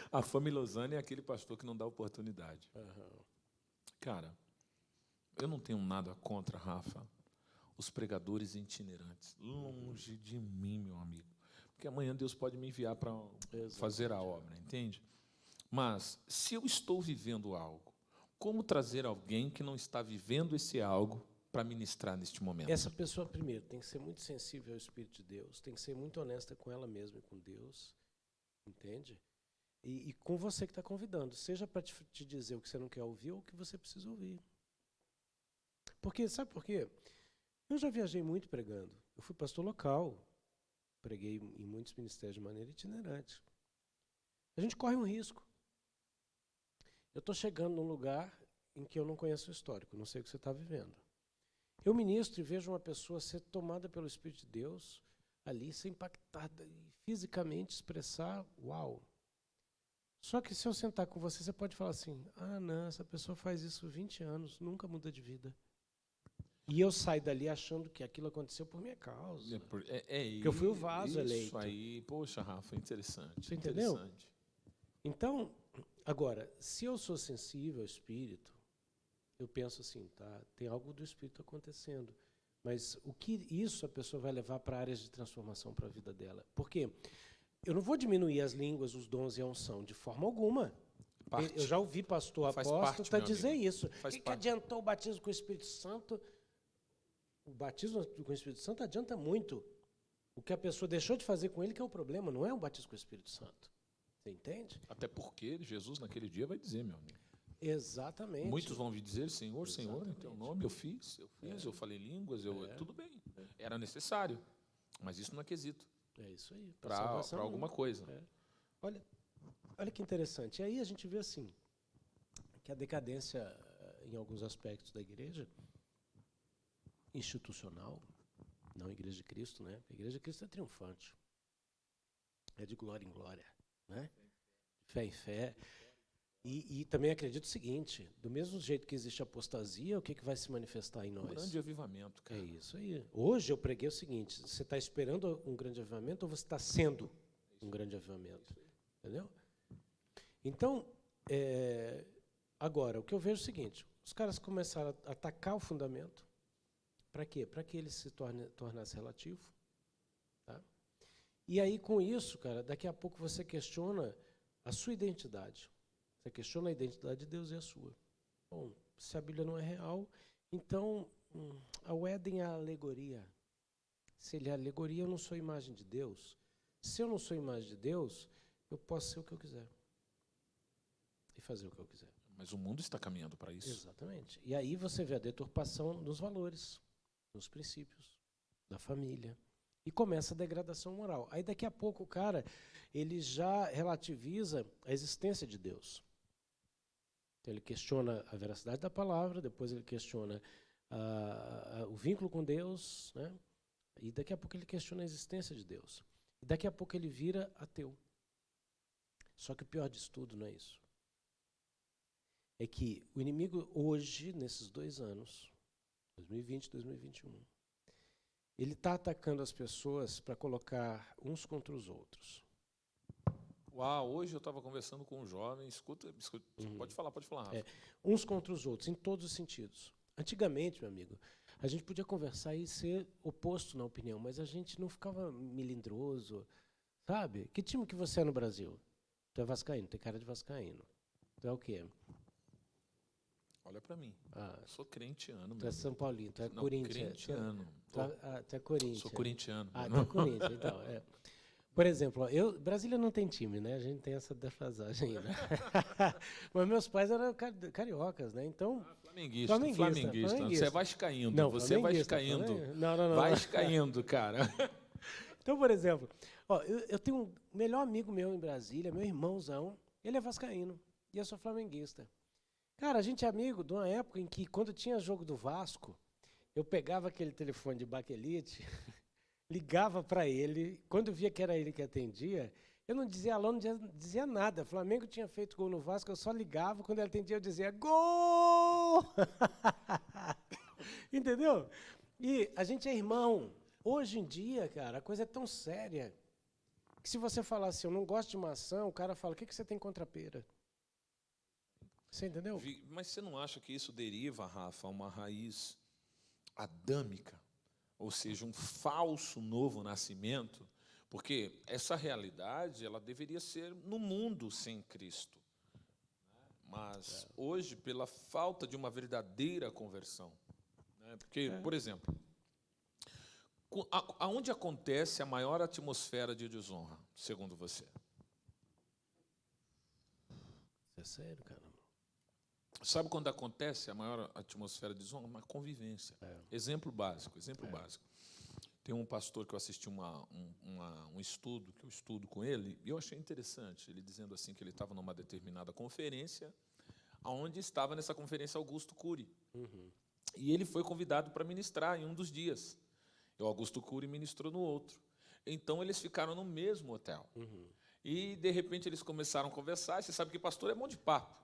Speaker 1: A fama em Lausanne é aquele pastor que não dá oportunidade. Cara, eu não tenho nada contra, Rafa, os pregadores itinerantes. Longe de mim, meu amigo. Porque amanhã Deus pode me enviar para fazer a obra, entende? Mas, se eu estou vivendo algo, como trazer alguém que não está vivendo esse algo para ministrar neste momento?
Speaker 2: Essa pessoa, primeiro, tem que ser muito sensível ao Espírito de Deus, tem que ser muito honesta com ela mesma e com Deus, entende? E com você que está convidando, seja para te dizer o que você não quer ouvir ou o que você precisa ouvir. Porque, sabe por quê? Eu já viajei muito pregando. Eu fui pastor local, preguei em muitos ministérios de maneira itinerante. A gente corre um risco. Eu estou chegando num lugar em que eu não conheço o histórico, não sei o que você está vivendo. Eu ministro e vejo uma pessoa ser tomada pelo Espírito de Deus, ali, ser impactada e fisicamente expressar, uau. Só que se eu sentar com você, você pode falar assim, não, essa pessoa faz isso 20 anos, nunca muda de vida. E eu saio dali achando que aquilo aconteceu por minha causa. Que eu fui o vaso eleito.
Speaker 1: Isso aí, poxa, Rafa, interessante.
Speaker 2: Você entendeu? Então, agora, se eu sou sensível ao Espírito, eu penso assim, tá, tem algo do Espírito acontecendo. Mas o que isso a pessoa vai levar para áreas de transformação para a vida dela? Porque eu não vou diminuir as línguas, os dons e a unção, de forma alguma. Eu já ouvi pastor apóstolo dizer isso. O que adiantou o batismo com o Espírito Santo? O batismo com o Espírito Santo adianta muito. O que a pessoa deixou de fazer com ele que é o problema, não é o batismo com o Espírito Santo. Você entende?
Speaker 1: Até porque Jesus naquele dia vai dizer, meu amigo.
Speaker 2: Exatamente.
Speaker 1: Muitos vão vir dizer, Senhor, Senhor, em teu nome eu fiz, eu falei línguas, tudo bem. Era necessário, mas isso não é quesito.
Speaker 2: É isso aí.
Speaker 1: Para alguma coisa.
Speaker 2: Olha, Olha que interessante. E aí a gente vê assim, que a decadência, em alguns aspectos da igreja, institucional, não a Igreja de Cristo, né? A Igreja de Cristo é triunfante. É de glória em glória, né? Fé em fé. E também acredito o seguinte, do mesmo jeito que existe apostasia, o que vai se manifestar em nós?
Speaker 1: Um grande avivamento, cara.
Speaker 2: É isso aí. Hoje eu preguei o seguinte, você está esperando um grande avivamento ou você está sendo um grande avivamento? Entendeu? Então, agora, o que eu vejo é o seguinte, os caras começaram a atacar o fundamento. Para quê? Para que ele se tornasse relativo. Tá? E aí, com isso, cara, daqui a pouco você questiona a sua identidade. Você questiona a identidade de Deus e a sua. Bom, se a Bíblia não é real, então o Éden é a alegoria. Se ele é alegoria, eu não sou imagem de Deus. Se eu não sou imagem de Deus, eu posso ser o que eu quiser. E fazer o que eu quiser.
Speaker 1: Mas o mundo está caminhando para isso.
Speaker 2: Exatamente. E aí você vê a deturpação dos valores, dos princípios, da família. E começa a degradação moral. Aí daqui a pouco o cara, ele já relativiza a existência de Deus. Então, ele questiona a veracidade da palavra, depois ele questiona o vínculo com Deus, né? E daqui a pouco ele questiona a existência de Deus. E daqui a pouco ele vira ateu. Só que o pior disso tudo não é isso. É que o inimigo hoje, nesses 2 anos, 2020 e 2021, ele está atacando as pessoas para colocar uns contra os outros.
Speaker 1: Uau, hoje eu estava conversando com um jovem, escuta, pode falar, Rafa.
Speaker 2: Uns contra os outros, em todos os sentidos. Antigamente, meu amigo, a gente podia conversar e ser oposto na opinião, mas a gente não ficava melindroso, sabe? Que time que você é no Brasil? Tu é vascaíno, tem cara de vascaíno. Tu é o quê?
Speaker 1: Olha para mim, eu sou crentiano.
Speaker 2: Tu é São Paulino, tu é Corinthians.
Speaker 1: Corintiano.
Speaker 2: Tu é Corinthians.
Speaker 1: Sou corintiano.
Speaker 2: Tu é Corinthians, então. Por exemplo, Brasília não tem time, né? A gente tem essa defasagem aí, né? Mas meus pais eram cariocas, né? Então.
Speaker 1: Flamenguista. Você é vascaíno.
Speaker 2: Não,
Speaker 1: você é vascaíno.
Speaker 2: Não.
Speaker 1: Vascaíno, cara.
Speaker 2: Então, por exemplo, eu tenho um melhor amigo meu em Brasília, meu irmãozão, ele é vascaíno e eu sou flamenguista. Cara, a gente é amigo de uma época em que, quando tinha jogo do Vasco, eu pegava aquele telefone de baquelite, ligava para ele, quando via que era ele que atendia, eu não dizia alô, não dizia nada. O Flamengo tinha feito gol no Vasco, eu só ligava, quando ele atendia eu dizia gol! Entendeu? E a gente é irmão. Hoje em dia, cara, a coisa é tão séria que se você falar assim, eu não gosto de maçã, o cara fala, o que você tem contra a pera? Você entendeu?
Speaker 1: Mas você não acha que isso deriva, Rafa, a uma raiz adâmica? Ou seja, um falso novo nascimento? Porque essa realidade ela deveria ser no mundo sem Cristo. Mas hoje, pela falta de uma verdadeira conversão. Né? Porque, por exemplo, aonde acontece a maior atmosfera de desonra, segundo você?
Speaker 2: É sério, cara?
Speaker 1: Sabe quando acontece a maior atmosfera de desonra? Uma convivência. Exemplo básico. Tem um pastor que eu assisti um estudo, que eu estudo com ele, e eu achei interessante, ele dizendo assim que ele estava numa determinada conferência, onde estava nessa conferência Augusto Cury. E ele foi convidado para ministrar em um dos dias. E o Augusto Cury ministrou no outro. Então, eles ficaram no mesmo hotel. E, de repente, eles começaram a conversar. E você sabe que pastor é mão de papo.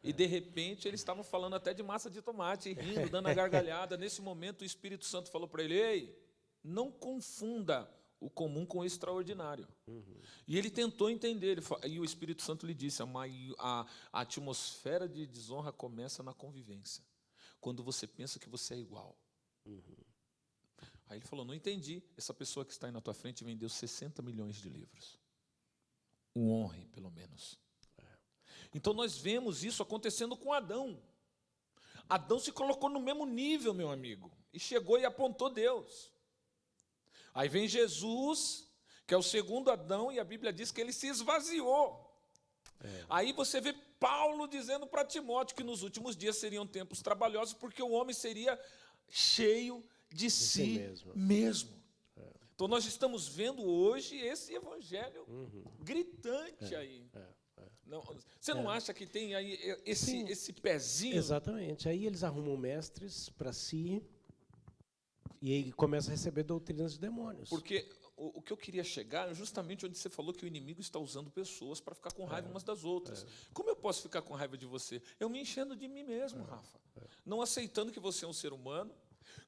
Speaker 1: E, de repente, eles estavam falando até de massa de tomate, rindo, dando a gargalhada. Nesse momento, o Espírito Santo falou para ele, ei, não confunda o comum com o extraordinário. E ele tentou entender. E o Espírito Santo lhe disse, a atmosfera de desonra começa na convivência. Quando você pensa que você é igual. Aí ele falou, não entendi. Essa pessoa que está aí na tua frente vendeu 60 milhões de livros. O honre, pelo menos. Então, nós vemos isso acontecendo com Adão. Adão se colocou no mesmo nível, meu amigo, e chegou e apontou Deus. Aí vem Jesus, que é o segundo Adão, e a Bíblia diz que ele se esvaziou. Aí você vê Paulo dizendo para Timóteo que nos últimos dias seriam tempos trabalhosos, porque o homem seria cheio de si mesmo. Então, nós estamos vendo hoje esse evangelho gritante aí. Não, você não acha que tem aí
Speaker 2: Sim.
Speaker 1: esse pezinho?
Speaker 2: Exatamente. Aí eles arrumam mestres para si e aí começam a receber doutrinas de demônios.
Speaker 1: Porque o que eu queria chegar é justamente onde você falou que o inimigo está usando pessoas para ficar com raiva umas das outras. Como eu posso ficar com raiva de você? Eu me enchendo de mim mesmo, Rafa. Não aceitando que você é um ser humano,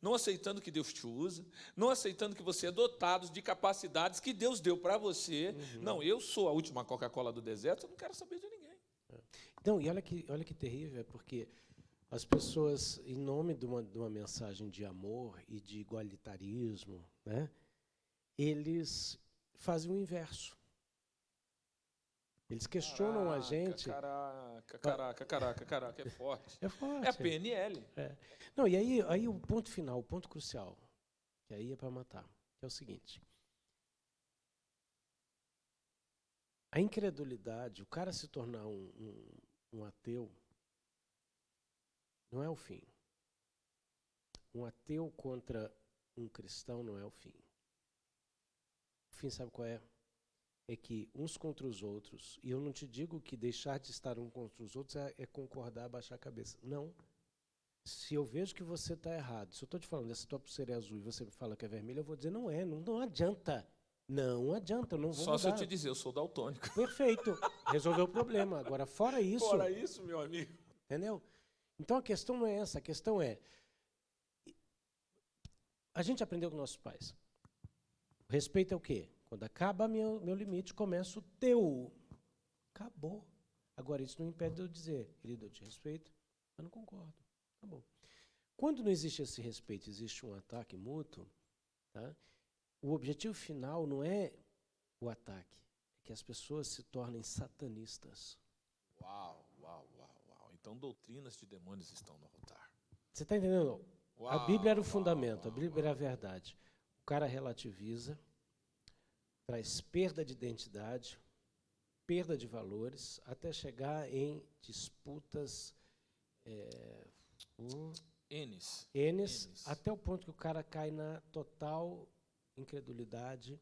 Speaker 1: não aceitando que Deus te usa, não aceitando que você é dotado de capacidades que Deus deu para você. Não, eu sou a última Coca-Cola do deserto, eu não quero saber de ninguém.
Speaker 2: Então, e olha que terrível, é porque as pessoas, em nome de uma mensagem de amor e de igualitarismo, né, eles fazem o inverso. Eles questionam a gente.
Speaker 1: Caraca, é forte.
Speaker 2: É forte.
Speaker 1: É a PNL.
Speaker 2: Não, e aí o ponto final, o ponto crucial, que aí é para matar, que é o seguinte. A incredulidade, o cara se tornar um ateu, não é o fim. Um ateu contra um cristão não é o fim. O fim, sabe qual é? É que uns contra os outros, e eu não te digo que deixar de estar um contra os outros é concordar, baixar a cabeça. Não. Se eu vejo que você está errado, se eu estou te falando, essa tua pulseira é azul e você me fala que é vermelha, eu vou dizer, não é, não adianta. Não adianta, eu não vou
Speaker 1: Só
Speaker 2: mudar.
Speaker 1: se eu te dizer, eu sou daltônico.
Speaker 2: Perfeito, resolveu o problema. Agora, fora isso...
Speaker 1: Fora isso, meu amigo.
Speaker 2: Entendeu? Então, a questão não é essa, a questão é... A gente aprendeu com nossos pais. O respeito é o quê? Quando acaba meu limite, começa o teu. Acabou. Agora, isso não impede de eu dizer, querido, eu te respeito, mas não concordo. Acabou. Quando não existe esse respeito, existe um ataque mútuo, tá? O objetivo final não é o ataque, é que as pessoas se tornem satanistas.
Speaker 1: Uau. Então, doutrinas de demônios estão no altar.
Speaker 2: Você está entendendo? A Bíblia era o fundamento, a Bíblia era a verdade. O cara relativiza, traz perda de identidade, perda de valores, até chegar em disputas N's, até o ponto que o cara cai na total incredulidade,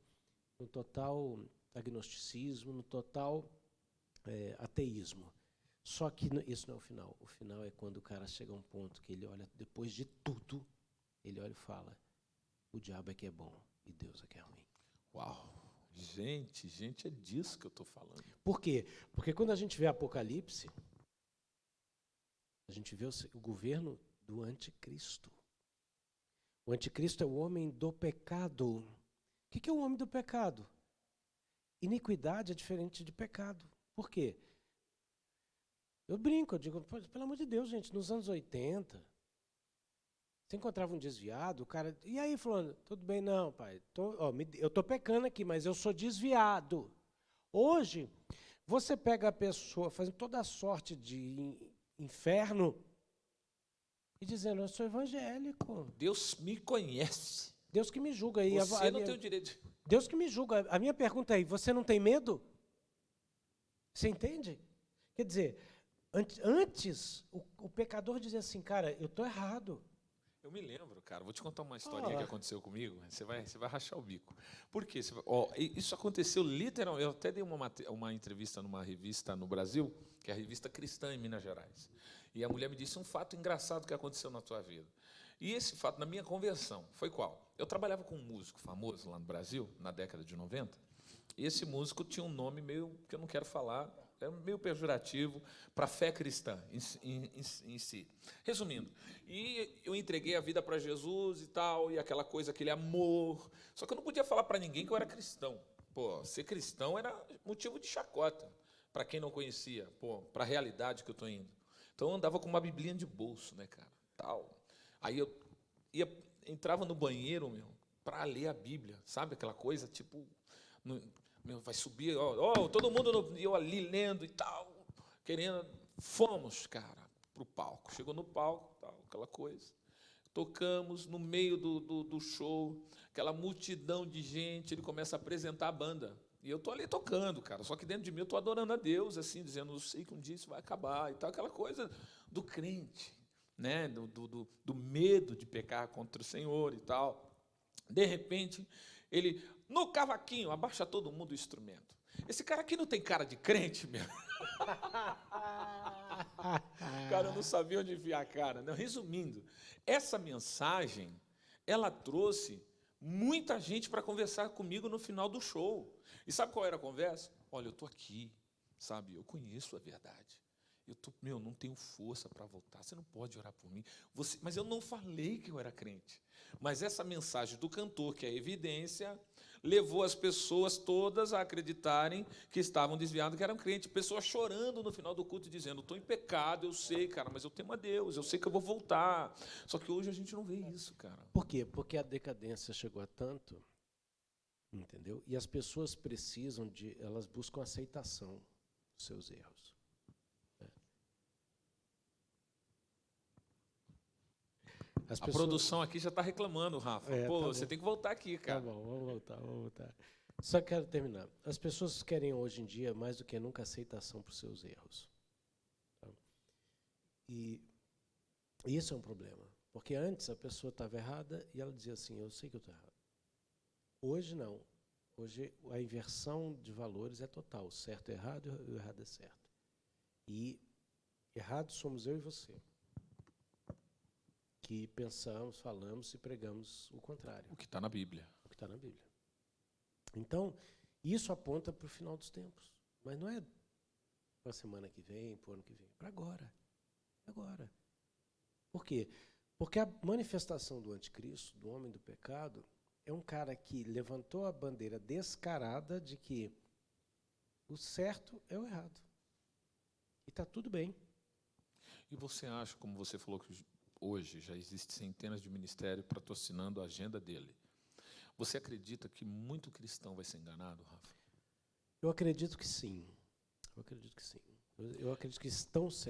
Speaker 2: no total agnosticismo, no total ateísmo. Só que isso não é o final. O final é quando o cara chega a um ponto que ele olha, depois de tudo, ele olha e fala, o diabo é que é bom e Deus é que é ruim.
Speaker 1: Uau! Gente, é disso que eu estou falando.
Speaker 2: Por quê? Porque quando a gente vê Apocalipse, a gente vê o governo do anticristo. O anticristo é o homem do pecado. O que é o homem do pecado? Iniquidade é diferente de pecado. Por quê? Eu brinco, eu digo, pelo amor de Deus, gente, nos anos 80, você encontrava um desviado, o cara... E aí, fulano, tudo bem? Não, pai, eu estou pecando aqui, mas eu sou desviado. Hoje, você pega a pessoa fazendo toda a sorte de inferno e dizendo, eu sou evangélico.
Speaker 1: Deus me conhece.
Speaker 2: Deus que me julga.
Speaker 1: Você não tem o direito de...
Speaker 2: Deus que me julga. A minha pergunta é, você não tem medo? Você entende? Quer dizer, antes o pecador dizia assim, cara, eu estou errado.
Speaker 1: Eu me lembro, cara, vou te contar uma historinha que aconteceu comigo, você vai rachar o bico. Por quê? Isso aconteceu literalmente, eu até dei uma entrevista numa revista no Brasil, que é a Revista Cristã em Minas Gerais. E a mulher me disse um fato engraçado que aconteceu na tua vida. E esse fato, na minha conversão, foi qual? Eu trabalhava com um músico famoso lá no Brasil, na década de 90, e esse músico tinha um nome meio, que eu não quero falar, é meio pejorativo para a fé cristã em si. Resumindo, e eu entreguei a vida para Jesus e tal, e aquela coisa, aquele amor. Só que eu não podia falar para ninguém que eu era cristão. Pô, ser cristão era motivo de chacota, para quem não conhecia, para a realidade que eu estou indo. Então eu andava com uma biblinha de bolso, né, cara? Tal. Aí eu entrava no banheiro, para ler a Bíblia, sabe aquela coisa, tipo... vai subir, todo mundo, eu ali lendo e tal, querendo. Fomos, cara, para o palco. Chegou no palco, tal, aquela coisa. Tocamos no meio do show, aquela multidão de gente, ele começa a apresentar a banda. E eu estou ali tocando, cara, só que dentro de mim eu estou adorando a Deus, assim, dizendo, eu sei que um dia isso vai acabar e tal, aquela coisa do crente, né? Do medo de pecar contra o Senhor e tal. De repente, ele, no cavaquinho, abaixa todo mundo o instrumento. Esse cara aqui não tem cara de crente, meu. Cara, eu não sabia onde enfiar a cara. Não, resumindo, essa mensagem, ela trouxe muita gente para conversar comigo no final do show. E sabe qual era a conversa? Olha, eu estou aqui, sabe? Eu conheço a verdade. Não tenho força para voltar. Você não pode orar por mim. Mas eu não falei que eu era crente. Mas essa mensagem do cantor, que é a evidência, levou as pessoas todas a acreditarem que estavam desviadas, que eram crentes. Pessoas chorando no final do culto, dizendo, estou em pecado, eu sei, cara, mas eu temo a Deus, eu sei que eu vou voltar. Só que hoje a gente não vê isso, cara.
Speaker 2: Por quê? Porque a decadência chegou a tanto, entendeu? E as pessoas elas buscam aceitação dos seus erros.
Speaker 1: A produção aqui já está reclamando, Rafa. Tá, você tem que voltar aqui, cara.
Speaker 2: Tá bom, vamos voltar. Só quero terminar. As pessoas querem hoje em dia, mais do que nunca, aceitação por seus erros. Tá? E isso é um problema. Porque antes a pessoa estava errada e ela dizia assim, eu sei que eu estou errado. Hoje não. Hoje a inversão de valores é total. O certo é errado e o errado é certo. E errado somos eu e você. Que pensamos, falamos e pregamos o contrário.
Speaker 1: O que está na Bíblia.
Speaker 2: O que está na Bíblia. Então, isso aponta para o final dos tempos. Mas não é para a semana que vem, para o ano que vem. Para agora. Agora. Por quê? Porque a manifestação do anticristo, do homem do pecado, é um cara que levantou a bandeira descarada de que o certo é o errado. E está tudo bem.
Speaker 1: E você acha, como você falou, que hoje já existem centenas de ministérios patrocinando a agenda dele. Você acredita que muito cristão vai ser enganado, Rafa?
Speaker 2: Eu acredito que sim. Eu acredito que sim. Eu acredito que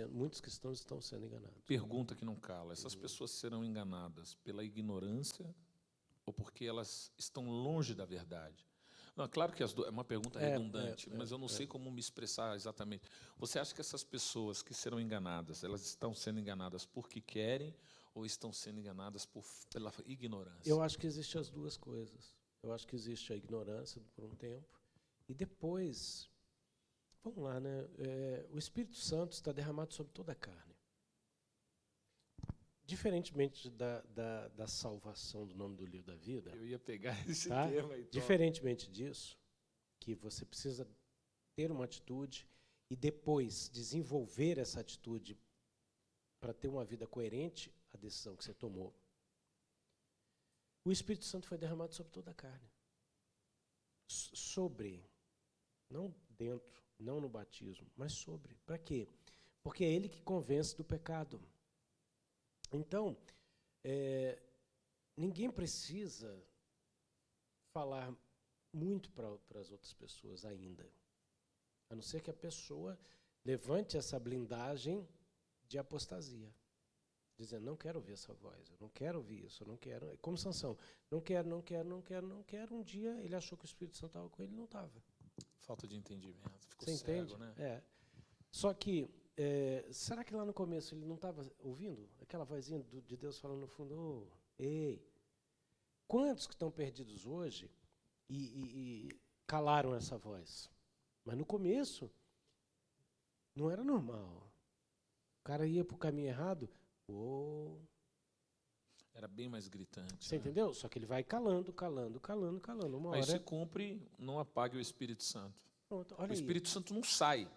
Speaker 2: muitos cristãos estão sendo enganados.
Speaker 1: Pergunta que não cala. Essas pessoas serão enganadas pela ignorância ou porque elas estão longe da verdade? Não, claro que é uma pergunta redundante, mas eu não sei como me expressar exatamente. Você acha que essas pessoas que serão enganadas, elas estão sendo enganadas porque querem ou estão sendo enganadas pela ignorância?
Speaker 2: Eu acho que existem as duas coisas. Eu acho que existe a ignorância por um tempo e depois, vamos lá, né? O Espírito Santo está derramado sobre toda a carne. Diferentemente da salvação do nome do livro da vida.
Speaker 1: Eu ia pegar esse
Speaker 2: tá?
Speaker 1: tema aí.
Speaker 2: Diferentemente disso, que você precisa ter uma atitude e depois desenvolver essa atitude para ter uma vida coerente à decisão que você tomou. O Espírito Santo foi derramado sobre toda a carne. Não dentro, não no batismo, mas sobre. Para quê? Porque é ele que convence do pecado. Então, ninguém precisa falar muito para as outras pessoas ainda, a não ser que a pessoa levante essa blindagem de apostasia, dizendo, não quero ouvir essa voz, eu não quero ouvir isso, eu não quero, como Sansão, não quero. Um dia ele achou que o Espírito Santo estava com ele e não estava.
Speaker 1: Falta de entendimento, ficou
Speaker 2: Você
Speaker 1: cego,
Speaker 2: entende?
Speaker 1: né?
Speaker 2: Só que, será que lá no começo ele não estava ouvindo aquela vozinha de Deus falando no fundo, ei, quantos que estão perdidos hoje e calaram essa voz? Mas no começo não era normal. O cara ia para o caminho errado,
Speaker 1: Era bem mais gritante.
Speaker 2: Você entendeu? Só que ele vai calando. Uma
Speaker 1: Aí
Speaker 2: hora...
Speaker 1: se cumpre, não apague o Espírito Santo.
Speaker 2: Pronto, olha
Speaker 1: o Espírito Santo não sai,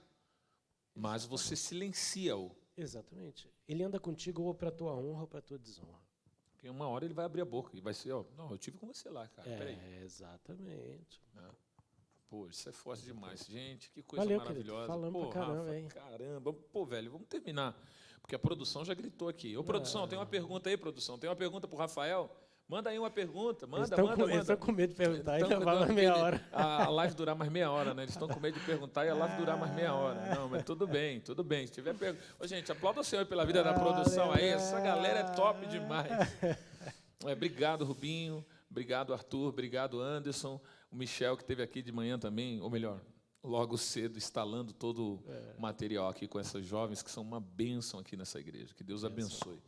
Speaker 1: mas você silencia-o.
Speaker 2: Exatamente. Ele anda contigo ou para a tua honra ou para a tua desonra.
Speaker 1: Porque uma hora ele vai abrir a boca e vai ser, não, eu tive com você lá, cara. Peraí.
Speaker 2: Exatamente.
Speaker 1: Pô, isso é forte demais. Gente, que coisa
Speaker 2: Valeu,
Speaker 1: maravilhosa.
Speaker 2: Falando
Speaker 1: pô,
Speaker 2: pra caramba,
Speaker 1: Rafa,
Speaker 2: hein?
Speaker 1: Caramba. Pô, velho, vamos terminar. Porque a produção já gritou aqui. Ô, produção, tem uma pergunta aí, produção? Tem uma pergunta pro Rafael? Manda aí uma pergunta. Manda.
Speaker 2: Eles estão com medo de perguntar, ainda vai mais meia hora.
Speaker 1: A live durar mais meia hora, né? Eles estão com medo de perguntar e a live durar mais meia hora. Não, mas tudo bem. Se tiver pergunta... Ô, gente, aplauda o Senhor pela vida da produção aí. Essa galera é top demais. Obrigado, Rubinho. Obrigado, Arthur. Obrigado, Anderson. O Michel, que esteve aqui de manhã também, ou melhor, logo cedo, instalando todo o material aqui com essas jovens, que são uma bênção aqui nessa igreja. Que Deus abençoe.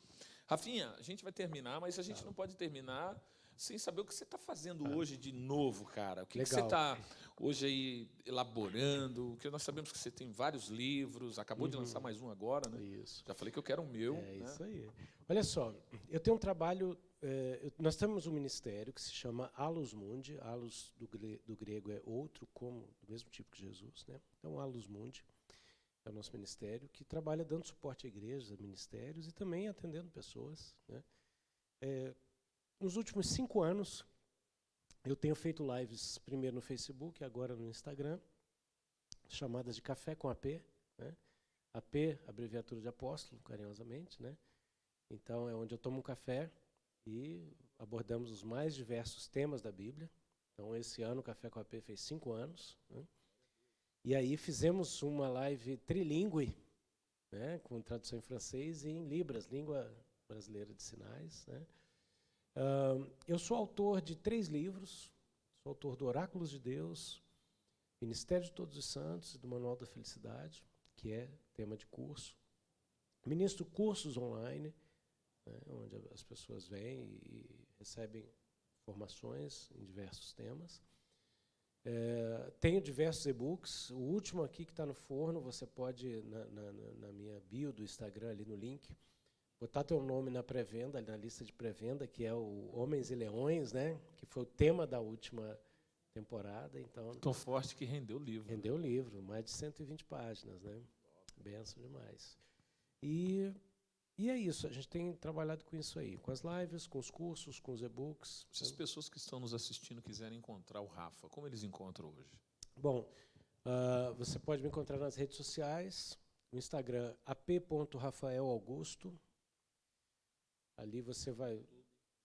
Speaker 1: Rafinha, a gente vai terminar, mas a gente não pode terminar sem saber o que você está fazendo hoje de novo, cara. O que você
Speaker 2: Legal.
Speaker 1: está hoje aí elaborando? Porque nós sabemos que você tem vários livros, acabou de lançar mais um agora, né?
Speaker 2: Isso.
Speaker 1: Já falei que eu quero o meu.
Speaker 2: É
Speaker 1: né?
Speaker 2: isso aí. Olha só, eu tenho um trabalho. Nós temos um ministério que se chama Alus Mundi. Alus do grego é outro, como do mesmo tipo que Jesus, né? Então, Alus Mundi é o nosso ministério que trabalha dando suporte a igrejas, a ministérios e também atendendo pessoas, né? Nos últimos 5 anos, eu tenho feito lives primeiro no Facebook, agora no Instagram, chamadas de Café com AP, né? AP, abreviatura de apóstolo, carinhosamente, né? Então, é onde eu tomo um café e abordamos os mais diversos temas da Bíblia. Então, esse ano o Café com AP fez 5 anos, né? E aí fizemos uma live trilingüe, né? Com tradução em francês e em Libras, língua brasileira de sinais, né? Eu sou autor de 3 livros, sou autor do Oráculos de Deus, Ministério de Todos os Santos e do Manual da Felicidade, que é tema de curso. Ministro cursos online, né, onde as pessoas vêm e recebem formações em diversos temas. Tenho diversos e-books. O último aqui que está no forno, você pode, na minha bio do Instagram, ali no link, botar teu nome na pré-venda, na lista de pré-venda, que é o Homens e Leões, né? Que foi o tema da última temporada. Então,
Speaker 1: Tão forte que rendeu o livro.
Speaker 2: rendeu o livro, mais de 120 páginas, né? Benção demais. E é isso, a gente tem trabalhado com isso aí, com as lives, com os cursos, com os e-books.
Speaker 1: Se as pessoas que estão nos assistindo quiserem encontrar o Rafa, como eles encontram hoje?
Speaker 2: Bom, você pode me encontrar nas redes sociais, no Instagram, ap.rafaelaugusto. Ali você vai...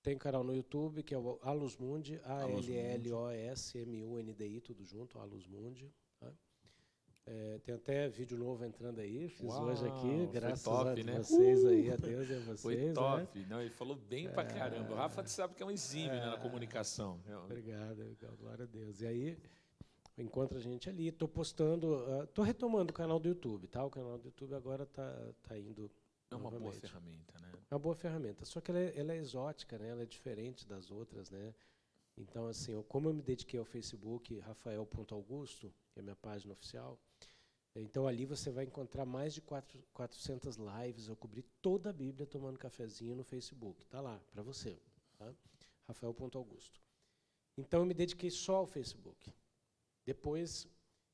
Speaker 2: Tem canal no YouTube, que é o Alus Mundi, ALLOSMUNDI, tudo junto, Alus Mundi. Tá? Tem até vídeo novo entrando aí, fiz hoje aqui, graças
Speaker 1: top,
Speaker 2: a
Speaker 1: né?
Speaker 2: vocês aí, a Deus e a vocês.
Speaker 1: Foi top.
Speaker 2: Né?
Speaker 1: Não, ele falou bem pra caramba. O Rafa sabe que é um exímio, né, na comunicação.
Speaker 2: Obrigado, glória a Deus. E aí, encontra a gente ali. Estou postando, estou retomando o canal do YouTube, tá? O canal do YouTube agora tá indo
Speaker 1: É uma boa
Speaker 2: novamente.
Speaker 1: ferramenta, né?
Speaker 2: É uma boa ferramenta, só que ela é exótica, né? Ela é diferente das outras, né? Então, assim, como eu me dediquei ao Facebook, rafael.augusto, que é a minha página oficial, então ali você vai encontrar mais de 400 lives. Eu cobri toda a Bíblia tomando cafezinho no Facebook. Tá lá, para você. Tá? Rafael.augusto. Então, eu me dediquei só ao Facebook. Depois,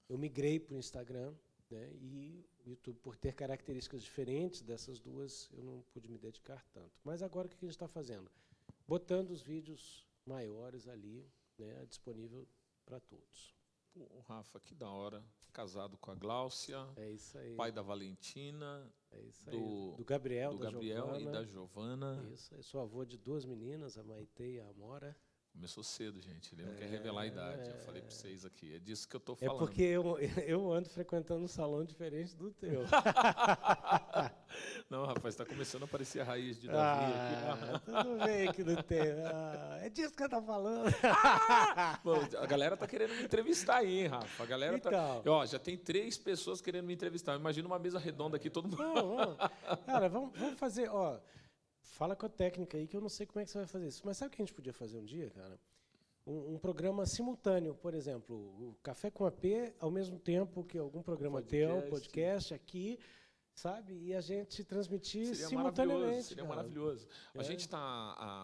Speaker 2: eu migrei para o Instagram, né? E o YouTube, por ter características diferentes dessas duas, eu não pude me dedicar tanto. Mas agora, o que a gente está fazendo? Botando os vídeos maiores ali, né, disponível para todos.
Speaker 1: Pô, Rafa, que da hora. Casado com a Gláucia.
Speaker 2: É isso aí.
Speaker 1: Pai da Valentina.
Speaker 2: É isso aí. Do Gabriel,
Speaker 1: do
Speaker 2: da
Speaker 1: Gabriel
Speaker 2: Giovana.
Speaker 1: e da Giovana.
Speaker 2: Isso. Eu sou avô de 2 meninas, a Maite e a Amora.
Speaker 1: Começou cedo, gente. Ele não quer revelar a idade. Eu falei para vocês aqui. É disso que eu estou
Speaker 2: É
Speaker 1: falando.
Speaker 2: porque eu ando frequentando um salão diferente do teu.
Speaker 1: Não, rapaz, está começando a aparecer a raiz de Davi aqui.
Speaker 2: Tudo bem que não tem. É disso que eu tô falando.
Speaker 1: Bom, a galera tá querendo me entrevistar aí, hein, Rafa? A galera
Speaker 2: Então.
Speaker 1: Ó, já tem 3 pessoas querendo me entrevistar. Imagina uma mesa redonda aqui, todo mundo.
Speaker 2: Não. Cara, vamos fazer, ó. Fala com a técnica aí, que eu não sei como é que você vai fazer isso. Mas sabe o que a gente podia fazer um dia, cara? Um programa simultâneo, por exemplo, o Café com AP, ao mesmo tempo que algum programa teu, podcast aqui, sabe? E a gente transmitir simultaneamente.
Speaker 1: Seria maravilhoso. A gente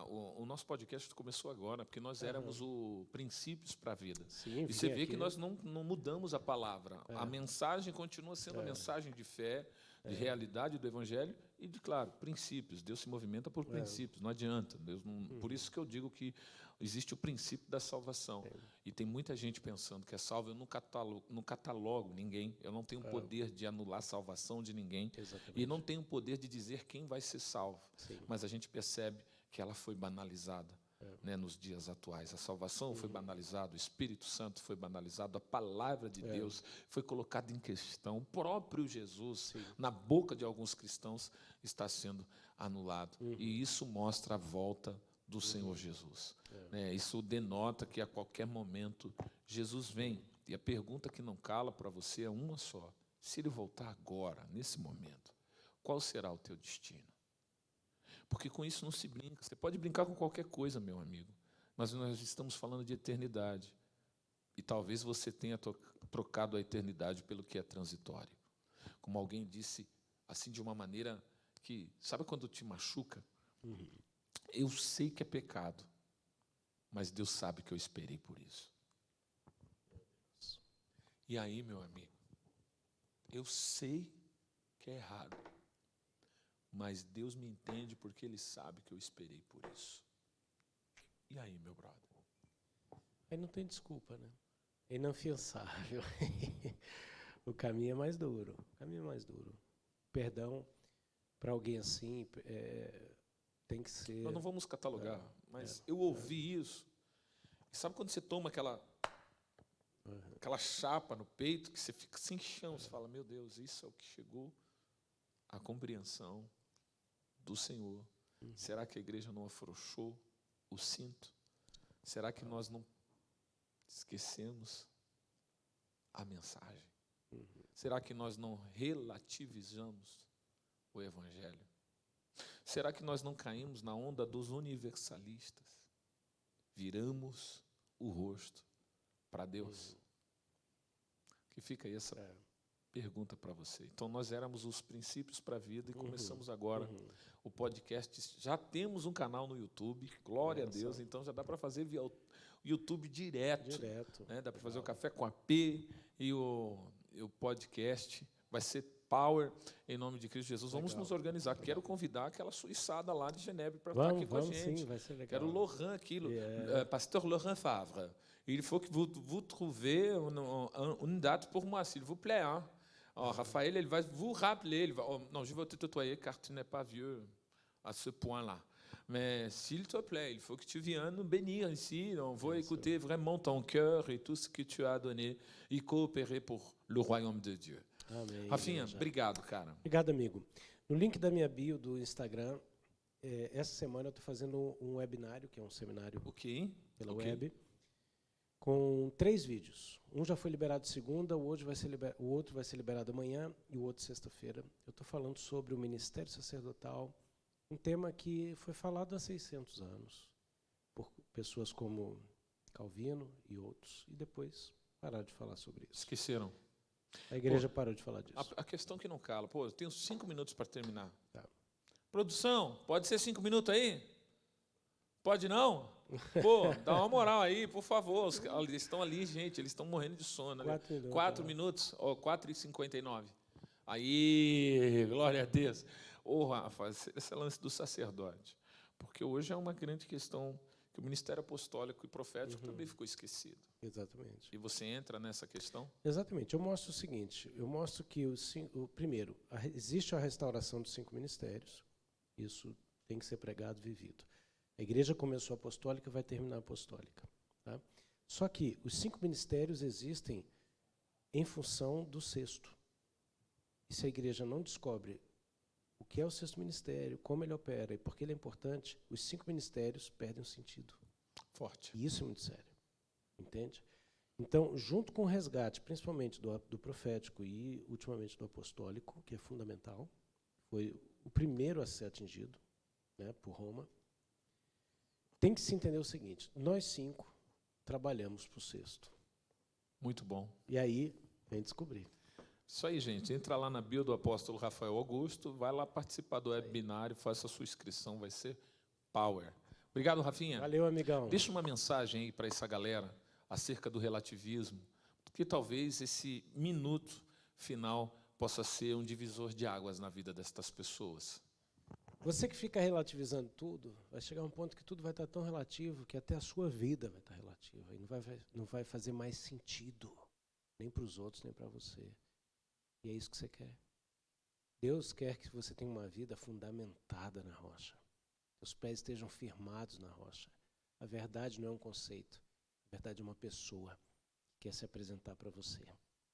Speaker 1: o nosso podcast começou agora, porque nós éramos o Princípios para a Vida.
Speaker 2: Sim,
Speaker 1: e você vê
Speaker 2: aqui.
Speaker 1: que nós não mudamos a palavra. A mensagem continua sendo a mensagem de fé, de realidade do Evangelho e de, claro, princípios. Deus se movimenta por princípios, não adianta. Deus não, Por isso que eu digo que existe o princípio da salvação. E tem muita gente pensando que é salvo. Eu não catalogo ninguém. Eu não tenho poder de anular a salvação de ninguém.
Speaker 2: Exatamente.
Speaker 1: E não tenho poder de dizer quem vai ser salvo.
Speaker 2: Sim.
Speaker 1: Mas a gente percebe que ela foi banalizada. Né, nos dias atuais. A salvação foi banalizada, o Espírito Santo foi banalizado, a palavra de Deus foi colocada em questão, o próprio Jesus, na boca de alguns cristãos, está sendo anulado. E isso mostra a volta do Senhor Jesus. Né, isso denota que a qualquer momento Jesus vem. E a pergunta que não cala para você é uma só: se ele voltar agora, nesse momento, qual será o teu destino? Porque com isso não se brinca. Você pode brincar com qualquer coisa, meu amigo. mas nós estamos falando de eternidade. E talvez você tenha trocado a eternidade pelo que é transitório. Como alguém disse, assim, de uma maneira que, sabe quando te machuca? Eu sei que é pecado, mas Deus sabe que eu esperei por isso. E aí, meu amigo, eu sei que é errado, mas Deus me entende porque Ele sabe que eu esperei por isso. E aí, meu brother?
Speaker 2: Aí não tem desculpa, né? É inafiançável. O caminho é mais duro. O caminho é mais duro. Perdão para alguém assim tem que ser.
Speaker 1: Nós não vamos catalogar, mas eu ouvi isso. E sabe quando você toma aquela chapa no peito, que você fica sem chão, você fala, meu Deus, isso é o que chegou à compreensão do Senhor. Será que a igreja não afrouxou o cinto? Será que nós não esquecemos a mensagem? Será que nós não relativizamos o Evangelho? Será que nós não caímos na onda dos universalistas? Viramos o rosto para Deus? Que fica aí essa pergunta para você. Então, nós éramos os princípios para a vida e começamos agora o podcast. Já temos um canal no YouTube, glória a Deus, então já dá para fazer via YouTube direto. Né? Dá para fazer o Café com a P e o podcast. Vai ser Power, em nome de Cristo Jesus. Vamos nos organizar. Quero convidar aquela suíçada lá de Genebra para estar aqui com a gente.
Speaker 2: Sim, vai ser legal.
Speaker 1: Quero o Laurent aqui, pasteur Laurent Favre. Il faut que vous trouviez une date pour moi, s'il vous plaît. Hein? Raphaël, il va vous rappeler. Non, je vais te tutoyer car tu n'es pas vieux à ce point-là. Mais s'il te plaît, il faut que tu viennes nous bénir ici. On va écouter vraiment ton cœur et tout ce que tu as donné e coopérer pour le royaume de Dieu.
Speaker 2: Amém.
Speaker 1: Rafinha, obrigado, cara.
Speaker 2: Obrigado, amigo. No link da minha bio do Instagram, essa semana eu estou fazendo um webinário, que é um seminário pela web, com 3 vídeos. Um já foi liberado segunda, o outro vai ser liberado amanhã e o outro sexta-feira. Eu estou falando sobre o ministério sacerdotal, um tema que foi falado há 600 anos, por pessoas como Calvino e outros, e depois pararam de falar sobre isso.
Speaker 1: Esqueceram.
Speaker 2: A igreja parou de falar disso.
Speaker 1: A questão que não cala. Pô, eu tenho 5 minutos para terminar.
Speaker 2: Tá.
Speaker 1: Produção, pode ser 5 minutos aí? Pode não? Pô, dá uma moral aí, por favor. Eles estão ali, gente, eles estão morrendo de sono. 4 minutos, 4h59. Aí, glória a Deus. Rafa, esse é o lance do sacerdote. Porque hoje é uma grande questão que o ministério apostólico e profético também ficou esquecido.
Speaker 2: Exatamente.
Speaker 1: E você entra nessa questão?
Speaker 2: Exatamente. Eu mostro o seguinte, eu mostro que, primeiro, existe a restauração dos 5 ministérios, isso tem que ser pregado e vivido. A igreja começou apostólica, vai terminar apostólica. Tá? Só que os 5 ministérios existem em função do 6º. E se a igreja não descobre o que é o 6º ministério, como ele opera e por que ele é importante, os 5 ministérios perdem o sentido.
Speaker 1: Forte.
Speaker 2: E isso é muito sério. Entende? Então, junto com o resgate, principalmente do profético e, ultimamente, do apostólico, que é fundamental, foi o primeiro a ser atingido, né, por Roma, tem que se entender o seguinte, nós 5 trabalhamos para o 6º.
Speaker 1: Muito bom.
Speaker 2: E aí, vem descobrir.
Speaker 1: Isso aí, gente. Entra lá na bio do apóstolo Rafael Augusto, vai lá participar do webinário, faça a sua inscrição, vai ser Power. Obrigado, Rafinha.
Speaker 2: Valeu, amigão.
Speaker 1: Deixa uma mensagem aí para essa galera acerca do relativismo, porque talvez esse minuto final possa ser um divisor de águas na vida destas pessoas.
Speaker 2: Você que fica relativizando tudo, vai chegar um ponto que tudo vai estar tão relativo que até a sua vida vai estar relativa e não vai fazer mais sentido, nem para os outros, nem para você. E é isso que você quer. Deus quer que você tenha uma vida fundamentada na rocha. Que os pés estejam firmados na rocha. A verdade não é um conceito. A verdade é uma pessoa que quer se apresentar para você.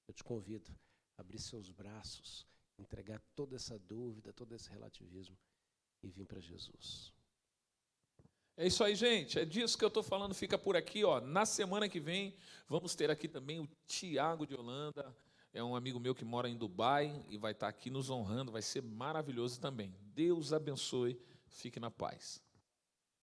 Speaker 2: Eu te convido a abrir seus braços, entregar toda essa dúvida, todo esse relativismo e vir para Jesus.
Speaker 1: É isso aí, gente. É disso que eu estou falando. Fica por aqui. Na semana que vem, vamos ter aqui também o Tiago de Holanda. É um amigo meu que mora em Dubai e vai estar aqui nos honrando. Vai ser maravilhoso também. Deus abençoe. Fique na paz.